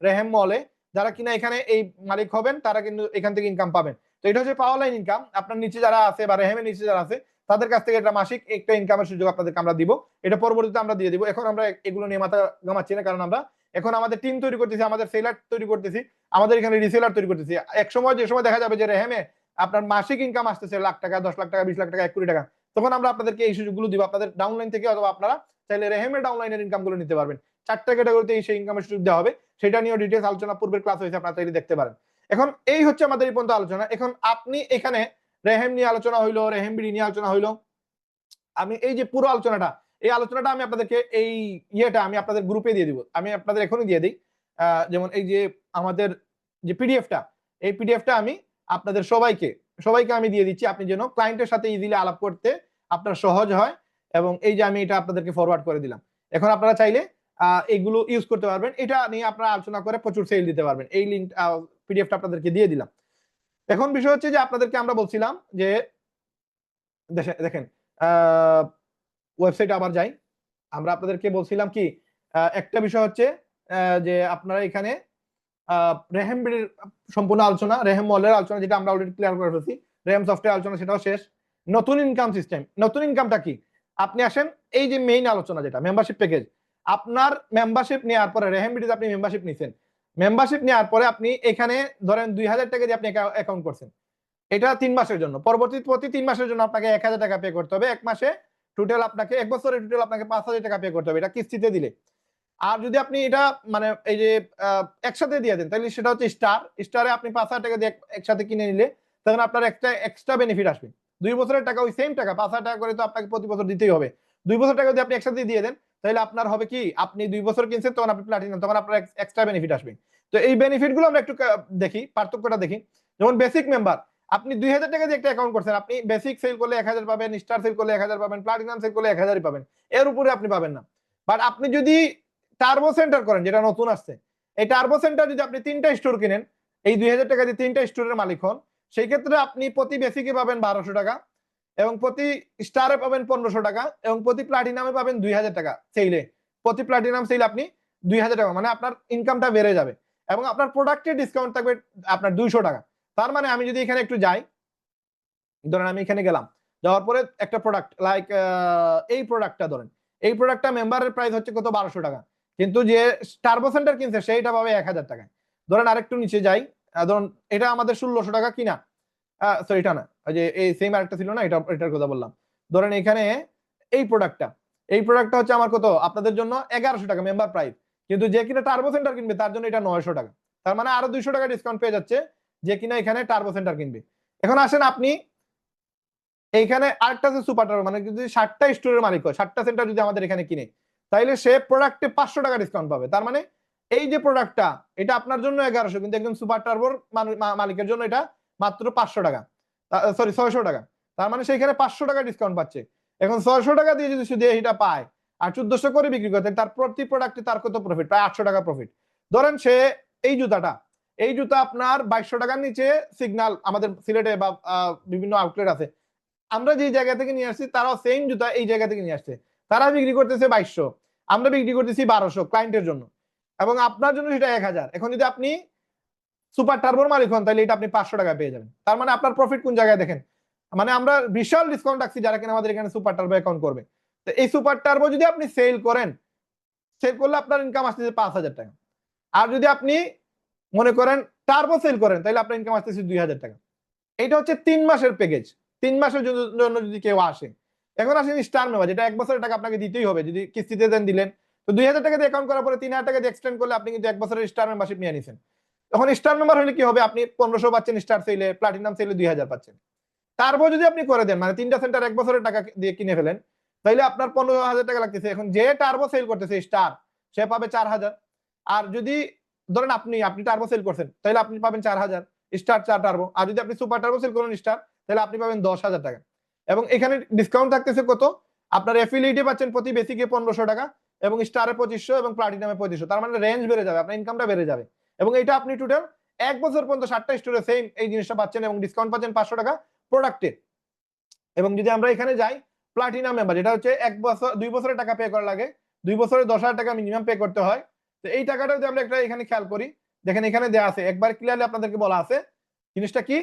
রেহেম মলে। যারা কিনা এখানে এই মালিক হবেন তারা কিন্তু এখান থেকে ইনকাম পাবেন। তো এটা হচ্ছে পাওয়ার লাইন ইনকাম। আপনার নিচে যারা আছে বা রেহেমের নিচে যারা আছে তাদের কাছ থেকে একটা মাসিক একটা ইনকামের সুযোগ আপনাদেরকে আমরা দিব। এটা পরবর্তীতে আমরা দিয়ে দিব। এখন আমরা এগুলো নিয়ে মাথা ঘামাচ্ছি না, কারণ আমরা এখন আমাদের টিম তৈরি করতেছি, আমাদের সেলার তৈরি করতেছি, আমাদের এখানে রিসেলার তৈরি করতেছি। এক সময় যে সময় দেখা যাবে যে রেহেমে আপনার মাসিক ইনকাম আসতেছে লাখ টাকা, 10 লাখ টাকা, 20 লাখ টাকা, 1 কোটি টাকা, তখন আমরা আপনাদেরকে এই সুযোগগুলো দিব আপনাদের ডাউনলাইন থেকে, অথবা আপনারা চাইলে রেহেমের ডাউনলাইনের ইনকাম গুলো নিতে পারবেন। 4টা ক্যাটাগরিতে এই সেই ইনকামের সুযোগ দেওয়া হবে, সেটা নিয়ে ডিটেলস আলোচনা পূর্বের ক্লাস হয়েছে, আপনারা চাইলে দেখতে পারেন। এখন এই হচ্ছে আমাদের এই পর্যন্ত আলোচনা। এখন আপনি এখানে রেহেম নিয়ে আলোচনা হইলো, রেহেম বিডি নিয়ে আলোচনা হইলো, আমি এই যে পুরো আলোচনাটা, এই আলোচনাটা আমি আপনাদেরকে এই ইয়েটা আমি আপনাদের গ্রুপে দিয়ে দিব, আমি আপনাদের এখনই দিয়ে দিই। যেমন এই যে আমাদের যে পিডিএফটা, এই পিডিএফটা আমি আপনাদের সবাইকে আমি দিয়ে দিচ্ছি, আপনি যেন ক্লায়েন্টের সাথে ইজিলি আলাপ করতে আপনার সহজ হয়। এবং এই যে আমি এটা আপনাদেরকে ফরওয়ার্ড করে দিলাম, এখন আপনারা চাইলে এইগুলো ইউজ করতে পারবেন, এটা নিয়ে আপনারা আলোচনা করে প্রচুর সেল দিতে পারবেন। এই লিঙ্ক পিডিএফটা আপনাদেরকে দিয়ে দিলাম। এখন বিষয় হচ্ছে যে আপনাদেরকে আমরা বলছিলাম যে দেখেন ওয়েবসাইটে আবার যাই, আমরা আপনাদেরকে বলছিলাম কি একটা বিষয় হচ্ছে যে আপনারা এখানে রেহেম বিডির সম্পূর্ণ আলোচনা, রেহেম মলের আলোচনা যেটা আমরা অলরেডি ক্লিয়ার করে ফেলছি, রেহেম সফটওয়্যার আলোচনা সেটাও শেষ। নতুন ইনকাম সিস্টেম, নতুন ইনকামটা কি, আপনি আসেন এই যে মেইন আলোচনা যেটা মেম্বারশিপ প্যাকেজ, আপনার মেম্বারশিপ নেওয়ার পরে রেহেম বিডিতে আপনি মেম্বারশিপ নিছেন, মেম্বারশিপ নেওয়ার পরে আপনি এখানে ধরেন 2000 টাকা দিয়ে আপনি অ্যাকাউন্ট করছেন, এটা 3 মাসের জন্য, পরবর্তী প্রতি 3 মাসের জন্য আপনাকে 1000 টাকা পে করতে হবে, এক মাসে টোটাল আপনাকে এক বছরে টোটাল আপনাকে 5000 টাকা পে করতে হবে, এটা কিস্তিতে দিলে। আর যদি আপনি এটা মানে এই যে একসাথে দিয়ে দেন, তাহলে সেটা হচ্ছে স্টারে আপনি 5000 টাকা দিয়ে একসাথে কিনে নিলে তখন আপনার একটা এক্সট্রা বেনিফিট আসবে। 2 বছরের টাকা ওই সেম টাকা 5000 টাকা করে তো আপনাকে প্রতি বছর দিতেই হবে। 2 বছর টাকা যদি আপনি একসাথে দিয়ে দেন তাহলে আপনার হবে কি, আপনি 2 বছর কিনছেন তখন আপনি প্লাটিনাম, তখন আপনার এক্সট্রা বেনিফিট আসবে। তো এই বেনিফিট গুলো আমরা একটু দেখি, পার্থক্যটা দেখি। যেমন বেসিক মেম্বার, আপনি 2000 টাকা দিয়ে একটা অ্যাকাউন্ট করছেন, আপনি বেসিক সেল করলে 1000 পাবেন, স্টার সেল করলে 1000 পাবেন, প্লাটিনাম সেল করলে 1000 পাবেন, এর উপরে আপনি পাবেন না। বাট আপনি যদি টার্বো সেন্টার করেন, যেটা নতুন আসছে, এই টার্বো সেন্টার যদি আপনি 3টা স্টোর কিনেন, এই 2000 টাকা দিয়ে 3টা স্টোরের মালিক হন, সেই ক্ষেত্রে আপনি প্রতি বেসিকে পাবেন 1200 টাকা, এবং প্রতি স্টারে পাবেন 1500 টাকা, এবং প্রতি প্লাটিনামে পাবেন 2000 টাকা সেইলে। প্রতি প্লাটিনাম সেইলে আপনি 2000 টাকা, মানে আপনার ইনকামটা বেড়ে যাবে, এবং আপনার প্রোডাক্টের ডিসকাউন্ট থাকবে আপনার 200 টাকা। তার মানে আমি যদি এখানে একটু যাই, ধরেন আমি এখানে গেলাম, যাওয়ার পরে একটা প্রোডাক্ট লাইক এই প্রোডাক্টটা ধরেন, এই প্রোডাক্টটা মেম্বারের প্রাইস হচ্ছে কত 1200 টাকা, কিন্তু যে টার্বো সেন্টার কিনছে সেইটা পাবে 1000 টাকায়। ধরেন আরেকটু নিচে যাই, ধরুন এটা আমাদের 1600 টাকা কিনা, সরি এটা না, যে এই সেম আরেকটা ছিল না, এটার কথা বললাম। ধরেন এখানে এই প্রোডাক্টটা হচ্ছে আমার কত, আপনাদের জন্য 1100 টাকা মেম্বার প্রাইস, কিন্তু যে কিনা টার্বো সেন্টার কিনবে তার জন্য এটা 900 টাকা। তার মানে আরো 200 টাকা ডিসকাউন্ট পেয়ে যাচ্ছে যে কিনা এখানে টার্বো সেন্টার কিনবে। এখন আসেন আপনি এইখানে আরেকটা আছে সুপার টার্বো, মানে যদি 60টা স্টোরের মালিক হয়, 60টা সেন্টার যদি আমাদের এখানে কিনে, তাইলে সে প্রোডাক্টে 500 টাকা ডিসকাউন্ট পাবে। তার মানে এই যে প্রোডাক্টটা, এটা আপনার জন্য 1100, কিন্তু একজন সুপার টার্বোর মালিকের জন্য এটা মাত্র 500 টাকা, সরি 600 টাকা। তার মানে সেইখানে 500 টাকা ডিসকাউন্ট পাচ্ছে। এখন 600 টাকা দিয়ে যদি শুধু এটা পায় আর 1400 করে বিক্রি করতে, তার প্রতি প্রোডাক্টে তার কত প্রফিট, প্রায় 800 টাকা প্রফিট। ধরেন সে এই জুতা আপনার 2200 টাকার নিচে সিগন্যাল আমাদের সিলেটে বা বিভিন্ন আউটলেট আছে, আমরা যে জায়গা থেকে নিয়ে আসছি তারাও সেম জুতা এই জায়গা থেকে নিয়ে আসছে, তারা বিক্রি করতেছে 2200, আমরা বিক্রি করতেছি 1200 ক্লায়েন্টের জন্য, এবং আপনার জন্য সেটা 1000। এখন যদি আপনি সুপার টার্বোর মালিক হন তাহলে এটা আপনি 500 টাকা পেয়ে যাবেন। তার মানে আপনার প্রফিট কোন জায়গায় দেখেন, মানে আমরা বিশাল ডিসকাউন্ট রাখছি যারা কিনা আমাদের এখানে সুপার টার্বো অ্যাকাউন্ট করবে। তো এই সুপার টার্বো যদি আপনি সেল করেন, সেল করলে আপনার ইনকাম আসতেছে 5000 টাকা। আর যদি আপনি মনে করেন টার্বো সেল করেন তাহলে আপনার ইনকাম আসতেছে 2000 টাকা। এটা হচ্ছে 3 মাসের প্যাকেজ, 3 মাসের জন্য যদি কেউ আসে। এখন আসেন স্টার মেম্বার, যেটা 1 বছরের টাকা আপনাকে দিতেই হবে, যদি কিস্তিতে দেন দিলেন, তো 2000 টাকা দিয়ে অ্যাকাউন্ট করার পরে 3000 টাকা দিয়ে এক্সটেন্ড করলে আপনি কিন্তু 1 বছরের স্টার মেম্বারশিপ নিয়ে নিছেন। তখন স্টার মেম্বার হলে কি হবে, আপনি 1500 পাচ্ছেন স্টার সেলে, প্লাটিনাম সেলে 2000 পাচ্ছেন। তারপর যদি আপনি করে দেন, মানে 3টা সেন্টার 1 বছরের টাকা দিয়ে কিনে ফেলেন, তাহলে আপনার 15000 টাকা লাগতেছে। এখন যে টার্বো সেল করতেছে স্টার, সে পাবে 4000। আর যদি ধরেন আপনি টার্বো সেল করছেন, তাহলে আপনি পাবেন 4000 স্টার 4 টার্বো। আর যদি আপনি সুপার টার্বো সেল করেন স্টার, তাহলে আপনি পাবেন 10000 টাকা। এবং এখানে ডিসকাউন্ট থাকতেছে কত, আপনার অ্যাফিলিয়েটে পাচ্ছেন প্রতি বেসিকে 1500 টাকা, এবং স্টারে 2500, এবং প্লাটিনামে 2500। তার মানে রেঞ্জ বেড়ে যাবে, আপনার ইনকামটা বেড়ে যাবে। এবং এটা আপনি টোটাল 1 বছর পর্যন্ত 60টা স্টোরে সেম এই জিনিসটা পাচ্ছেন, এবং ডিসকাউন্ট পাচ্ছেন 500 টাকা প্রোডাক্টে। এবং যদি আমরা এখানে যাই প্লাটিনাম মেম্বার, যেটা হচ্ছে 1 বছর 2 বছরের টাকা পে করা লাগে, 2 বছরে 10,000 টাকা মিনিমাম পে করতে হয়। তো এই টাকাটা যদি আমরা একটা এখানে খেয়াল করি, দেখেন এখানে দেয়া আছে, একবার ক্লিয়ারলি আপনাদেরকে বলা আছে জিনিসটা কি।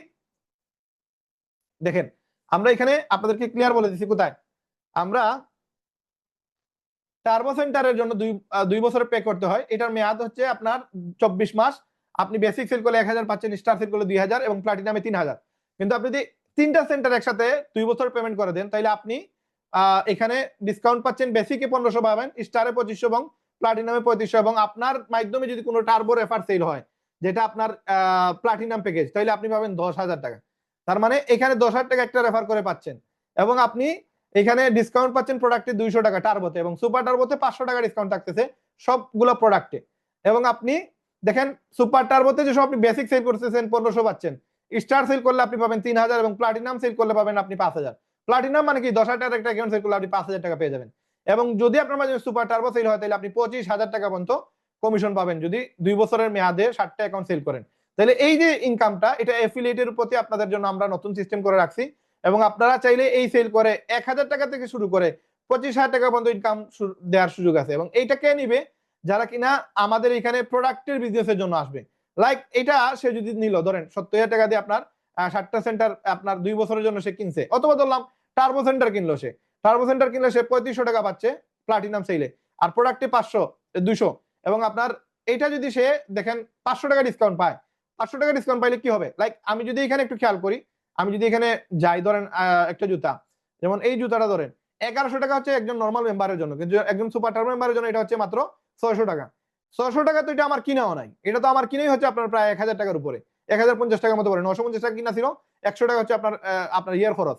দেখেন আমরা এখানে আপনাদেরকে ক্লিয়ার বলে দিচ্ছি কোথায়, আমরা টার্বো সেন্টারের জন্য 2 বছরে পে করতে হয়, এটার মেয়াদ হচ্ছে আপনার 24 মাস। আপনি বেসিক সেল করলে 1000 পাচ্ছেন, স্টার সেল করলে 2000, এবং প্লাটিনামে 3000। কিন্তু আপনি যদি তিনটা সেন্টার একসাথে 2 বছর পেমেন্ট করে দেন, তাহলে আপনি এখানে ডিসকাউন্ট পাচ্ছেন। বেসিকে 1500 পাবেন, স্টারে 2500 এবং প্লাটিনামে 3500, এবং আপনার মাধ্যমে যদি কোনো টার্বো রেফার সেল হয়, যেটা আপনার প্লাটিনাম প্যাকেজ, তাহলে আপনি পাবেন 10,000 টাকা। তার মানে এখানে 10,000 টাকা একটা রেফার করে পাচ্ছেন, এবং আপনি এখানে ডিসকাউন্ট পাচ্ছেন প্রোডাক্টে 200 টাকা টার্বোতে, এবং সুপার টার্বোতে 500 টাকা ডিসকাউন্ট থাকতেছে সবগুলো প্রোডাক্টে। এবং আপনি দেখেন সুপার টার্বোতে যেসব আপনি বেসিক সেল করতেছেন 1500 পাচ্ছেন, স্টার সেল করলে আপনি পাবেন 3000, এবং প্লাটিনাম সেল করলে পাবেন আপনি 5000। প্লাটিনাম মানে কি 10,000 টাকার একটা অ্যাকাউন্ট সেল করলে আপনি 5000 টাকা পেয়ে যাবেন। এবং যদি আপনার মাঝে সুপার টার্বো সেল হয়, তাহলে আপনি 25,000 টাকা পর্যন্ত কমিশন পাবেন যদি 2 বছরের মেয়াদে 60টা অ্যাকাউন্ট সেল করেন। তাহলে এই যে ইনকামটা, এটা অ্যাফিলিয়েটের প্রতি আপনাদের জন্য আমরা নতুন সিস্টেম করে রাখছি, এবং আপনারা চাইলে এই সেল করে 1000 টাকা থেকে শুরু করে 25,000 টাকা পর্যন্ত ইনকাম দেওয়ার সুযোগ আছে। এবং এইটা কে নিবে? যারা কিনা আমাদের এখানে প্রোডাক্টের বিজনেসের জন্য আসবে। লাইক এটা সে যদি নিল, ধরেন 70,000 টাকা দিয়ে আপনার 60টা সেন্টার আপনার 2 বছরের জন্য সে কিনছে, অথবা ধরলাম টার্বো সেন্টার কিনলো, সে টার্বো সেন্টার কিনলে সে 3500 টাকা পাচ্ছে প্লাটিনাম সেলে, আর প্রোডাক্টে 500 200, এবং আপনার এইটা যদি সে দেখেন 500 টাকা ডিসকাউন্ট পায়, 500 টাকা ডিসকাউন্ট পাইলে কি হবে? লাইক আমি যদি এখানে একটু খেয়াল করি, আমি যদি এখানে যাই, ধরেন একটা জুতা, যেমন এই জুতাটা ধরেন 1100 টাকা হচ্ছে একজন নর্মাল মেম্বারের জন্য, কিন্তু একজন সুপার টার্বো মেম্বারের জন্য এটা হচ্ছে মাত্র 600 টাকা। 600 টাকা তো এটা আমার কিনাও নাই, এটা তো আমার কিনেই হচ্ছে আপনার প্রায় 1000 টাকার উপরে, 1050 টাকার মতো পড়ে। 950 টাকা কিনা ছিল, 100 টাকা হচ্ছে আপনার আপনার ইয়ার খরচ,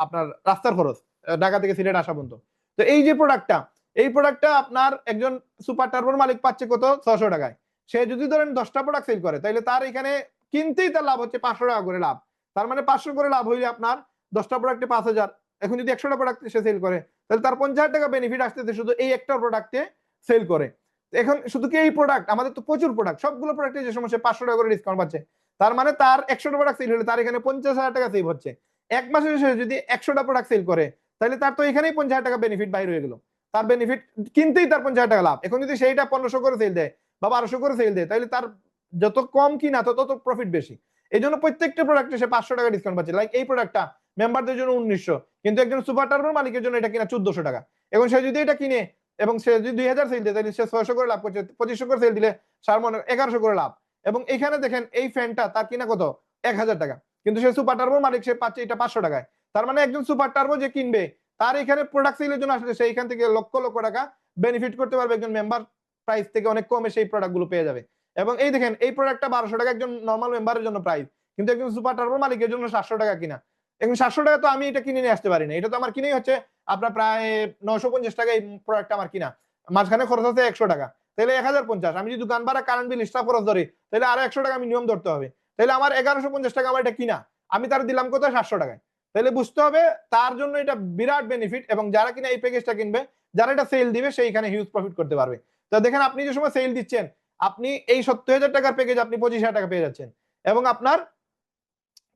আপনার রাস্তার খরচ ঢাকা থেকে সিলেট আসা পর্যন্ত। তো এই যে প্রোডাক্টটা, এই প্রোডাক্টটা আপনার একজন সুপার টার্বোর মালিক পাচ্ছে কত? 600 টাকায়। সে যদি ধরেন 10টা প্রোডাক্ট সেল করে, তাহলে তার এখানে কিনতেই তার লাভ হচ্ছে 500 টাকা করে লাভ। তার মানে 500 করে লাভ হইলে আপনার 10টা প্রোডাক্টে 5000। এখন যদি 100টা প্রোডাক্ট সে সেল করে, তাহলে তার 50,000 টাকা বেনিফিট আসতেছে শুধু এই একটা প্রোডাক্টে সেল করে। এখন শুধু কি এই প্রোডাক্ট? আমাদের তো প্রচুর প্রোডাক্ট, সবগুলো প্রোডাক্টে যে সমস্যা 500 টাকা করে ডিসকাউন্ট পাচ্ছে। তার মানে তার 100টা প্রোডাক্ট সেল হলে তার এখানে 50,000 টাকা সেভ হচ্ছে। এক মাসের শেষে যদি 100টা প্রোডাক্ট সেল করে, তাহলে তার তো এখানেই 50,000 টাকা বেনিফিট বাইরে হয়ে গেল। তার বেনিফিট কিনতেই তার 50,000 টাকা লাভ। এখন যদি সেইটা 1500 করে সেল দেয় বা 1200 করে সেল দেয়, তাহলে তার যত কম কিনা তত প্রফিট বেশি। এই জন্য প্রত্যেকটা প্রোডাক্টে সে 500 টাকা ডিসকাউন্ট পাচ্ছে। লাইক এই প্রোডাক্টটা মেম্বারদের জন্য 1900, কিন্তু একজন সুপার টার্বোর মালিকের জন্য এটা কিনা 1400 টাকা। এখন সে যদি এটা কিনে এবং সে যদি 2000 সেল দেয়, তাহলে সে 600 করে লাভ করছে। 2500 করে সেল দিলে সার মনে 1100 করে লাভ। এবং এখানে দেখেন এই ফ্যানটা তার কিনা কত? 1000 টাকা, কিন্তু সে সুপার টার্বোর মালিক, সে পাচ্ছে এটা 500 টাকায়। তার মানে একজন সুপার টার্বো যে কিনবে, তার এখানে প্রোডাক্ট সেলের জন্য আসলে সেইখান থেকে লক্ষ লক্ষ টাকা বেনিফিট করতে পারবে। একজন মেম্বার প্রাইস থেকে অনেক কমে সেই প্রোডাক্টগুলো পেয়ে যাবে। এবং এই দেখেন এই প্রোডাক্টটা 1200 টাকা একজন নর্মাল মেম্বারের জন্য প্রাইস, কিন্তু একজন সুপার টার্বো মালিকের জন্য 700 টাকা কিনা। এখন 700 টাকা তো আমি এটা কিনে নিয়ে আসতে পারি না, এটা তো আমার কিনেই হচ্ছে আপনার প্রায় 950 টাকা এই প্রোডাক্ট আমার কিনা, মাঝখানে খরচ আছে 100 টাকা, তাহলে 1050। আমি যদি দোকান ভাড়া, কারেন্ট বিল, স্টাফ খরচ ধরি, তাহলে আরো 100 টাকা মিনিমাম ধরতে হবে। তাহলে আমার 1150 টাকা আমার এটা কিনা, আমি তার দিলাম কত? 700 টাকায়। তাহলে বুঝতে হবে তার জন্য এটা বিরাট বেনিফিট। এবং যারা কিনা এই প্যাকেজটা কিনবে, যারা এটা সেল দিবে, সেইখানে হিউজ প্রফিট করতে পারবে। তো দেখেন আপনি যে সময় সেল দিচ্ছেন, আপনি এই 70,000 টাকার প্যাকেজ আপনি 25,000 টাকা পেয়ে যাচ্ছেন, এবং আপনার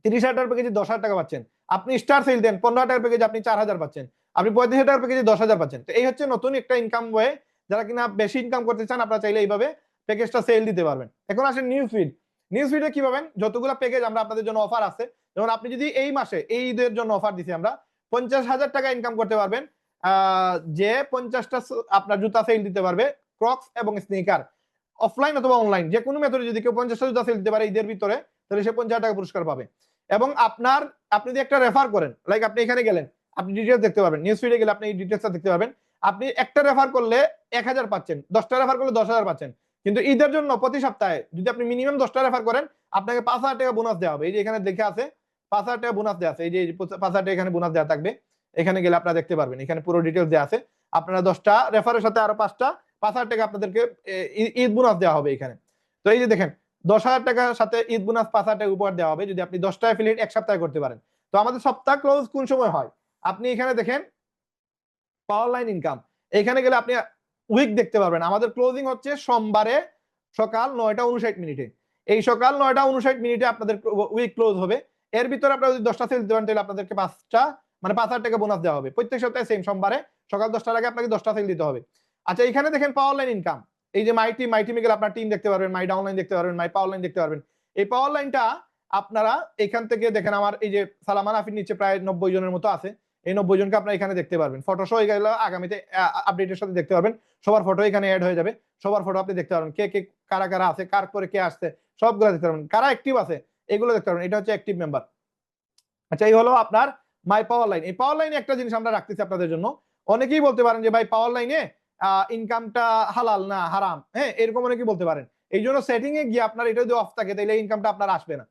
30,000 টাকার প্যাকেজে 10,000 টাকা পাচ্ছেন। আপনি স্টার সেল দেন 15,000 টাকার প্যাকেজে আপনি 4,000 পাচ্ছেন। আপনি 35,000 টাকার প্যাকেজে 10,000 পাচ্ছেন। তো এই হচ্ছে নতুন একটা ইনকাম ওয়ে। যারা কিনা বেশি ইনকাম করতে চান, আপনারা চাইলে এইভাবে প্যাকেজটা সেল দিতে পারবেন। এখন আসেন নিউজ ফিড। নিউজ ফিডে কি পাবেন? যতগুলো প্যাকেজ আমরা আপনাদের জন্য অফার আছে, যেমন আপনি যদি এই মাসে, এই ঈদের জন্য অফার দিছি আমরা, 50,000 টাকা ইনকাম করতে পারবেন। যে 50টা আপনার জুতা সেল দিতে পারবে, ক্রক্স এবং স্নিকার, অফলাইন অথবা অনলাইন যে কোনো মেথডে যদি কেউ 50টা জুতা সেল দিতে পারে ঈদের ভিতরে, তাহলে সে 50,000 টাকা পুরস্কার পাবে। এবং আপনি যদি একটা রেফার করেন, লাইক আপনি এখানে গেলেন, আপনি ডিটেলস দেখতে পারবেন, নিউজ ফিডে গেলে আপনি এই ডিটেলসটা দেখতে পারবেন। আপনি একটা রেফার করলে 1000 পাচ্ছেন, 10টা রেফার করলে 10,000 পাচ্ছেন। কিন্তু ঈদের জন্য প্রতি সপ্তাহে যদি আপনি মিনিমাম 10টা রেফার করেন, আপনাকে 5,000 টাকা বোনাস দেওয়া হবে। এই যে এখানে দেখে আছে 5,000 টাকা বোনাস দেওয়া আছে, এই যে 5,000 টাকা এখানে বোনাস দেওয়া থাকবে। এখানে গেলে আপনারা দেখতে পারবেন, এখানে পুরো ডিটেলস দেওয়া আছে। আপনারা 10টা রেফারের সাথে আরো 5টা 5,000 টাকা আপনাদেরকে ঈদ বোনাস দেওয়া হবে এখানে। তো এই যে দেখেন 10,000 টাকার সাথে ঈদ বোনাস 5,000 টাকা উপহার দেওয়া হবে যদি আপনি 10টা অ্যাফিলিয়েট এক সপ্তাহে করতে পারেন। তো আমাদের সপ্তাহ ক্লোজ কোন সময় হয়? আপনি এখানে দেখেন পাওয়ার লাইন ইনকাম, এখানে গেলে আপনি উইক দেখতে পারবেন। আমাদের ক্লোজিং হচ্ছে সোমবারে সকাল 9টা 59 মিনিটে। এই সকাল 9টা 59 মিনিটে আপনাদের উইক ক্লোজ হবে। এর ভিতরে আপনারা যদি 10টা সেল দিতে পারেন, তাহলে আপনাদেরকে 5টা মানে 5,000 টাকা বোনাস দেওয়া হবে। প্রত্যেক সপ্তাহে সেম সোমবারে সকাল 10টার আগে আপনাকে 10টা সেল দিতে হবে। আচ্ছা, এখানে দেখেন পাওয়ার লাইন ইনকাম। এই যে মাই টিমে গেলে আপনার টিম দেখতে পারবেন, মাই ডাউনলাইন দেখতে পারবেন, মাই পাওয়ার লাইন দেখতে পারবেন। এই পাওয়ার লাইনটা আপনারা এখান থেকে দেখেন, আমার এই যে সালামান আফির নিচে প্রায় 90 জনের মতো আছে, এই 90 জনকে আপনারা এখানে দেখতে পারবেন। ফটো সহ এগুলো আগামীতে আপডেটের সাথে দেখতে পারবেন। সবার ফটো এখানে অ্যাড হয়ে যাবে, সবার ফটো আপনি দেখতে পারবেন, কে কে কারা কারা আছে, কার করে কে আসছে, সবগুলো দেখতে পারবেন। কারা অ্যাক্টিভ আছে এগুলো দেখতে পারবেন। এটা হচ্ছে অ্যাক্টিভ মেম্বার। আচ্ছা, এই হলো আপনার মাই পাওয়ার লাইন। এই পাওয়ার লাইনে একটা জিনিস আমরা রাখতেছি আপনাদের জন্য। অনেকেই বলতে পারেন যে ভাই পাওয়ার লাইনে ইনকামটা হালাল না হারাম, হ্যাঁ, এরকম অনেকেই বলতে পারেন। এই জন্য সেটিং এ গিয়ে আপনার এটা যদি অফ থাকে তাহলে ইনকামটা আপনার আসবে না।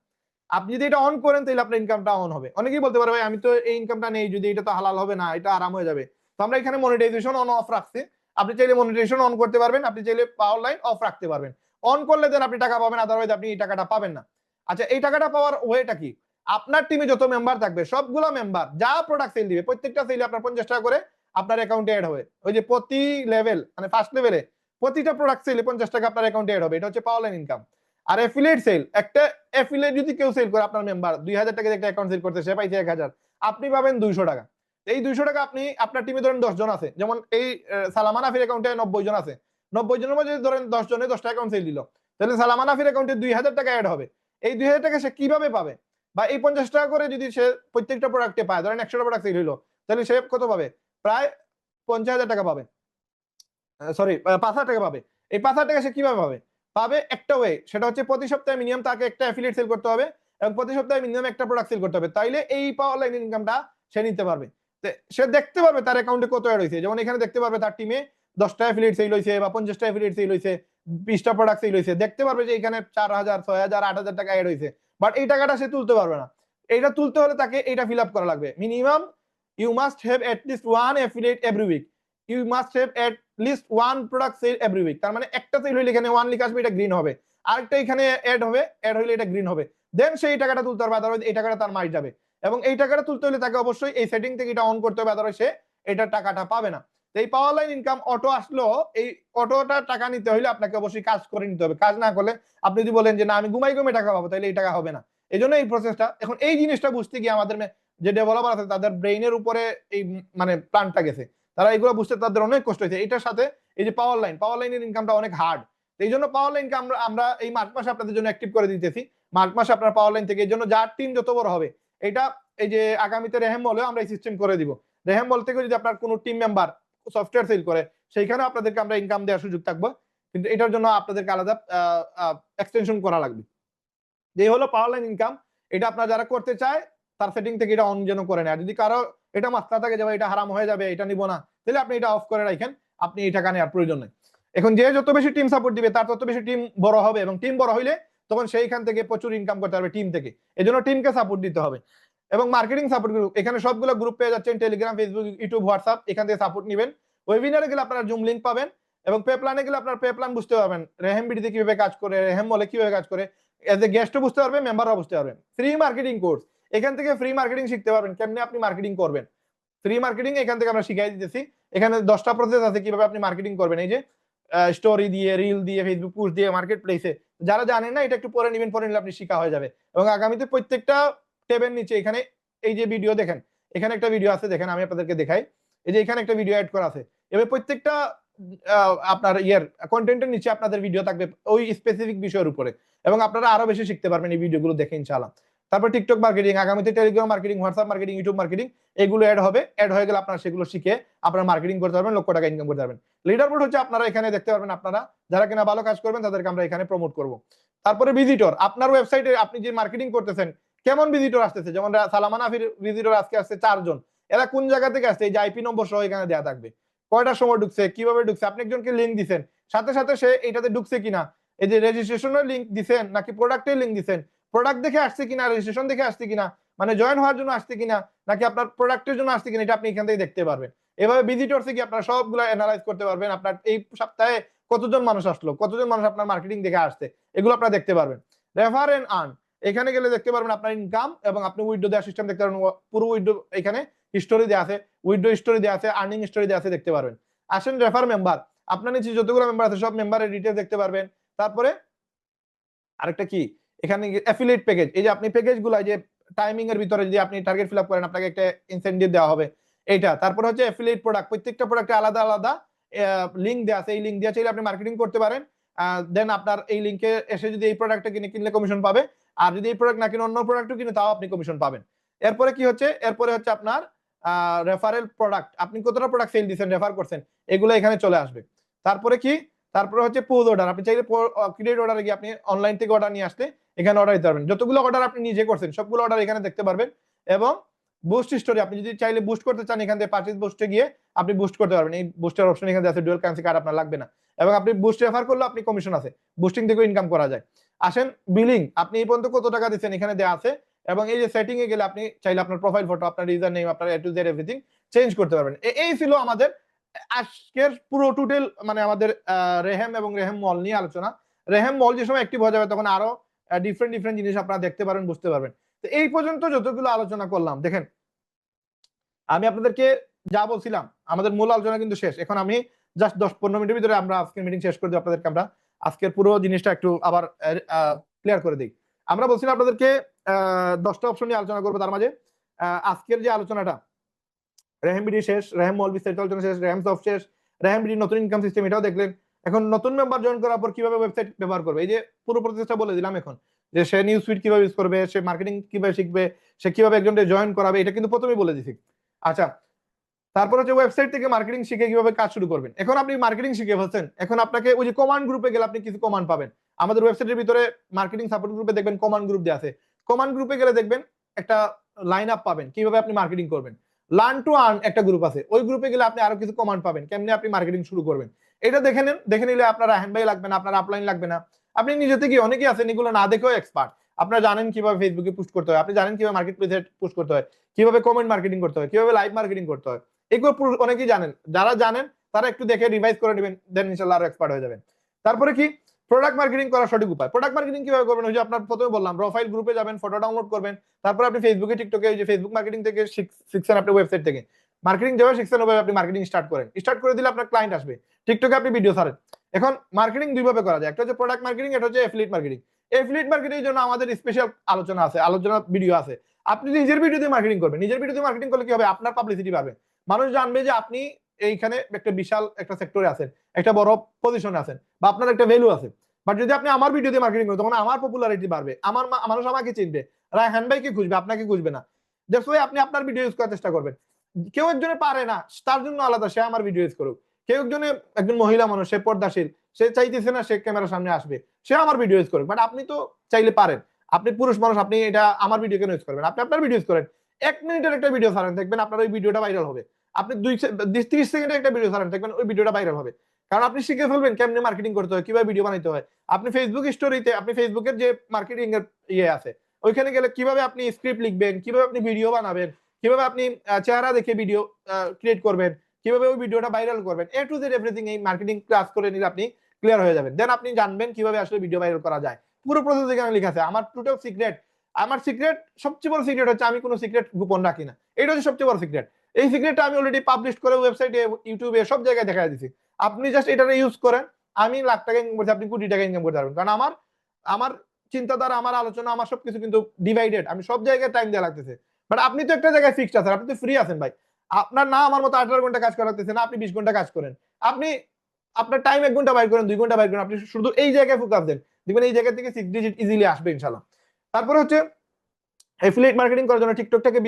আপনি যদি এটা অন করেন তাহলে আপনার ইনকামটা অন হবে। অনেকেই বলতে পারে ভাই আমি তো এই ইনকামটা নেই, যদি এটা তো হালাল হবে না, এটা আরাম হয়ে যাবে। তো আমরা এখানে মনিটাইজেশন অন অফ রাখছি। আপনি চাইলে মনিটাইজেশন অন করতে পারবেন, আপনি চাইলে পাওয়ার লাইন অফ রাখতে পারবেন। অন করলে দেন আপনি টাকা পাবেন, আদারওয়াইজ আপনি এই টাকাটা পাবেন না। আচ্ছা, এই টাকাটা পাওয়ার ওয়েটা কি? আপনার টিমে যত মেম্বার থাকবে সবগুলো মেম্বার যা প্রোডাক্ট সেল দিবে প্রত্যেকটা সেলে আপনার 50 টাকা করে আপনার অ্যাকাউন্টে অ্যাড হবে। ওই যে প্রতি লেভেল মানে ফার্স্ট লেভেলে প্রতিটা প্রোডাক্ট সেলে 50 টাকা আপনার অ্যাকাউন্টে অ্যাড হবে। এটা হচ্ছে পাওয়ার লাইন ইনকাম। আর এফিলিয়েট সেল, একটা এফিলিয়েট যদি কেউ সেল করে আপনার মেম্বার 2000 টাকা একটা অ্যাকাউন্ট সেল করতে, সে পাইছে 1000, আপনি পাবেন 200 টাকা। এই 200 টাকা আপনি আপনার টিমে ধরেন 10 জন আছে, যেমন এই সালামান আফির অ্যাকাউন্টে 90 জন আছে, 90 জনের মধ্যে ধরেন 10 জনে 10টা অ্যাকাউন্ট সেল দিল, তাহলে সালামান আফির অ্যাকাউন্টে 2000 টাকা অ্যাড হবে। এই 2000 টাকা সে কিভাবে পাবে? বা এই 50 টাকা করে যদি সে প্রত্যেকটা প্রোডাক্টে পায়, ধরেন 100টা প্রোডাক্ট সেল হইলো, তাহলে সে কত পাবে? প্রায় 50,000 টাকা পাবে, সরি 5,000 টাকা পাবে। এই 5,000 টাকা সে কিভাবে পাবে? পাবে একটা ওয়ে, সেটা হচ্ছে প্রতি সপ্তাহে মিনিমাম তাকে একটা অ্যাফিলিয়েট সেল করতে হবে এবং প্রতি সপ্তাহে মিনিমাম একটা প্রোডাক্ট সেল করতে হবে, তাইলে এই পাওয়ার লাইন ইনকামটা সে নিতে পারবে। সে দেখতে পারবে তার অ্যাকাউন্টে কত অ্যাড হয়েছে, যেমন এখানে দেখতে পারবে তার টিমে 10টা অ্যাফিলিয়েট সেল হয়েছে বা 50টা অ্যাফিলিয়েট সেল হয়েছে, 20টা প্রোডাক্ট সেল হয়েছে, দেখতে পারবে যে এখানে 4,000 6,000 8,000 টাকা অ্যাড হয়েছে। বাট এই টাকাটা সে তুলতে পারবে না। এইটা তুলতে হলে তাকে এইটা ফিল আপ করা লাগবে, minimum you must have at least one affiliate every week, you must have at least one product sell every week. তার মানে একটা সেল হইলে এখানে ওয়ান লিখে আসবে, এটা গ্রিন হবে, আরেকটা এখানে অ্যাড হবে, অ্যাড হইলে এটা গ্রিন হবে, দেন সেই টাকাটা তুলতে পারবে, আদারওয়াইজ এই টাকাটা তার মাইর যাবে। এবং এই টাকাটা তুলতে হলে তাকে অবশ্যই এই সেটিং থেকে এটা অন করতে হবে, আদারওয়াইজ সে এটা টাকাটা পাবে না। এই পাওয়ার লাইন ইনকাম অটো আসলো, এই অটোটা টাকা নিতে হলে আপনাকে অবশ্যই কাজ করে নিতে হবে। কাজ না করলে আপনি যদি বলেন যে না আমি ঘুমাই ঘুমে টাকা পাবো, তাহলে এই টাকা হবে না। এই জন্য এই প্রসেসটা, এখন এই জিনিসটা বুঝতে গিয়ে আমাদের যে ডেভেলপার আছে তাদের ব্রেইনের উপরে এই মানে প্ল্যানটা গেছে, তারা এগুলো বুঝতে তাদের অনেক কষ্ট হয়েছে। এটার সাথে এই যে পাওয়ার লাইনের ইনকামটা অনেক হার্ড। এই জন্য পাওয়ার লাইনকে আমরা এই মার্চ মাসে আপনাদের জন্য অ্যাক্টিভ করে দিতেছি। মার্চ মাসে আপনার পাওয়ার লাইন থেকে, এই জন্য যার টিম যত বড় হবে, এটা এই যে আগামীতে রেহেম বলেও আমরা এই সিস্টেম করে দিব। রেহেম বল থেকে যদি আপনার কোনো টিম মেম্বার সফটওয়্যার সেল করে, সেইখানে আপনাদেরকে আমরা ইনকাম দেওয়ার সুযোগ থাকবো, কিন্তু এটার জন্য আপনাদেরকে আলাদা এক্সটেনশন করা লাগবে। যে হলো পাওয়ার লাইন ইনকাম, এটা আপনারা যারা করতে চায় তার সেটিং থেকে এটা অন যেন করে নেয়। যদি কারো এটা মাথা থাকে যে এটা হারাম হয়ে যাবে, এটা নিব না, তাহলে আপনি এটা অফ করে রাখেন, আপনি এই টাকা নেওয়ার প্রয়োজন নেই। এখন যে যত বেশি টিম সাপোর্ট দিবে তার তত বেশি টিম বড় হবে, এবং টিম বড় হইলে তখন সেইখান থেকে প্রচুর ইনকাম করতে পারবে টিম থেকে। এজন্য টিমকে সাপোর্ট দিতে হবে। এবং মার্কেটিং সাপোর্ট গ্রুপ, এখানে সবগুলো গ্রুপ পেয়ে যাচ্ছেন, টেলিগ্রাম, ফেসবুক, ইউটিউব, হোয়াটসঅ্যাপ, এখান থেকে সাপোর্ট নেবেন। ওয়েবিনারে গেলে আপনারা জুম লিংক পাবেন, এবং পে প্ল্যানে গেলে আপনার পে প্ল্যান বুঝতে পারবেন, রেহেম বিডিতে কিভাবে কাজ করে, রেহেম মলে কিভাবে কাজ করে, এজ এ গেস্টও বুঝতে পারবেন, মেম্বাররাও বুঝতে পারবেন। ফ্রি মার্কেটিং কোর্স, এখান থেকে ফ্রি মার্কেটিং শিখতে পারবেন, কেমনে আপনি মার্কেটিং করবেন। ফ্রি মার্কেটিং এখান থেকে আমরা শিখাই দিতেছি। এখানে 10টা প্রসেস আছে কিভাবে আপনি মার্কেটিং করবেন, এই যে স্টোরি দিয়ে, রিল দিয়ে, ফেসবুক পোস্ট দিয়ে, মার্কেট প্লেসে। যারা জানেন না এটা একটু পরে নেবেন, পরে নিলে আপনি শিখা হয়ে যাবে। এবং আগামীতে প্রত্যেকটা ট্যাবের নিচে এখানে এই যে ভিডিও দেখেন, এখানে একটা ভিডিও আছে, দেখেন আমি আপনাদেরকে দেখাই, এই যে এখানে একটা ভিডিও অ্যাড করা আছে। এবার প্রত্যেকটা আপনার কন্টেন্টের নিচে আপনাদের ভিডিও থাকবে ওই স্পেসিফিক বিষয়ের উপরে, এবং আপনারা আরো বেশি শিখতে পারবেন এই ভিডিওগুলো দেখে ইনশাআল্লাহ। তারপর টিকটক মার্কেটিং, আগামীতে Telegram marketing, WhatsApp marketing, YouTube marketing, এগুলো অ্যাড হবে। অ্যাড হয়ে গেলে আপনারা সেগুলো শিখে আপনারা মার্কেটিং করতে পারবেন, লক্ষ টাকা ইনকাম করতে পারবেন। লিডার বোর্ড হচ্ছে আপনারা এখানে দেখতে পারবেন, আপনারা যারা কিনা ভালো কাজ করবেন তাদেরকে আমরা এখানে প্রমোট করব। তারপরে ভিজিটর, আপনার ওয়েবসাইটে আপনি যে মার্কেটিং করতেছেন কেমন ভিজিটর আসতেছে, যেমন সালামান আফির ভিজিটর আজকে আসছে 4 জন, এরা কোন জায়গা থেকে আসছে, এই যে আইপি নম্বর সহ এখানে দেওয়া থাকবে, কয়টার সময় ঢুকছে, কিভাবে ঢুকছে, আপনি একজনকে লিঙ্ক দিচ্ছেন, সাথে সাথে সে এটাতে ঢুকছে কিনা, এই যে রেজিস্ট্রেশনের লিঙ্ক দিচ্ছেন নাকি প্রোডাক্টের লিঙ্ক দিচ্ছেন, প্রোডাক্ট দেখে আসছে কিনা, রেজিস্ট্রেশন দেখে আসছে কিনা, মানে জয়েন হওয়ার জন্য আসছে কিনা, নাকি আপনার প্রোডাক্টের জন্য আসছে কিনা, এটা আপনি এখান থেকে দেখতে পারবেন। এভাবে ভিজিটরসে কি আপনারা সবগুলো অ্যানালাইজ করতে পারবেন, আপনার এই সপ্তাহে কতজন মানুষ আসলো, কতজন মানুষ আপনার মার্কেটিং দেখে আসছে, এগুলো আপনারা দেখতে পারবেন। রেফার এন্ড আর্ন, এখানে গেলে দেখতে পারবেন আপনার ইনকাম, এবং আপনি উইথড্র দেওয়ার সিস্টেম দেখতে পারবেন, পুরো উইথড্র এখানে হিস্টোরি দেওয়া আছে, উইথড্র হিস্টোরি দেওয়া আছে, আর্নিং হিস্টোরি দেওয়া আছে, দেখতে পারবেন। আসেন রেফার মেম্বার, আপনার নিচে যতগুলো মেম্বার আছে সব মেম্বারের ডিটেইলস দেখতে পারবেন। তারপরে আরেকটা কি, এখানে অ্যাফিলিয়েট প্যাকেজ, এই যে আপনি প্যাকেজগুলো যে টাইমিং এর ভিতরে যদি আপনি টার্গেট ফিল আপ করেন আপনাকে একটা ইনসেনটিভ দেওয়া হবে, এইটা। তারপর হচ্ছে অ্যাফিলিয়েট প্রোডাক্ট, প্রত্যেকটা প্রোডাক্টে আলাদা আলাদা লিংক দেওয়া আছে, এই লিংক দিয়ে চাইলে আপনি মার্কেটিং করতে পারেন। দেন আপনার এই লিংকে এসে যদি এই প্রোডাক্টটা কিনলে কমিশন পাবে, আর যদি এই প্রোডাক্ট না কিনে অন্য প্রোডাক্টও কিনে তাও আপনি কমিশন পাবেন। এরপরে কি হচ্ছে, এরপরে হচ্ছে আপনার রেফারেল প্রোডাক্ট, আপনি কতটা প্রোডাক্ট সেল দিচ্ছেন, রেফার করছেন, এগুলো এখানে চলে আসবে। তারপরে কি, তারপরে হচ্ছে পোজ অর্ডার, আপনি চাইলে ক্রেডিট অর্ডারে গিয়ে আপনি অনলাইন থেকে অর্ডার নিয়ে আসলে এখানে অর্ডার দিতে পারবেন। যতগুলো অর্ডার আপনি নিজে করছেন সবগুলো অর্ডার এখানে দেখতে পারবেন, এবং বুস্ট স্টোরি আপনি যদি চাইলে বুস্ট করতে চান এখান থেকে পারচেজ বুস্টে গিয়ে আপনি বুস্ট করতে পারবেন। এই বুস্টের অপশন এখানে আছে, ডুয়াল কারেন্সি কার্ড আপনার লাগবে না, এবং আপনি বুস্ট রেফার করলে আপনি কমিশন আছে, বুস্টিং থেকেও ইনকাম করা যায়। আসেন বিলিং, আপনি এই পর্যন্ত কত টাকা দিচ্ছেন এখানে দেওয়া আছে, এবং এই যে সেটিং এ গেলে আপনি চাইলে আপনার প্রোফাইল ফটো, আপনার ইউজার নেম, আপনার এ টু জেড এভরিথিং চেঞ্জ করতে পারবেন। এই ছিল আমাদের আজকের পুরো টোটাল মানে আমাদের রেহেম এবং রেহেম মল নিয়ে আলোচনা। রেহেম মল যে সময় অ্যাক্টিভ হয়ে যাবে তখন আরো ডিফারেন্ট ডিফারেন্ট জিনিস আপনারা দেখতে পারবেন, বুঝতে পারবেন। তো এই পর্যন্ত যতগুলো আলোচনা করলাম, দেখেন আমি আপনাদেরকে যা বলছিলাম আমাদের মূল আলোচনা কিন্তু শেষ। এখন আমি জাস্ট 10-15 মিনিটের ভিতরে আমরা আজকের মিটিং শেষ করে দিই, আপনাদেরকে আমরা আজকের পুরো জিনিসটা একটু আবার ক্লিয়ার করে দিই। আমরা বলছিলাম আপনাদেরকে 10টা অপশন নিয়ে আলোচনা করবো। তার মাঝে আজকের যে আলোচনাটা, রেহেম বিডি শেষ, রেহেম মল বিস্তারিত আলোচনা শেষ, রেহেম সফট শেষ, রেহেম বিডি নতুন ইনকাম সিস্টেম এটাও দেখলেন। এখন নতুন মেম্বার জয়েন করার পর কিভাবে ওয়েবসাইট ব্যবহার করবে, এই যে পুরো প্রসেসটা বলে দিলাম। এখন যে সে নিউজ ফিড কিভাবে ইউজ করবে, সে মার্কেটিং কিভাবে শিখবে, সে কিভাবে একজনকে জয়েন করাবে, এটা কিন্তু প্রথমেই বলে দিছি। আচ্ছা, তারপর হচ্ছে ওয়েবসাইট থেকে মার্কেটিং শিখে কিভাবে কাজ শুরু করবেন। এখন আপনি মার্কেটিং শিখে ফেলছেন, এখন আপনাকে ওই যে কমান্ড গ্রুপে গেলে আপনি কিছু কমান্ড পাবেন। আমাদের ওয়েবসাইটের ভিতরে মার্কেটিং সাপোর্ট গ্রুপে দেখবেন কমান্ড গ্রুপ দেওয়া আছে। কমান্ড গ্রুপে গেলে দেখবেন একটা লাইন আপ পাবেন কিভাবে আপনি মার্কেটিং করবেন। লার্ন টু আর্ন একটা গ্রুপ আছে, ওই গ্রুপে গেলে আপনি আরো কিছু কমান্ড পাবেন কেমনে আপনি মার্কেটিং শুরু করবেন। এটা দেখে নেন, দেখে নিলে আপনার হ্যান্ড বাই লাগবে না, আপনার আপলাইন লাগবে না। আপনি নিজে থেকে, অনেকেই আছেন এগুলো না দেখেও এক্সপার্ট, আপনারা জানেন কিভাবে ফেসবুকে পোস্ট করতে হয়, আপনি জানেন কিভাবে মার্কেট প্লেসে পোস্ট করতে হয়, কিভাবে কমেন্ট মার্কেটিং করতে হয়, কিভাবে লাইভ মার্কেটিং করতে হয়। এগুলো অনেকেই জানেন, যারা জানেন তারা একটু দেখে রিভাইজ করে নেবেন, দেন ইনশাআল্লাহ আরো এক্সপার্ট হয়ে যাবেন। তারপরে কি প্রোডাক্ট মার্কেটিং করার সঠিক উপায়। প্রোডাক্ট মার্কেটিং কিভাবে করবেন, ওই যে আপনার প্রথমে বললাম প্রোফাইল গ্রুপে যাবেন, ফটো ডাউনলোড করবেন, তারপর আপনি ফেসবুকে টিকটকে যে ফেসবুক মার্কেটিং থেকে শিখছেন, আপনি ওয়েবসাইট থেকে মার্কেটিং যেভাবে শিখছেন ওইভাবে আপনি মার্কেটিং স্টার্ট করেন। স্টার্ট করে দিলে আপনার ক্লায়েন্ট আসবে, টিকটকে আপনি ভিডিও ছাড়েন। এখন মার্কেটিং দুইভাবে করা যায়, একটা হচ্ছে প্রোডাক্ট মার্কেটিং, এটা হচ্ছে এফিলিয়েট মার্কেটিং। এফিলিয়েট মার্কেটিং এর জন্য আমাদের স্পেশাল আলোচনা আছে, আলোচনা ভিডিও আছে। আপনি নিজের ভিডিও দিয়ে মার্কেটিং করবেন, নিজের ভিডিও দিয়ে মার্কেটিং করলে কি হবে, আপনার পাবলিসিটি বাড়বে, মানুষ জানবে যে আপনি এইখানে একটা বিশাল একটা সেক্টরে আছেন, একটা বড় পজিশনে আছেন, বা আপনার একটা ভ্যালু আছে। বাট যদি আপনি আমার ভিডিও দিয়ে মার্কেটিং করেন তখন আমার পপুলারিটি বাড়বে, আমার মানুষ আমাকে চিনবে, রায়হান ভাইকে খুঁজবে, আপনাকে খুঁজবে না। দ্যাটস ওয়াই আপনি আপনার ভিডিও ইউজ করার চেষ্টা করবেন। কেউ একজনে পারে না, তার জন্য আলাদা, সে আমার ভিডিও ইউজ করুক। কেউ একজনে, একজন মহিলা মানুষ, সে পর্দাশীল, সে চাইতেছে না সে ক্যামেরার সামনে আসবে, সে আমার ভিডিও ইউজ করুক। বাট আপনি তো চাইলে পারেন, আপনি পুরুষ মানুষ, আপনি এটা আমার ভিডিও কেন ইউজ করবেন, আপনি আপনার ভিডিও ইউজ করেন। 1 মিনিটের একটা ভিডিও ছাড়েন, দেখবেন আপনার ওই ভিডিওটা ভাইরাল হবে। আপনি 30 সেকেন্ডের একটা ভিডিও ছাড়েন, দেখবেন ওই ভিডিওটা ভাইরাল হবে। কারণ আপনি শিখে ফেলবেন কেমনে মার্কেটিং করতে হয়, কিভাবে ভিডিও বানাইতে হয়। আপনি ফেসবুক স্টোরিতে, আপনি ফেসবুকের যে মার্কেটিং এর ইয়ে আছে ওইখানে গেলে কিভাবে আপনি স্ক্রিপ্ট লিখবেন, কিভাবে আপনি ভিডিও বানাবেন, কিভাবে আপনি চেহারা দেখে ভিডিও ক্রিয়েট করবেন, কিভাবে ওই ভিডিওটা ভাইরাল করবেন, এ টু জেড এভরিথিং এই মার্কেটিং ক্লাস করে নিলে আপনি ক্লিয়ার হয়ে যাবেন। দেন আপনি জানবেন কিভাবে আসলে ভিডিও ভাইরাল করা যায়। পুরো প্রসেস এখানে লেখা আছে। আমার টোটাল সিক্রেট, আমার সিক্রেট, সবচেয়ে বড় সিক্রেট হচ্ছে আমি কোনো সিক্রেট গোপন রাখি না। এটা হচ্ছে সবচেয়ে বড় সিক্রেট। এই সিক্রেটটা আমি অলরেডি পাবলিশ করে ওয়েবসাইটে, ইউটিউবে, সব জায়গায় দেখা দিয়েছি। আপনি জাস্ট এটা ইউজ করেন, আমি লাখ টাকা ইনকাম করছি, আপনি কোটি টাকা ইনকাম করতে পারবেন। কারণ আমার আমার চিন্তাধারা, আমার আলোচনা, আমার সবকিছু কিন্তু ডিভাইডেড, আমি সব জায়গায় টাইম দেওয়া লাগতেছে। বাট আপনি তো একটা জায়গায় ফিক্সড আছেন, আপনি তো ফ্রি আছেন ভাই। আপনার না আমার মতো 18 ঘন্টা কাজ করা লাগতেছে না, আপনি 20 ঘন্টা কাজ করেন। আপনি আপনার টাইম 1 ঘন্টা বাইর করেন, 2 ঘন্টা বাইর করেন, আপনি শুধু এই জায়গায় ফোকাস দেন, দেখবেন এই জায়গা থেকে 6 ডিজিট ইজিলি আসবে ইনশাআল্লাহ। তারপরে হচ্ছে এফিলিয়েট মার্কেটিং করার জন্য টিকটকটাকে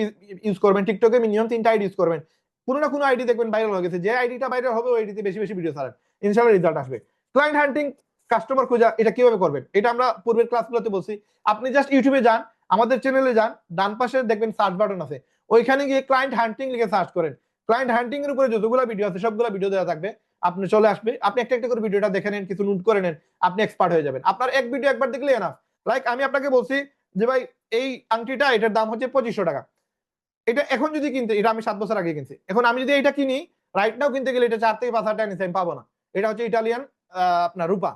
ইউজ করবেন। টিকটকে মিনিমাম 3টা আইডি ইউজ করবেন। কোনো না কোনো আইডি দেখবেন ভাইরাল হয়ে গেছে, যে আইডিটা ভাইরাল হবে ওই আইডিতে বেশি বেশি ভিডিও ছাড়েন, ইনশাআল্লাহ রেজাল্ট আসবে। ক্লায়েন্ট হান্টিং, কাস্টমার খোঁজা, এটা কিভাবে করবেন এটা আমরা পূর্বের ক্লাসগুলোতে বলছি। আপনি জাস্ট ইউটিউবে যান, আমাদের চ্যানেলে যান, ডান পাশে দেখবেন সার্চ বাটন আছে, ওইখানে গিয়ে ক্লায়েন্ট হান্টিং লিখে সার্চ করেন। ক্লায়েন্ট হান্টিং এর উপরে যতগুলো ভিডিও আছে সবগুলো ভিডিও দেওয়া থাকবে, আপনি চলে আসবে, আপনি একটা একটা করে ভিডিওটা দেখে নেন, কিছু নোট করে নেন, আপনি এক্সপার্ট হয়ে যাবেন। আপনার এক ভিডিও একবার দেখলে এনাফ। লাইক আমি আপনাকে বলছি যে ভাই এই আংটিটা, এটার দাম হচ্ছে 2500 টাকা। এটা এখন যদি কিনতে, এটা আমি 7 বছর আগে কিনছি, এখন আমি যদি এটা কিনি রাইট নাও কিনতে গেলে এটা 4 থেকে 5 হাজার টাকা নিচে আমি পাবো না। এটা হচ্ছে ইটালিয়ান আপনার রূপা।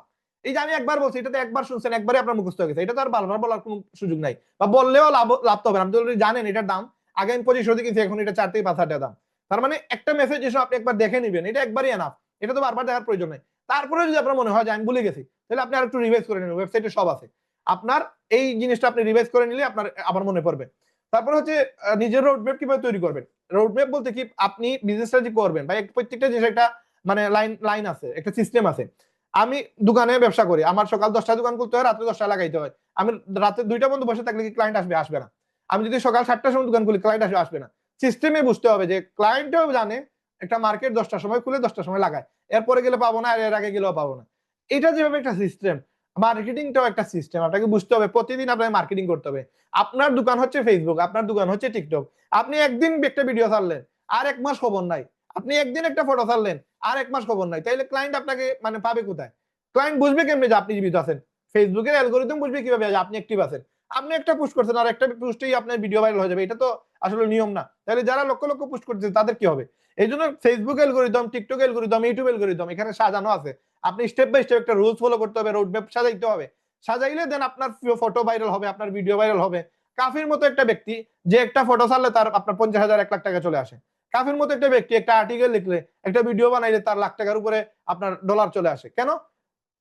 এই যে আমি একবার বলছি, এটাতে একবার শুনছেন, একবারই আপনার মুখস্থ হয়ে গেছে, এটা তো আর বারবার বলার কোনো সুযোগ নাই, বা বললেও লাভ তো হবে না। আপনি অলরেডি জানেন এটার দাম, আগে আমি 2500 দিয়ে কিনছি, এখন এটা 4 থেকে 5 হাজার টাকা দাম। তার মানে একটা মেসেজ এসে আপনি একবার দেখে নিবেন, এটা একবারই এনাফ, এটা তো বারবার দেখার প্রয়োজন নেই। তারপরে যদি আপনার মনে হয় যে আমি ভুলে গেছি, তাহলে আপনি আরেকটু রিভাইজ করে নেবেন, ওয়েবসাইটে সব আছে। আপনার এই জিনিসটা আপনি রিভাইজ করে নিলে আপনার আবার মনে পড়বে। তারপর হচ্ছে নিজের রোডম্যাপ কিভাবে তৈরি করবেন। রোডম্যাপ বলতে কি, আপনি বিজনেস স্ট্র্যাটেজি করবেন ভাই, প্রত্যেকটা জিনিস একটা মানে লাইন আছে, একটা সিস্টেম আছে। আমি দোকানে ব্যবসা করি, আমার সকাল 10টায় দোকান খুলতে হয়, রাত্রে 10টায় লাগাইতে হয়। আমি রাতে 2টা পর্যন্ত বসে থাকলে কি ক্লায়েন্ট আসবে? আসবে না। আমি যদি সকাল 7টার সময় দোকান খুলি, ক্লায়েন্ট আসবে না। সিস্টেমে বুঝতে হবে যে ক্লায়েন্টও জানে একটা মার্কেট 10টার সময় খুলে 10টার সময় লাগায়, এরপরে গেলে পাবো না, এর আগে গেলেও পাবো না। এটা যেভাবে একটা সিস্টেম, মার্কেটিংটাও একটা সিস্টেম, আপনাকে বুঝতে হবে প্রতিদিন আপনাকে মার্কেটিং করতে হবে। আপনার দোকান হচ্ছে ফেসবুক, আপনার দোকান হচ্ছে টিকটক। আপনি একদিন একটা ভিডিও ছাড়লেন, আর 1 মাস খবর নাই। আপনি একদিন একটা ফটো ছাড়লেন, আর 1 মাস খবর নাই। তাইলে ক্লায়েন্ট আপনাকে মানে পাবে কোথায়? ক্লায়েন্ট বুঝবে কেমনে যে আপনি জীবিত আছেন? ফেসবুকের অ্যালগরিদম বুঝবে কিভাবে যে আপনি অ্যাক্টিভ আছেন? আপনি একটা পোস্ট করছেন আর একটা পোস্টেই আপনার ভিডিও ভাইরাল হয়ে যাবে। এটা তো আসলে নিয়ম না। তাহলে যারা লক্ষ, লক্ষ পোস্ট করতেছে তাদের কি হবে? এইজন্য Facebook algorithm, TikTok algorithm, YouTube algorithm এখানে সাজানো আছে। আপনি স্টেপ বাই স্টেপ একটা রুলস ফলো করতে হবে, রোড ম্যাপ সাজাইতে হবে। সাজাইলে দেন আপনার ফটো ভাইরাল হবে, আপনার ভিডিও ভাইরাল হবে। কাফির মতো একটা ব্যক্তি যে একটা ফটো ছাড়লে তার আপনার 50,000 1 লাখ টাকা চলে আসে। কাফির মতো একটা ব্যক্তি একটা আর্টিকেল লিখলে, একটা ভিডিও বানাইলে তার লাখ টাকার উপরে আপনার ডলার চলে আসে। কেন?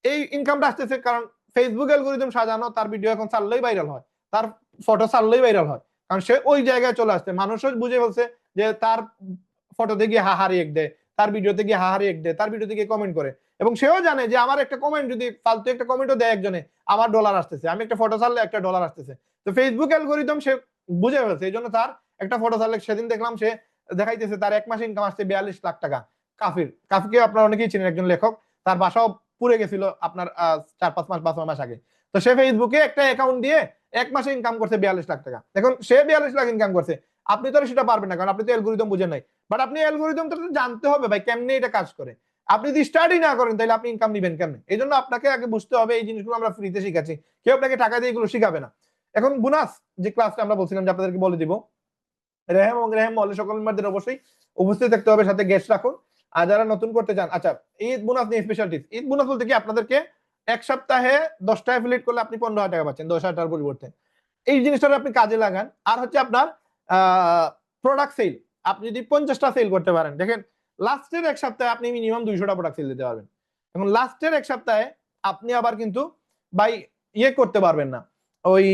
এই ইনকামটা আসতেছে কারণ ফেসবুক অ্যালগরিদম সাজানো, তার ভিডিও এখন ছাড়লেই ভাইরাল হয়। তার ফটো ছাড়লেই ভাইরাল হয়। কারণ সে ওই জায়গায় চলে আসছে। মানুষও বুঝে ফেলছে যে তার ফটোতে গিয়ে হাহারি এক দেয়, তার ভিডিওতে গিয়ে হাহারি এক দেয়, তার ভিডিওতে গিয়ে কমেন্ট করে। এবং সেও জানে যে আমার একটা কমেন্ট যদি ফালতু একটা কমেন্টও দেয় একজনে, আমার ডলার আসতেছে। আমি একটা ফটো ছাড়লে একটা ডলার আসতেছে। তো ফেসবুক অ্যালগরিদম সে বুঝে ফেলছে। এইজন্য তার একটা ফটো ছাড়লে সেদিন দেখলাম সে দেখাইতেছে তার 1 মাসে ইনকাম আসছে 42 লাখ টাকা। কাফির। কাফিরকে আপনারা অনেকেই চিনেন, একজন লেখক। তার বাসাও পুড়ে গেছিল আপনার 4-5 মাস বা 6 মাস আগে। তো সে ফেসবুকে একটা অ্যাকাউন্ট দিয়ে 1 মাসে ইনকাম করছে 42 লাখ টাকা। এখন সে 42 লাখ ইনকাম করছে। আপনি তো আর সেটা পারবেন না, কারণ আপনি তো অ্যালগরিদম বুঝেন নাই। বাট আপনি অ্যালগরিদম তো জানতে হবে ভাই কেমনে এটা কাজ করে। আপনি যদি স্টাডি না করেন তাহলে আপনি ইনকাম নিবেন কেমনে? এজন্য আপনাকে আগে বুঝতে হবে এই জিনিসগুলো আমরা ফ্রিতে শিখাচ্ছি। কেউ আপনাকে টাকা দিয়ে এগুলো শিখাবে না। এখন বোনাস যে ক্লাসটা আমরা বলছিলাম যে আপনাদেরকে বলে দিব। রেহেম এবং রেহেম মহলে সকল মেম্বারদের অবশ্যই উপস্থিত থাকতে হবে, সাথে গেস্ট রাখুন। আর যারা নতুন করতে চান, আচ্ছা ঈদ বোনাস নিয়ে স্পেশাল টিপস। ঈদ বোনাস বলতে কি আপনাদেরকে 1 সপ্তাহে 10টা অ্যাফিলিয়েট করলে আপনি 15,000 টাকা পাচ্ছেন 10,000 টাকার পরিবর্তে। এই জিনিসটা আপনি কাজে লাগান। আর হচ্ছে আপনার প্রোডাক্ট সেল। আপনি যদি 50টা সেল করতে পারেন, দেখেন লাস্টের 1 সপ্তাহে আপনি মিনিমাম 200টা প্রোডাক্ট সেল দিতে পারবেন। এখন লাস্টের 1 সপ্তাহে আপনি আবার কিন্তু ভাই ইয়ে করতে পারবেন না। ওই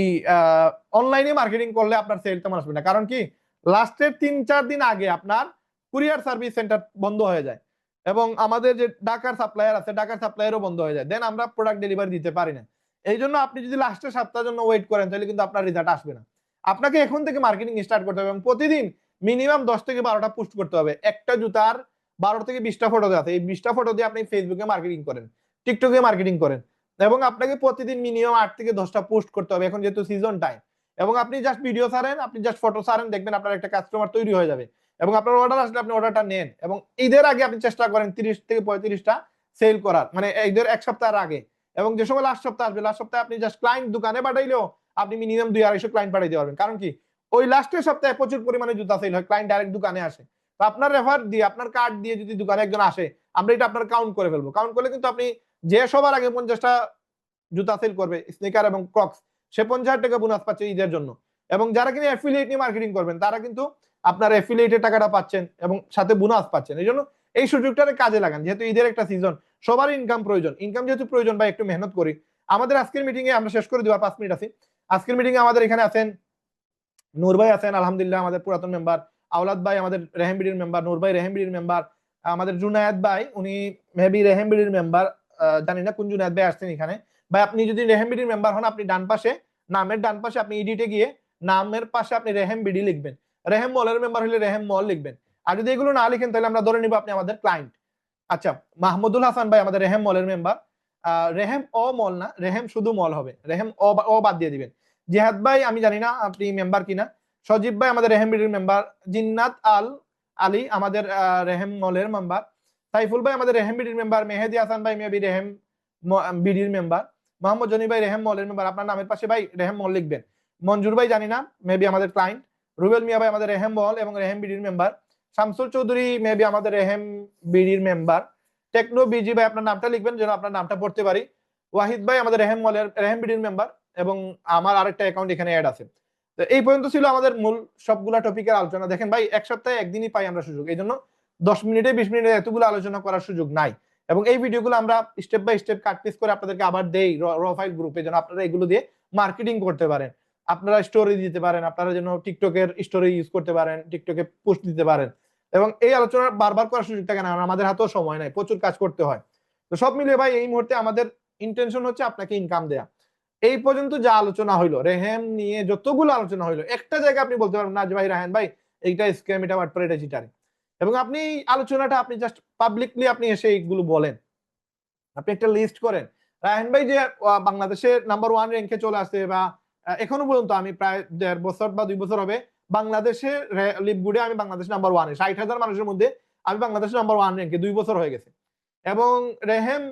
অনলাইনে মার্কেটিং করলে আপনার সেল তেমন আসবে না। কারণ কি লাস্টের 3-4 দিন আগে আপনার কুরিয়ার সার্ভিস সেন্টার বন্ধ হয়ে যায় এবং আমাদের যে ঢাকার সাপ্লায়ার আছে ঢাকার সাপ্লায়ারও বন্ধ হয়ে যায়, দেন আমরা প্রোডাক্ট ডেলিভারি দিতে পারি না। এই জন্য আপনি যদি লাস্টের সপ্তাহের জন্য ওয়েট করেন তাহলে কিন্তু আপনার রেজাল্ট আসবে না। আপনাকে এখন থেকে মার্কেটিং স্টার্ট করতে হবে এবং প্রতিদিন মিনিমাম 10 থেকে 12টা পোস্ট করতে হবে। একটা জুতার 12 থেকে 20টা ফটো আছে, এই 20টা ফটো দিয়ে আপনি ফেসবুকে মার্কেটিং করেন, টিকটকে মার্কেটিং করেন এবং আপনাকে প্রতিদিন মিনিমাম 8 থেকে 10টা পোস্ট করতে হবে এখন যেহেতু সিজন টাইম। এবং আপনি জাস্ট ভিডিও ছাড়েন, আপনি জাস্ট ফটো ছাড়েন, দেখবেন আপনার একটা কাস্টমার তৈরি হয়ে যাবে এবং আপনার অর্ডার আসলে আপনি অর্ডারটা নেন এবং ঈদের আগে আপনি চেষ্টা করেন 30 থেকে 35টা সেল করার, মানে ঈদের 1 সপ্তাহের আগে। এবং যে সময় লাস্ট সপ্তাহ আসবে, লাস্ট সপ্তাহে আপনি জাস্ট ক্লায়েন্ট দোকানে পাঠাইলেও আপনি মিনিমাম 200-250 ক্লায়েন্ট পাঠাইতে পারবেন। কারণ কি ওই লাস্টের সপ্তাহে প্রচুর পরিমাণে জুতা সেল হয়, ক্লায়েন্ট ডাইরেক্ট দোকানে আসে। তো আপনার রেফার দিয়ে, আপনার কার্ড দিয়ে যদি দোকানে একজন আসে, আমরা এটা আপনার কাউন্ট করে ফেলবো। কাউন্ট করলে কিন্তু আপনি যে সবার আগে 50টা জুতা সেল করবে স্নিকার এবং ক্রক্স, সে 50,000 টাকা বোনাস পাচ্ছে ঈদের জন্য। এবং যারা কিনা অ্যাফিলিয়েট নিয়ে মার্কেটিং করবেন তারা কিন্তু আপনার অ্যাফিলিয়েটের টাকাটা পাচ্ছেন এবং সাথে বোনাস পাচ্ছেন। এই জন্য এই সুযোগটাকে কাজে লাগান, যেহেতু ঈদের একটা সিজন, সবার ইনকাম প্রয়োজন। ইনকাম যেহেতু প্রয়োজন ভাই একটু মেহনত করি। আমাদের আজকের মিটিং এ আমরা শেষ করে দিব, আর 5 মিনিট আছে। আজকের মিটিং এ আমাদের এখানে আছেন নূর ভাই আছেন, আলহামদুলিল্লাহ আমাদের পুরাতন মেম্বার। আওলাদ ভাই আমাদের রেহেমবিডির মেম্বার, নূর ভাই রেহেমবিডির মেম্বার। আমাদের জুনায়েদ ভাই উনি মেবি রেহেমবিডির মেম্বার, জানি না কোন জুনায়েদ ভাই আসছেন এখানে। ভাই আপনি যদি রেহেমবিডির মেম্বার হন, আপনি ডান পাশে নামের ডান পাশে আপনি এডিটে গিয়ে নামের পাশে আপনি রেহেমবিডি লিখবেন। রেহেম মলের মেম্বার হলে রেহেম মল লিখবেন। আর যদি এগুলো না লিখেন তাহলে আমরা ধরে নিব আপনি আমাদের ক্লায়েন্ট। আচ্ছা, মাহমুদুল হাসান ভাই আমাদের রেহেম মলের মেম্বার। রেহেম ও মল না, রেহেম শুধু মল হবে, রেহেম ও বাদ দিয়ে দিবেন। জিহাদ ভাই আমি জানি না আপনি মেম্বার কিনা। সজীব ভাই আমাদের রেহেম বিডির মেম্বার। জিন্নাত আলী আমাদের রেহেম মলের মেম্বার। সাইফুল ভাই আমাদের রেহেম বিডির মেম্বার। মেহেদি হাসান ভাই মেবি রেহেম বিডির মেম্বার। মোহাম্মদ জনি ভাই রেহেম মলের মেম্বার, আপনার নামের পাশে ভাই রেহেম মল লিখবেন। মঞ্জুর ভাই জানি না, মেবি আমাদের ক্লায়েন্ট। রুবেল মিয়া ভাই আমাদের রেহেম মল এবং রেহেম বিডির মেম্বার। শামসুল চৌধুরী মেবি আমাদের রেহেম বিডির মেম্বার। টেকনো বিজি ভাই আপনার নামটা লিখবেন যেন আপনার নামটা পড়তে পারি। ওয়াহিদ ভাই আমাদের রেহেম মলের রেহেম বিডির মেম্বার এবং আমার আরেকটা অ্যাকাউন্ট এখানে অ্যাড আছে। তো এই পর্যন্ত ছিল আমাদের মূল সবগুলা টপিকের আলোচনা। দেখেন ভাই 1 সপ্তাহে একদিনই পাই আমরা সুযোগ, এই জন্য 10 মিনিটে 20 মিনিটে এতগুলো আলোচনা করার সুযোগ নাই। এবং এই ভিডিওগুলো আমরা step by step cut piece করে আপনাদেরকে আবার দেই র ফাইল গ্রুপে, যেন আপনারা এগুলো দিয়ে মার্কেটিং করতে পারেন, আপনারা স্টোরি দিতে পারেন, আপনারা যেন টিকটকের স্টোরি ইউজ করতে পারেন, টিকটকে পোস্ট দিতে পারেন। এবং এই আলোচনা বারবার করার সুযোগ থাকে না, আমাদের হাতেও সময় নাই, প্রচুর কাজ করতে হয়। তো সব মিলিয়ে ভাই এই মুহূর্তে আমাদের ইন্টেনশন হচ্ছে আপনাকে ইনকাম দেয়া। এই পর্যন্ত যা আলোচনা হইলো রেহেম নিয়ে, যতগুলো আলোচনা হইলো, একটা জায়গা আপনি বলতে পারবেন না যে ভাই রাহেন ভাই এইটা স্ক্যাম, এটা বাটপার, এটা চিটারি। এবং আপনি আলোচনাটা আপনি জাস্ট পাবলিকলি আপনি এসে এইগুলো বলেন, আপনি একটা লিস্ট করেন রায়হান ভাই যে বাংলাদেশের নাম্বার 1 র্যাঙ্কে চলে আসছে, বা এখনো পর্যন্ত আমি প্রায় 1.5 বছর বা 2 বছর হবে বাংলাদেশের লিপগুডে আমি বাংলাদেশ নাম্বার 1-এ 60,000 মানুষের মধ্যে আমি বাংলাদেশের নাম্বার 1 র্যাঙ্কে 2 বছর হয়ে গেছে। এবং রেহেম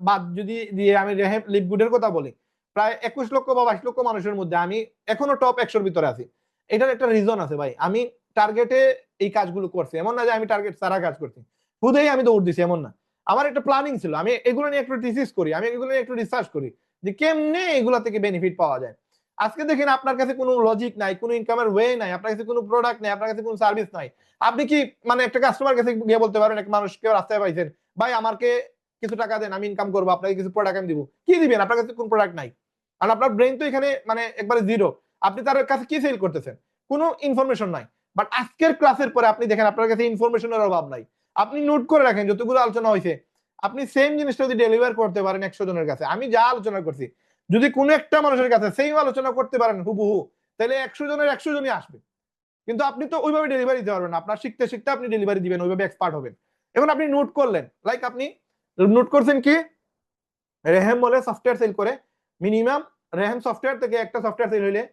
বাদ যদি দিয়ে আমি রেহেম লিপগুডের কথা বলি, প্রায় 21 লক্ষ বা 22 লক্ষ মানুষের মধ্যে আমি এখনো টপ 100-র ভিতরে আছি। এটার একটা রিজন আছে ভাই, আমি টার্গেটে এই কাজগুলো করছি, এমন না যে আমি টার্গেট ছাড়া কাজ করছি, খুদেই আমি দৌড় দিছি এমন না। আমার একটা প্ল্যানিং ছিল, আমি এগুলো নিয়ে একটু থিসিস করি, আমি এগুলো নিয়ে একটু রিসার্চ করি যে কেমনে এগুলা থেকে বেনিফিট পাওয়া যায়। আজকে দেখেন আপনার কাছে কোনো লজিক নাই, কোনো ইনকামের ওয়ে নাই, আপনার কাছে কোনো প্রোডাক্ট নাই, আপনার কাছে কোনো সার্ভিস নাই। আপনি কি মানে একটা কাস্টমার কাছে গিয়ে বলতে পারেন, এক মানুষকে রাস্তায় পাইছেন, ভাই আমাকে কিছু টাকা দেন আমি ইনকাম করবো, আপনাকে কিছু প্রোডাক্ট আমি দিব, কি দিবেন? আপনার কাছে কোন প্রোডাক্ট নাই, কারণ আপনার ব্রেন তো এখানে মানে একবারে জিরো। আপনি তার কাছে কি সেল করতেছেন? কোনো ইনফরমেশন নাই। বাট আজকের ক্লাসের পরে আপনি দেখেন আপনার কাছে ইনফরমেশনের অভাব নাই। আপনি নোট করে রাখেন যতগুলো আলোচনা হয়েছে, আপনি সেম জিনিসটা যদি ডেলিভার করতে পারেন 100 জনের কাছে, আমি যা আলোচনা করছি যদি কোনো একটা মানুষের কাছে সেম আলোচনা করতে পারেন হুবহু, তাহলে 100 জনের 100 জনই আসবে। কিন্তু আপনি তো ওইভাবে ডেলিভারি দিতে পারবেন না, আপনার শিখতে শিখতে আপনি ডেলিভারি দিবেন, ওইভাবে এক্সপার্ট হবেন। এখন আপনি নোট করলেন, লাইক আপনি নোট করছেন কি রেহেম বলে সফটওয়্যার সেল করে মিনিমাম রেহেম সফটওয়্যার থেকে একটা সফটওয়্যার সেল হইলে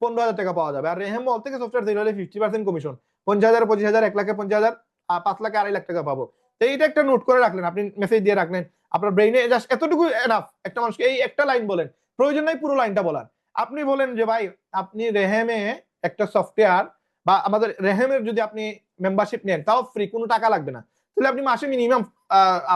15,000 টাকা পাওয়া যাবে, আর রেহেম মল থেকে সফটওয়্যার সেল হলে 50% কমিশন, 50,000 25,000 1 লাখে 50,000 5 লাখে 2.5 লাখ টাকা পাবো। তো এইটা একটা নোট করে রাখলেন, আপনি মেসেজ দিয়ে রাখলেন, আপনার ব্রেইনে জাস্ট এতটুকু এনাফ। একটা মানুষকে এই একটা লাইন বলেন, প্রয়োজন নাই পুরো লাইনটা বলার। আপনি বলেন যে ভাই আপনি রেহেমে একটা সফটওয়্যার বা আমাদের রেহেমের যদি আপনি মেম্বারশিপ নেন তাও ফ্রি, কোনো টাকা লাগবে না, তাহলে আপনি মাসে মিনিমাম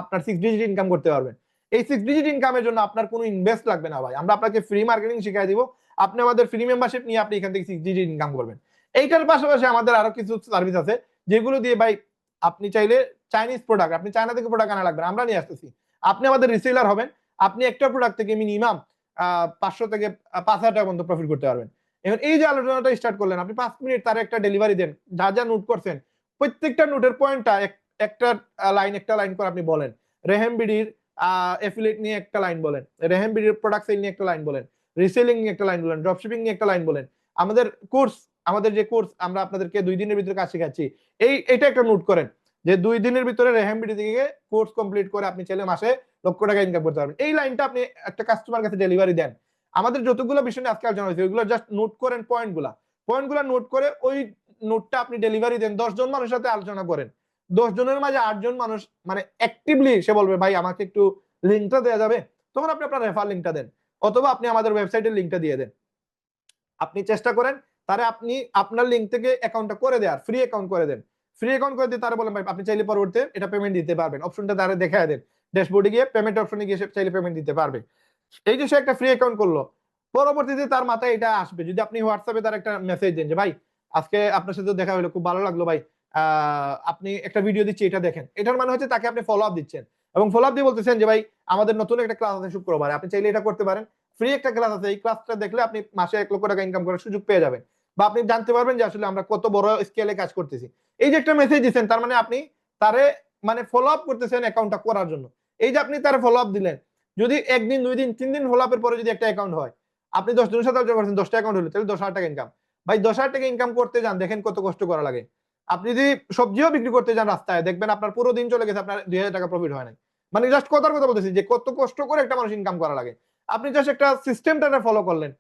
আপনার 6 ডিজিট ইনকাম করতে পারবেন। এই 6 ডিজিট ইনকামের জন্য আপনার কোনো ইনভেস্ট লাগবে না ভাই, আমরা আপনাকে ফ্রি মার্কেটিং শিখিয়ে দিব, আপনি আমাদের ফ্রি মেম্বারশিপ নিয়ে আপনি এখান থেকে 6 ডিজিট ইনকাম করবেন। এইটার পাশাপাশি আমাদের আরো কিছু সার্ভিস আছে যেগুলো দিয়ে ভাই আপনি চাইলে চাইনিজ প্রোডাক্ট, আপনি চায়না থেকে প্রোডাক্ট আনা লাগবে না, আমরা নিয়ে আসতেছি, আপনি আমাদের রিসেলার হবেন, আপনি একটা প্রোডাক্ট থেকে মিনিমাম 500 থেকে 5,000 টাকা পর্যন্ত প্রফিট করতে পারবেন। এখন এই যে আলোচনাটা স্টার্ট করলেন, আপনি 5 মিনিট তার একটা ডেলিভারি দেন, যা যা নোট করছেন প্রত্যেকটা নোটের পয়েন্টটা একটা লাইন একটা লাইন করে আপনি বলেন, রেহেম বিডির এফিলিয়েট নিয়ে একটা লাইন বলেন, রেহেম বিডির প্রোডাক্ট সেল নিয়ে একটা লাইন বলেন, রিসেলিং নিয়ে একটা লাইন বলেন, ড্রপশিপিং নিয়ে একটা লাইন বলেন, আমাদের কোর্স, আমাদের যে কোর্স আমরা আপনাদেরকে 2 দিনের ভিতরে কাজ শেখাচ্ছি, এটা একটা নোট করেন যে 2 দিনের ভিতরে রেহেম বিডি থেকে কোর্স কমপ্লিট করে আপনি চাইলে মাসে লক্ষ টাকা ইনকাম করতে পারবেন। এই লাইনটা আপনি একটা কাস্টমার কাছে ডেলিভারি দেন। আমাদের যতগুলো বিষয় নিয়ে আজকে আলোচনা হয়েছে ওইগুলো জাস্ট নোট করেন, পয়েন্টগুলো নোট করে ওই নোটটা আপনি ডেলিভারি দেন, 10 জন মানুষের সাথে আলোচনা করেন, 10 জনের মাঝে 8 জন মানুষ মানে অ্যাক্টিভলি সে বলবে ভাই আমাকে একটু লিংকটা দেওয়া যাবে, তখন আপনি আপনার রেফার লিংকটা দেন, অথবা আপনি আমাদের ওয়েবসাইটের লিংকটা দিয়ে দেন। আপনি চেষ্টা করেন তারে আপনি আপনার লিংক থেকে অ্যাকাউন্টটা করে দেওয়ার, ফ্রি অ্যাকাউন্ট করে দেন, ফ্রি অ্যাকাউন্ট করে দিয়ে তারা বলেন ভাই আপনি চাইলে পরবর্তীতে এটা পেমেন্ট দিতে পারবেন, অপশনটা তারা দেখায় দেন, ড্যাশবোর্ডে গিয়ে পেমেন্ট অপশনে গিয়ে চাইলে পেমেন্ট দিতে পারবে। এই যে সে একটা ফ্রি অ্যাকাউন্ট করলো, পরবর্তীতে তার মাথায় এটা আসবে যদি আপনি হোয়াটসঅ্যাপে তার একটা মেসেজ দেন যে ভাই আজকে আপনার সাথে দেখা হলো, খুব ভালো লাগলো ভাই, আপনি একটা ভিডিও দিচ্ছি এটা দেখেন, এটার মানে হচ্ছে তাকে আপনি ফলো আপ দিচ্ছেন, এবং ফলো আপ দিয়ে বলতেছেন যে ভাই আমাদের নতুন একটা ক্লাস আছে শুক্রবারে, আপনি চাইলে এটা করতে পারেন, ফ্রি একটা ক্লাস আছে, এই ক্লাসটা দেখলে আপনি মাসে 1 লক্ষ টাকা ইনকাম করার সুযোগ পেয়ে যাবেন, বা আপনি জানতে পারবেন যে আসলে আমরা কত বড় স্কেলে কাজ করতেছি। এই যে একটা মেসেজ দিচ্ছেন, তার মানে আপনি তারে মানে ফলো আপ করতেছেন অ্যাকাউন্টটা করার জন্য। এই যে আপনি তারে ফলো আপ দিলেন, যদি 1 দিন 2 দিন 3 দিন ফলো আপের পরে যদি একটা অ্যাকাউন্ট হয়, আপনি 10 জনের সাথে আলোচনা করছেন, 10টা অ্যাকাউন্ট হলো, তাহলে 10,000 টাকা ইনকাম। ভাই 10,000 টাকা ইনকাম করতে যান, দেখেন কত কষ্ট করা লাগে। আপনি যদি সবজিও বিক্রি করতে যান রাস্তায়, দেখবেন আপনার পুরো দিন চলে গেছে, আপনার 2,000 টাকা প্রফিট হয় নাই। মানে জাস্ট কথার কথা বলতেছি যে কত কষ্ট করে একটা মানুষ ইনকাম করা লাগে। আপনি জাস্ট একটা সিস্টেমটা ফলো করলেন,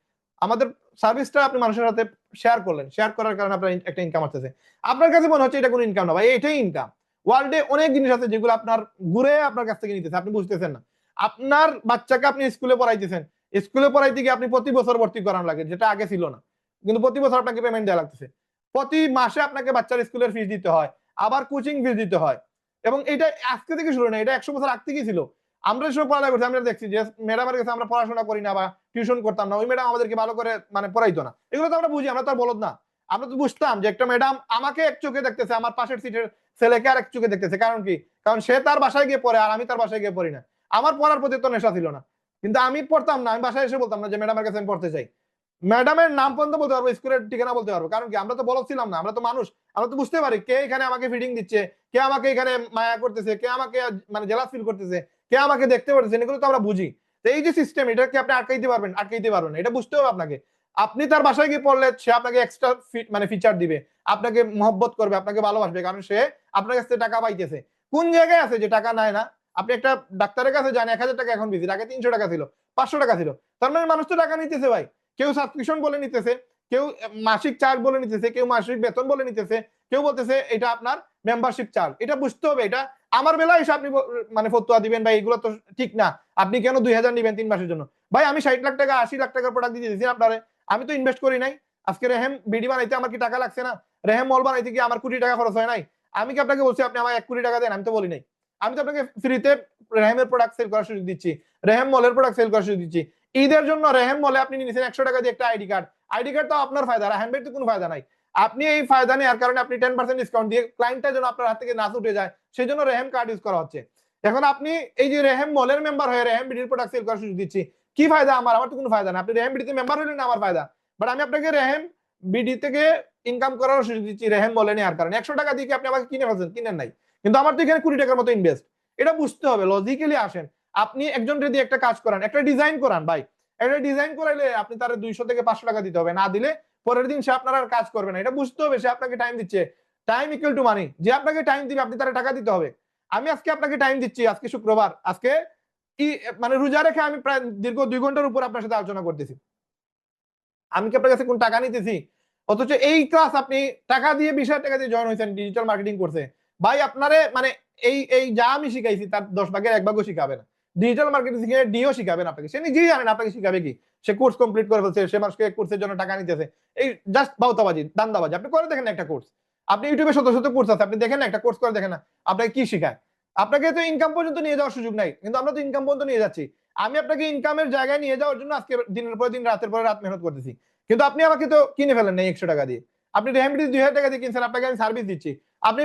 আমাদের সার্ভিসটা আপনি মানুষের সাথে শেয়ার করলেন, শেয়ার করার কারণে আপনার একটা ইনকাম আসতেছে। আপনার কাছে মনে হচ্ছে এটা কোনো ইনকাম না, ভাই এটাই ইনকাম। ওয়ার্ল্ডে অনেক জিনিস আছে যেগুলো আপনার ঘুরে আপনার কাছ থেকে নিতেছে, আপনি বুঝতেছেন না। আপনার বাচ্চাকে আপনি স্কুলে পড়াইতেছেন, স্কুলে পড়াইতে গিয়ে আপনি প্রতি বছর ভর্তি করানো লাগে, যেটা আগে ছিল না, কিন্তু প্রতি বছর আপনাকে পেমেন্ট দেওয়া লাগতেছে, প্রতি মাসে আপনাকে বাচ্চার স্কুলের ফিস দিতে হয়, আবার কোচিং ফিস দিতে হয়। এবং এটা আজকে থেকে শুরু না, এটা 100 বছর আগ থেকেই ছিল। আমরা সব পড়ালেখা করছি, আমরা দেখছি যে ম্যাডামের কাছে আমরা পড়াশোনা করি না বা টিউশন করতাম না, ওই ম্যাডাম আমাদেরকে ভালো করে মানে পড়াইতো না, এগুলো তো আমরা বুঝি, আমরা তো আর বলদ না। আমরা তো বুঝতাম যে একটা ম্যাডাম আমাকে এক চোখে দেখতেছে, আমার পাশের সিটের ছেলেকে আর এক চোখে দেখতেছে, কারণ কি, কারণ সে তার বাসায় গিয়ে পড়ে আর আমি তার বাসায় গিয়ে পড়ি না। আমার পড়ার প্রতি তো নেশা ছিল না, কিন্তু আমি পড়তাম না, আমি বাসায় এসে বলতাম না যে ম্যাডামের কাছে আমি পড়তে চাই, ম্যাডামের নাম পর্যন্ত বলতে পারবো, স্কুলের ঠিকানা বলতে পারবো, কারণ কি আমরা তো বলদ ছিলাম না, আমরা তো মানুষ, আমরা তো বুঝতে পারি কে এখানে আমাকে ফিডিং দিচ্ছে, কে আমাকে এখানে মায়া করতেছে, কে আমাকে মানে জেলাস ফিল করতেছে, কে আমাকে দেখতে পারতেছে, এগুলো তো আমরা বুঝি। তো এই যে সিস্টেম, এটাকে আপনি আটকাইতে পারবেন? আটকাইতে পারবেন না, এটা বুঝতে হবে আপনাকে। আপনি তার বাসায় গিয়ে পড়লে সে আপনাকে এক্সট্রা মানে ফিচার দিবে, আপনাকে মহব্বত করবে, আপনাকে ভালোবাসবে, কারণ সে আপনার কাছ থেকে টাকা পাইতেছে। কোন জায়গায় আছে যে টাকা নেয় না? আপনি একটা ডাক্তারের কাছে যান 1000 টাকা এখন ভিজিট, আগে 300 টাকা ছিল, 500 টাকা ছিল। তার মানে মানুষ তো টাকা নিতেছে ভাই। কেউ সাবস্ক্রিপশন বলে নিতেছে, কেউ মাসিক চার্জ বলে নিতেছে, কেউ মাসিক বেতন বলে নিতেছে, কেউ বলতেছে এটা আপনার মেম্বারশিপ চার্জ। এটা বুঝতে হবে, এটা আমার বেলায় এসে আপনি মানে ফতোয়া দিবেন ভাই এগুলো তো ঠিক না, আপনি কেন 2000 নিবেন 3 মাসের জন্য? ভাই আমি 60 লাখ টাকা 80 লাখ টাকার প্রোডাক্ট দিয়ে দিয়েছি আপনারে, আমি তো ইনভেস্ট করি নাই। আজকে রেহেম বিডি বানাইতে আমার কি টাকা লাগছে না? রেহেম মল বানাইতে কি আমার কোটি টাকা খরচ হয় নাই? আমি কি আপনাকে বলছি আপনি আমার 1 কোটি টাকা দেন? আমি তো বলি নাই। আমি তো আপনাকে ফ্রিতে রেহেমের প্রোডাক্ট সেল করার সুযোগ দিচ্ছি, রেহেম মলের প্রোডাক্ট সেল করার সুযোগ দিচ্ছি। ঈদের জন্য রেহেম মলে আপনি নিয়েছেন 100 টাকা দিয়ে একটা আইডি কার্ড, আইডি কার্ড তো আপনার ফায়দা, রেহেম তো কোনো ফায়দা নাই। আপনি এই ফায়দা নেওয়ার কারণে আপনি 10% ডিসকাউন্ট দিয়ে ক্লায়েন্টটা যেন আপনার হাত থেকে না ছুটে যায় সেই জন্য রেহেম কার্ড ইউজ করা হচ্ছে। এখন আপনি এই যে রেহেম মলের মেম্বার হয়ে রেহেম বিডির প্রোডাক্ট সেল করার সুযোগ দিচ্ছি, কি ফায়দা আমার? আমার তো কোনো ফায়দা না। আপনি রেহেম বিডিতে মেম্বার হলেন আমার ফায়দা, বাট আমি আপনাকে রেহেম বিডি থেকে ইনকাম করার সুযোগ দিচ্ছি রেহেম মলে নেওয়ার কারণে। 100 টাকা দিয়ে কি আপনি আমাকে কিনে ফেলছেন? কিনেন নাই, কিন্তু আমার তো এখানে কোটি টাকার মতো ইনভেস্ট। এটা বুঝতে হবে, লজিক্যালি আসেন। আপনি একজন যদি একটা কাজ করান, একটা ডিজাইন করান ভাই, একটা ডিজাইন করাইলে আপনি তার 200 থেকে 500 টাকা দিতে হবে, না দিলে পরের দিন সে আপনার আর কাজ করবে না। এটা বুঝতে হবে, সে আপনাকে টাইম দিচ্ছে, টাইম ইকুয়াল টু মানি। যে আপনাকে টাইম দিবে আপনি তার টাকা দিতে হবে। আমি আজকে আপনাকে টাইম দিচ্ছি, আজকে শুক্রবার, আজকে মানে রোজা রেখে আমি প্রায় দীর্ঘ 2 ঘন্টার উপর আপনার সাথে আলোচনা করতেছি। আমি কি আপনার কাছে কোন টাকা নিতেছি? অথচ এই ক্লাস আপনি টাকা দিয়ে 20,000 টাকা দিয়ে জয়েন হয়েছেন, ডিজিটাল মার্কেটিং করছে ভাই। আপনারে মানে এই যা আমি শিখাইছি তার 10 ভাগের 1 ভাগও শিখাবে না। ডিজিটাল মার্কেটিং শিখে ডিও শিখাবেন আপনাকে, সে নিজেই জানেন আপনাকে শিখাবে কি। সে কোর্স কমপ্লিট করে ফেলছে, সে মানুষকে কোর্সের জন্য টাকা নিতেছে। এই জাস্ট বাউতাবাজি, দান্দাবাজি। আপনি করে দেখেন না একটা কোর্স, আপনি ইউটিউবে শত শত কোর্স আছে, আপনি দেখেন না একটা কোর্স করে দেখেন না আপনাকে কি শিখায়। আপনাকে তো ইনকাম পর্যন্ত নিয়ে যাওয়ার সুযোগ নাই, কিন্তু আমরা তো ইনকাম পর্যন্ত নিয়ে যাচ্ছি। আমি আপনাকে ইনকামের জায়গায় নিয়ে যাওয়ার জন্য আজকে দিনের পর দিন রাতের পর রাত মেহনত করতেছি, কিন্তু আপনি আমাকে তো কিনে ফেলেন না 100 টাকা দিয়ে। আপনি রেহামিডি 2000 টাকা দিয়ে কিনছেন, আপনাকে আমি সার্ভিস দিচ্ছি। আপনি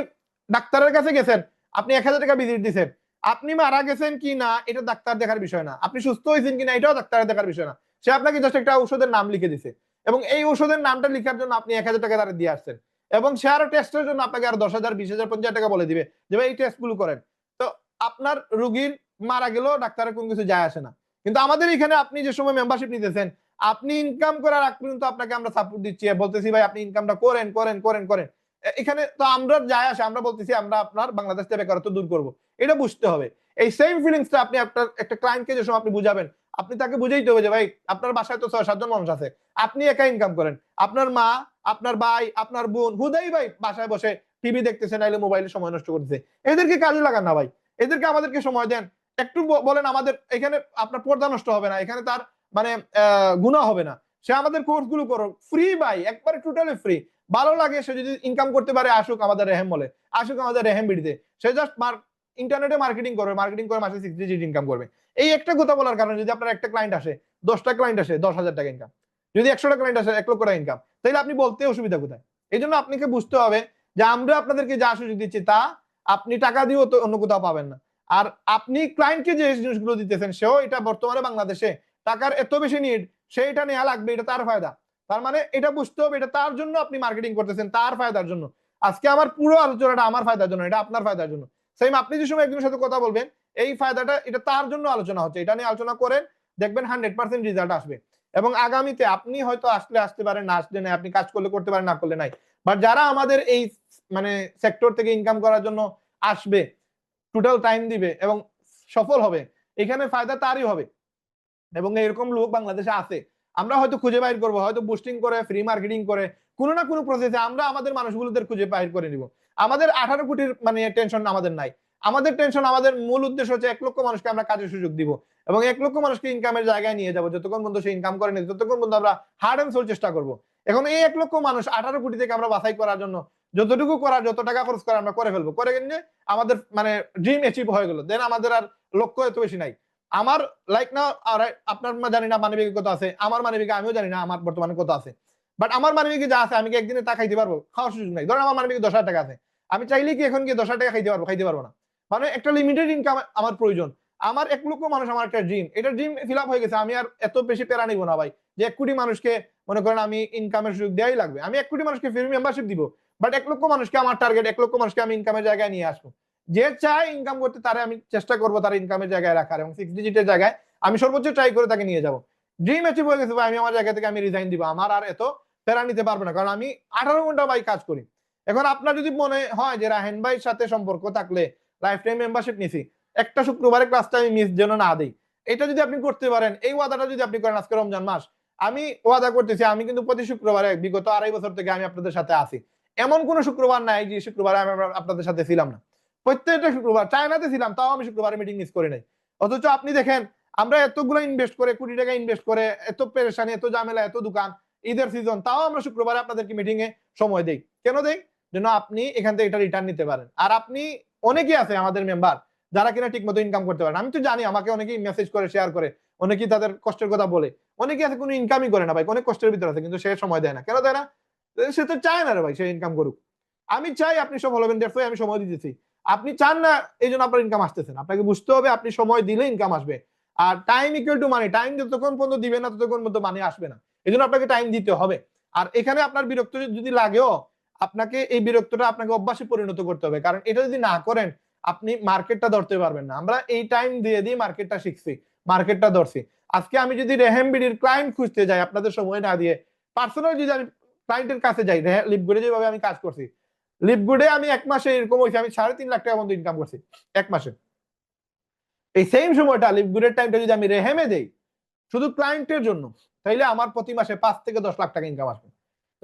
ডাক্তারের কাছে গেছেন, আপনি 1000 টাকা ভিজিট দিচ্ছেন। আপনি মারা গেছেন কি না এটা ডাক্তার দেখার বিষয় না, আপনি সুস্থ হয়েছেন কিনা এটাও ডাক্তারের দেখার বিষয় না। সে আপনাকে জাস্ট একটা ঔষধের নাম লিখে দিছে, এবং এই ঔষধের নামটা লিখার জন্য আপনি 1000 টাকা তারা দিয়ে আসছেন, এবং সে আরো টেস্টের জন্য আপনাকে আর 10,000 20,000 50,000 টাকা বলে দিবে যে ভাই এই টেস্টগুলো করেন। তো আপনার রোগীর মারা গেলেও ডাক্তারের কোনো কিছু যায় আসে না। কিন্তু আমাদের এখানে আপনি যে সময় মেম্বারশিপ নিতেছেন, আপনি ইনকাম করার আগ পর্যন্ত আপনাকে আমরা সাপোর্ট দিচ্ছি, বলতেছি ভাই আপনি ইনকামটা করেন করেন করেন করেন। এখানে তো আমরা যায় আসে, আমরা বলতেছি আমরা আপনার বাংলাদেশ থেকে বেকারত্ব দূর করব। এটা বুঝতে হবে। এই সেম ফিলিংসটা আপনি আপনার একটা ক্লায়েন্টকে যে সময় আপনি বুঝাবেন, আপনি তাকে বুঝাইতে হবে যে ভাই আপনার বাসায় তো 6-7 জন মানুষ আছে, আপনি একা ইনকাম করেন, আপনার মা, আপনার ভাই, আপনার বোন হুদাই ভাই বাসায় বসে টিভি দেখতেছে, নাইলে মোবাইলে সময় নষ্ট করতেছে। এদেরকে কাজে লাগান না ভাই, এদেরকে আমাদেরকে সময় দেন। একটু বলেন আমাদের এখানে আপনার পর্দা নষ্ট হবে না, এখানে তার মানে গুনাহ হবে না। সে আমাদের কোর্স গুলো করো ফ্রি ভাই, একবারে টোটালি ফ্রি। ভালো লাগে সে যদি ইনকাম করতে পারে আসুক আমাদের রেহেম বলে, আসুক আমাদের রেহেম বিডিতে। সে জাস্ট ইন্টারনেটে মার্কেটিং করবে, মার্কেটিং করে মাসে 60 ডিজিট ইনকাম করবে। এই একটা কথা বলার কারণে যদি আপনার একটা ক্লায়েন্ট আসে, 10টা ক্লায়েন্ট আসে 10,000 টাকা ইনকাম, যদি 100টা ক্লায়েন্ট আসে 1 লক্ষ টাকা ইনকাম, তাহলে আপনি বলতে অসুবিধা কোথায়? এই জন্য আপনাকে বুঝতে হবে যে আমরা আপনাদেরকে যা সুযোগ দিচ্ছি তা আপনি টাকা দিয়েও তো অন্য কোথাও পাবেন না। আর আপনি ক্লায়েন্টকে যে জিনিসগুলো দিতেছেন সেও এটা বর্তমানে বাংলাদেশে টাকার এত বেশি নিড, সে এটা নেওয়া লাগবে, এটা তার ফায়দা। তার মানে এটা বুঝতে হবে এটা তার জন্য আপনি মার্কেটিং করতেছেন, তার ফায়দার জন্য। আজকে আমার পুরো আলোচনাটা আমার ফায়দার জন্য, এটা আপনার ফায়দার জন্য। সেম আপনি যে সময় একজনের সাথে কথা বলবেন, এই ফায়দাটা এটা তার জন্য আলোচনা হচ্ছে, এটা নিয়ে আলোচনা করেন, দেখবেন 100% রেজাল্ট আসবে। এবং আগামীতে আপনি হয়তো আসলে আসতে পারেন, না আসলে নাই, আপনি কাজ করলে করতে পারেন, না করলে নাই। বাট যারা আমাদের এই মানে সেক্টর থেকে ইনকাম করার জন্য আসবে, টোটাল টাইম দিবে এবং সফল হবে, এখানে ফায়দা তারই হবে। এবং এরকম লোক বাংলাদেশে আছে, আমরা হয়তো খুঁজে বাইর করবো, হয়তো বুস্টিং করে ফ্রি মার্কেটিং করে কোনো না কোনো প্রসেসে আমরা আমাদের মানুষগুলোদের খুঁজে বাইর করে নিব। আমাদের 18 কোটির মানে টেনশন আমাদের নাই। আমাদের টেনশন, আমাদের মূল উদ্দেশ্য হচ্ছে 1 লক্ষ মানুষকে আমরা কাজের সুযোগ দিব এবং 1 লক্ষ মানুষকে ইনকামের জায়গায় নিয়ে যাবো। যতক্ষণ পর্যন্ত সে ইনকাম করে নিয়ে ততক্ষণ পর্যন্ত আমরা হার্ড এন্ড সোল চেষ্টা করবো। এখন এই 1 লক্ষ মানুষ 18 কোটি থেকে আমরা বাছাই করার জন্য যতটুকু করার, যত টাকা খরচ করা আমরা করে ফেলবো, করে নিয়ে আমাদের মানে ড্রিম অ্যাচিভ হয়ে গেল, দেন আমাদের আর লক্ষ্য এত বেশি নাই। আমার লাইক না, আপনার জানি না মানবিক কত আছে, আমার মানবিক আমিও জানি না আমার বর্তমানে কত আছে। বাট আমার মানবিক যা আছে আমি কি একদিনে তা খাইতে পারবো? খাওয়ার সুযোগ নাই। ধরেন আমার মানবিক 10,000 টাকা আছে, আমি চাইলে কি এখন কি 10,000 টাকা খাইতে পারবো? খাইতে পারবো না। মানে একটা লিমিটেড ইনকাম আমার প্রয়োজন। আমার 1 লক্ষ মানুষ আমার একটা ড্রিম, এটা ড্রিম ফিল আপ হয়ে গেছে। আমি আর এত বেশি প্যারা নিব না ভাই যে 1 কোটি মানুষকে মনে করেন আমি ইনকামের সুযোগ দেওয়াই লাগবে। আমি 1 কোটি মানুষকে ফ্রি মেম্বারশিপ দিব, বাট 1 লক্ষ মানুষকে আমার টার্গেট, 1 লক্ষ মানুষকে আমি ইনকামের জায়গায় নিয়ে আসবো। যে চায় ইনকাম করতে তারে আমি চেষ্টা করবো তার ইনকামের জায়গায় রাখার, এবং 6 ডিজিটের জায়গায় আমি সর্বোচ্চ ট্রাই করে তাকে নিয়ে যাব। ড্রিম অ্যাচিভ হয়ে গেছে ভাই, আমি আমার জায়গা থেকে আমি রিজাইন দিব, আমার আর এত প্যারা নিতে পারবো না, কারণ আমি 18 ঘন্টা ভাই কাজ করি। এখন আপনার যদি মনে হয় যে রাহেন ভাইয়ের সাথে সম্পর্ক থাকলে লাইফ টাইম মেম্বারশিপ নিছি, একটা শুক্রবারে ক্লাসটা আমি মিস যেন না দিই। এটা যদি আপনি করতে পারেন, এই ওয়াদাটা যদি আপনি করেন, আজকে রমজান মাস, আমি ওয়াদা করতেছি আমি কিন্তু প্রতি শুক্রবারে বিগত 2.5 বছর থেকে আমি আপনাদের সাথে আছি। এমন কোন শুক্রবার নাই যে শুক্রবারে আমি আপনাদের সাথে ছিলাম না। প্রত্যেকটা শুক্রবার চায়নাতে ছিলাম, তাও আমি শুক্রবারে মিটিং মিস করি নাই। অথচ আপনি দেখেন আমরা এতগুলো ইনভেস্ট করে, কোটি টাকা ইনভেস্ট করে, এত পেরেশানি, এত ঝামেলা, এত দোকান, ঈদের সিজন, তাও আমরা শুক্রবারে আপনাদেরকে মিটিং এ সময় দেই। কেন দেই? যেন আপনি এখান থেকে এটা রিটার্ন নিতে পারেন। আর আপনি, অনেকেই আছে আমাদের মেম্বার যারা কিনা ঠিক মতো ইনকাম করতে পারেন। আমি তো জানি, আমাকে অনেকেই মেসেজ করে, শেয়ার করে, অনেকেই তাদের কষ্টের কথা বলে। অনেকেই আছে কোনো ইনকামই করে না ভাই, অনেক কষ্টের ভিতরে আছে, কিন্তু সে সময় দেয় না। কেন দেয় না? সে তো চায় না রে ভাই সে ইনকাম করুক। আমি চাই আপনি সফল হবেন, দেখো আমি সময় দিতেছি। আপনি চান না, এই জন্য আপনার ইনকাম আসতেছে না। আপনাকে বুঝতে হবে আপনি সময় দিলে ইনকাম আসবে। আর time equal to money, time যতক্ষণ পর্যন্ত দিবেন না ততক্ষণ পর্যন্ত মানি আসবে না। এই জন্য আপনাকে টাইম দিতে হবে। আর এখানে আপনার বিরক্ত যদি লাগেও, আপনাকে এই বিরক্তটা আপনাকে অভ্যাসে পরিণত করতে হবে। কারণ এটা যদি না করেন, আপনি মার্কেটটা ধরতে পারবেন না। আমরা এই টাইম দিয়ে দিয়ে মার্কেটটা শিখছি, মার্কেটটা ধরছি। আজকে আমি যদি রেহেম বিডির ক্লায়েন্ট খুঁজতে যাই আপনাদের সময় না দিয়ে, পার্সোনাল যদি আমি ক্লায়েন্টের কাছে যাই, লিপগুডে যেভাবে আমি কাজ করছি, লিপগুডে আমি 1 মাসে এরকম হয়েছে আমি 3.5 লাখ টাকা পর্যন্ত ইনকাম করছি 1 মাসে। এই সেম সময়টা লিপগুডের টাইমটা যদি আমি রেহেমে দেই শুধু ক্লায়েন্টের জন্য, তাইলে আমার প্রতি মাসে 5 থেকে 10 লাখ টাকা ইনকাম আসবে।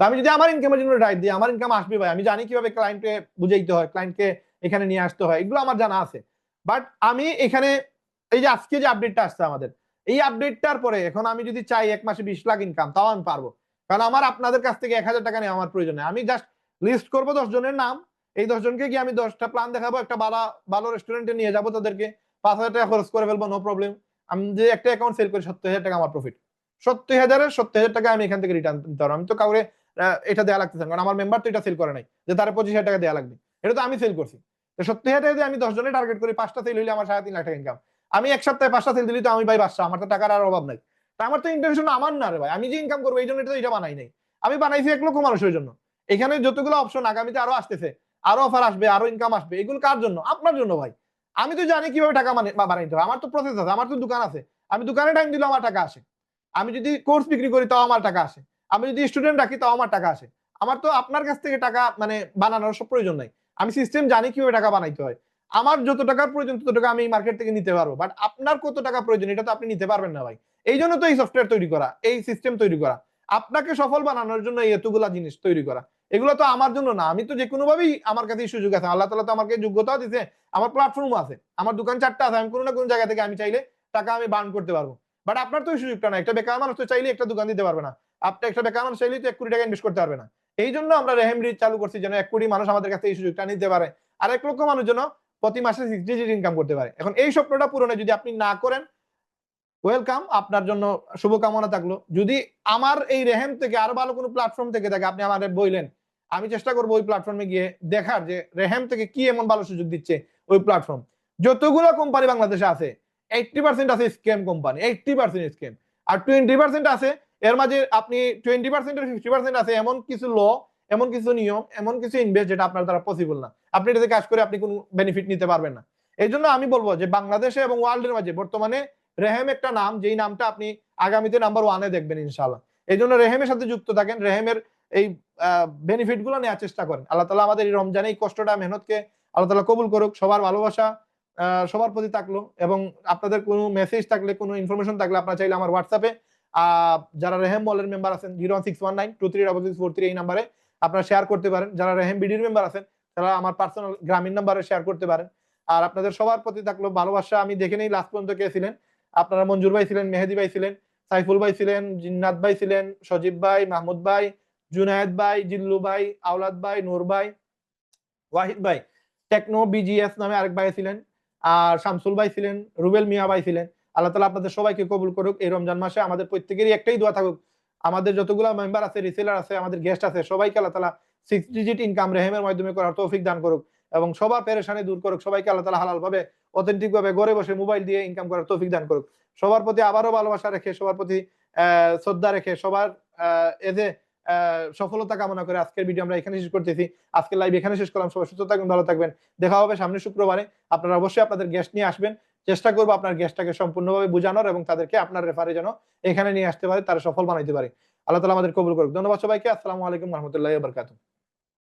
তো আমি যদি আমার ইনকামের জন্য রাইট দিই, আমার ইনকাম আসবে ভাই। আমি জানি কিভাবে ক্লায়েন্টকে বুঝাইতে হয়, ক্লায়েন্টকে এখানে নিয়ে আসতে হয়, এগুলো আমার জানা আছে। বাট আমি এখানে, এই যে আজকে যে আপডেটটা আসছে আমাদের, এই আপডেটটার পরে এখন আমি যদি চাই 1 মাসে 20 লাখ ইনকাম, তাও আমি পারবো। কারণ আমার আপনাদের কাছ থেকে 1,000 টাকা নেওয়া আমার প্রয়োজন নেই। আমি জাস্ট লিস্ট করবো 10 জনের নাম, এই 10 জনকে গিয়ে আমি 10টা প্ল্যান দেখাবো, একটা ভালো ভালো রেস্টুরেন্টে নিয়ে যাবো, তাদেরকে 5,000 টাকা খরচ করে ফেলবো, নো প্রবলেম। আমি যে একটা অ্যাকাউন্ট সেল করি 70,000 টাকা আমার প্রফিট, 70,000 টাকা আমি এখান থেকে রিটার্ন দিতে পারবো। আমি তো কাউরে এটা দেওয়া লাগতেছে না, কারণ আমার মেম্বার তো এটা সেল করে নাই যে তারা 25,000 টাকা দেওয়া লাগবে। এটা তো আমি সেল করছি। তো 70,000 টাকা দিয়ে আমি 10 জনের টার্গেট করি, 5টা সেল হইলে আমার 3.5 লাখ টাকা ইনকাম। আমি এক সপ্তাহে 5টা সেল দিলি তো আমি ভাই বাদশা, আমার তো টাকার আর অভাব নাই। তা আমার তো ইন্টেনশন আমার না রে ভাই, আমি যে ইনকাম করবো এই জন্য তো এটা বানাই নাই। আমি বানাইছি 1 লক্ষ মানুষের জন্য। এখানে যতগুলো অপশন আগামীতে আরো আসতেছে, আরো অফার আসবে, আরো ইনকাম আসবে, এগুলো কার জন্য? আপনার জন্য ভাই। আমি তো জানি কিভাবে টাকা বানাইতে হবে। আমার তো প্রসেস আছে, আমার তো দোকান আছে। আমি দোকানে টাইম দিলে আমার টাকা আসে। আমি যদি কোর্স বিক্রি করি তাও আমার টাকা আসে। আমি যদি স্টুডেন্ট রাখি তাও আমার টাকা আসে। আমার তো আপনার কাছ থেকে টাকা মানে বানানোর সব প্রয়োজন নাই। আমি সিস্টেম জানি কিভাবে টাকা বানাইতে হয়। আমার যত টাকার প্রয়োজন তত টাকা আমি মার্কেট থেকে নিতে পারবো। বাট আপনার কত টাকা প্রয়োজন এটা তো আপনি নিতে পারবেন না ভাই। এই জন্য তো এই সফটওয়্যার তৈরি করা, এই সিস্টেম তৈরি করা। আপনাকে সফল বানানোর জন্য এই এতগুলা জিনিস তৈরি করা। এগুলো তো আমার জন্য না। আমি তো যেকোনো ভাবেই আমার কাছে সুযোগ আছে। আল্লাহ তাআলা তো আমাকে যোগ্যতাও দিয়েছে। আমার প্ল্যাটফর্ম আছে। আমার দোকান 4টা আছে। আমি কোনো না কোনো জায়গা থেকে আমি চাইলে টাকা আমি বার্ন করতে পারবো। বাট আপনার তো ওই সুযোগটা নাই। একটা বেকার মানুষ তো চাইলে একটা দোকান দিতে পারবে না। আপনি একটা বেকার মানুষ চাইলেই তো 1 কোটি টাকা ইনভেস্ট করতে পারবে না। এই জন্য আমরা রেহেম রিচ চালু করছি যেন 1 কোটি মানুষ আমাদের কাছে এই সুযোগটা নিতে পারে। আর 1 লক্ষ মানুষ যেন প্রতি মাসে 60 ডিজিট ইনকাম করতে পারে। এখন এই স্বপ্নটা পূরণে যদি আপনি না করেন, ওয়েলকাম, আপনার জন্য শুভকামনা থাকলো। যদি আমার এই রেহেম থেকে আরো ভালো কোনো প্ল্যাটফর্ম থেকে থাকে আপনি আমাদের বললেন, আমি চেষ্টা করবো ওই প্ল্যাটফর্মে গিয়ে দেখার যে রেহেম থেকে কি এমন ভালো সুযোগ দিচ্ছে ওই প্ল্যাটফর্ম। যতগুলো কোম্পানি বাংলাদেশে আছে 80% আছে স্ক্যাম কোম্পানি, 80% স্ক্যাম। আর 20% আছে, এর মাঝে আপনি 20% এর 50% আছে এমন কিছু ল, এমন কিছু নিয়ম, এমন কিছু ইনভেস্ট যেটা আপনার দ্বারা পসিবল না। আপনি এটাতে কাজ করে আপনি কোনো বেনিফিট নিতে পারবেন না। এই জন্য আমি বলবো যে বাংলাদেশে এবং ওয়ার্ল্ডের মাঝে বর্তমানে রেহেম একটা নাম, যেই নামটা আপনি আগামীতে নাম্বার 1-এ দেখবেন ইনশাআল্লাহ। এই জন্য রেহেমের সাথে যুক্ত থাকেন, রেহেমের এই বেনিফিট গুলো নেওয়ার চেষ্টা করেন। আল্লাহ তাআলা আমাদের এই রমজানে এই কষ্টটা, মেহনতকে আল্লাহ তাআলা কবুল করুক। সবার ভালোবাসা সবার প্রতি থাকলো। এবং আপনাদের কোনো মেসেজ থাকলে, কোনো ইনফরমেশন থাকলে আপনারা চাইলে আমার হোয়াটসঅ্যাপে যারা রেহেম মলের মেম্বার আছেন 016192333 এই নাম্বারে আপনারা শেয়ার করতে পারেন। যারা রেহেম বিডির মেম্বার আছেন তারা আমার পার্সোনাল গ্রামীণ নাম্বারে শেয়ার করতে পারেন। আর আপনাদের সবার প্রতি থাকলো ভালোবাসা। আমি দেখে নেই লাস্ট পর্যন্ত কে ছিলেন। আপনারা মঞ্জুর ভাই ছিলেন, মেহেদী ভাই ছিলেন, সাইফুল ভাই ছিলেন, জিন্নাত ভাই ছিলেন, সজীব ভাই, মাহমুদ ভাই, জুনায়েদ ভাই, জিল্লু ভাই, আওলাদ ভাই, নূর ভাই, ওয়াহিদ ভাই, টেকনো বিজিএস নামে আরেক ভাই ছিলেন, আর শামসুল ভাই ছিলেন, রুবেল মিয়া ভাই ছিলেন। আল্লাহ তাআলা আপনাদের সবাইকে কবুল করুক। এই রমজান মাসে আমাদের প্রত্যেকেরই একটাই দোয়া থাকুক, আমাদের যতগুলো মেম্বার আছে, রিসেলার আছে, আমাদের গেস্ট আছে, সবাইকে আল্লাহ তাআলা 6 ডিজিট ইনকাম রেহেমের মাধ্যমে করার তৌফিক দান করুক এবং সবার পেরেশানি দূর করুক। সবাইকে আল্লাহ তাআলা হালাল ভাবে, অথেন্টিক ভাবে ঘরে বসে মোবাইল দিয়ে ইনকাম করার তৌফিক দান করুক। সবার প্রতি আবারও ভালোবাসা রেখে, সবার প্রতি শ্রদ্ধা রেখে, সবার এতে সফলতা কামনা করে আজকের ভিডিও আমরা এখানে শেষ করতেছি। আজকের লাইভ এখানে শেষ করলাম। সবাই সুস্থ থাকবেন, ভালো থাকবেন। দেখা হবে সামনের শুক্রবারে। আপনারা অবশ্যই আপনাদের গেস্ট নিয়ে আসবেন। চেষ্টা করবো আপনার গেস্টটাকে সম্পূর্ণভাবে বোঝানোর এবং তাদেরকে আপনার রেফারে যেন এখানে নিয়ে আসতে পারে, তারা সফল বানাইতে পারে। আল্লাহ তাআলা আমাদের কবুল করুক। ধন্যবাদ সবাইকে। আসসালামু আলাইকুম ওয়া রাহমাতুল্লাহি ওয়া বারাকাতুহু।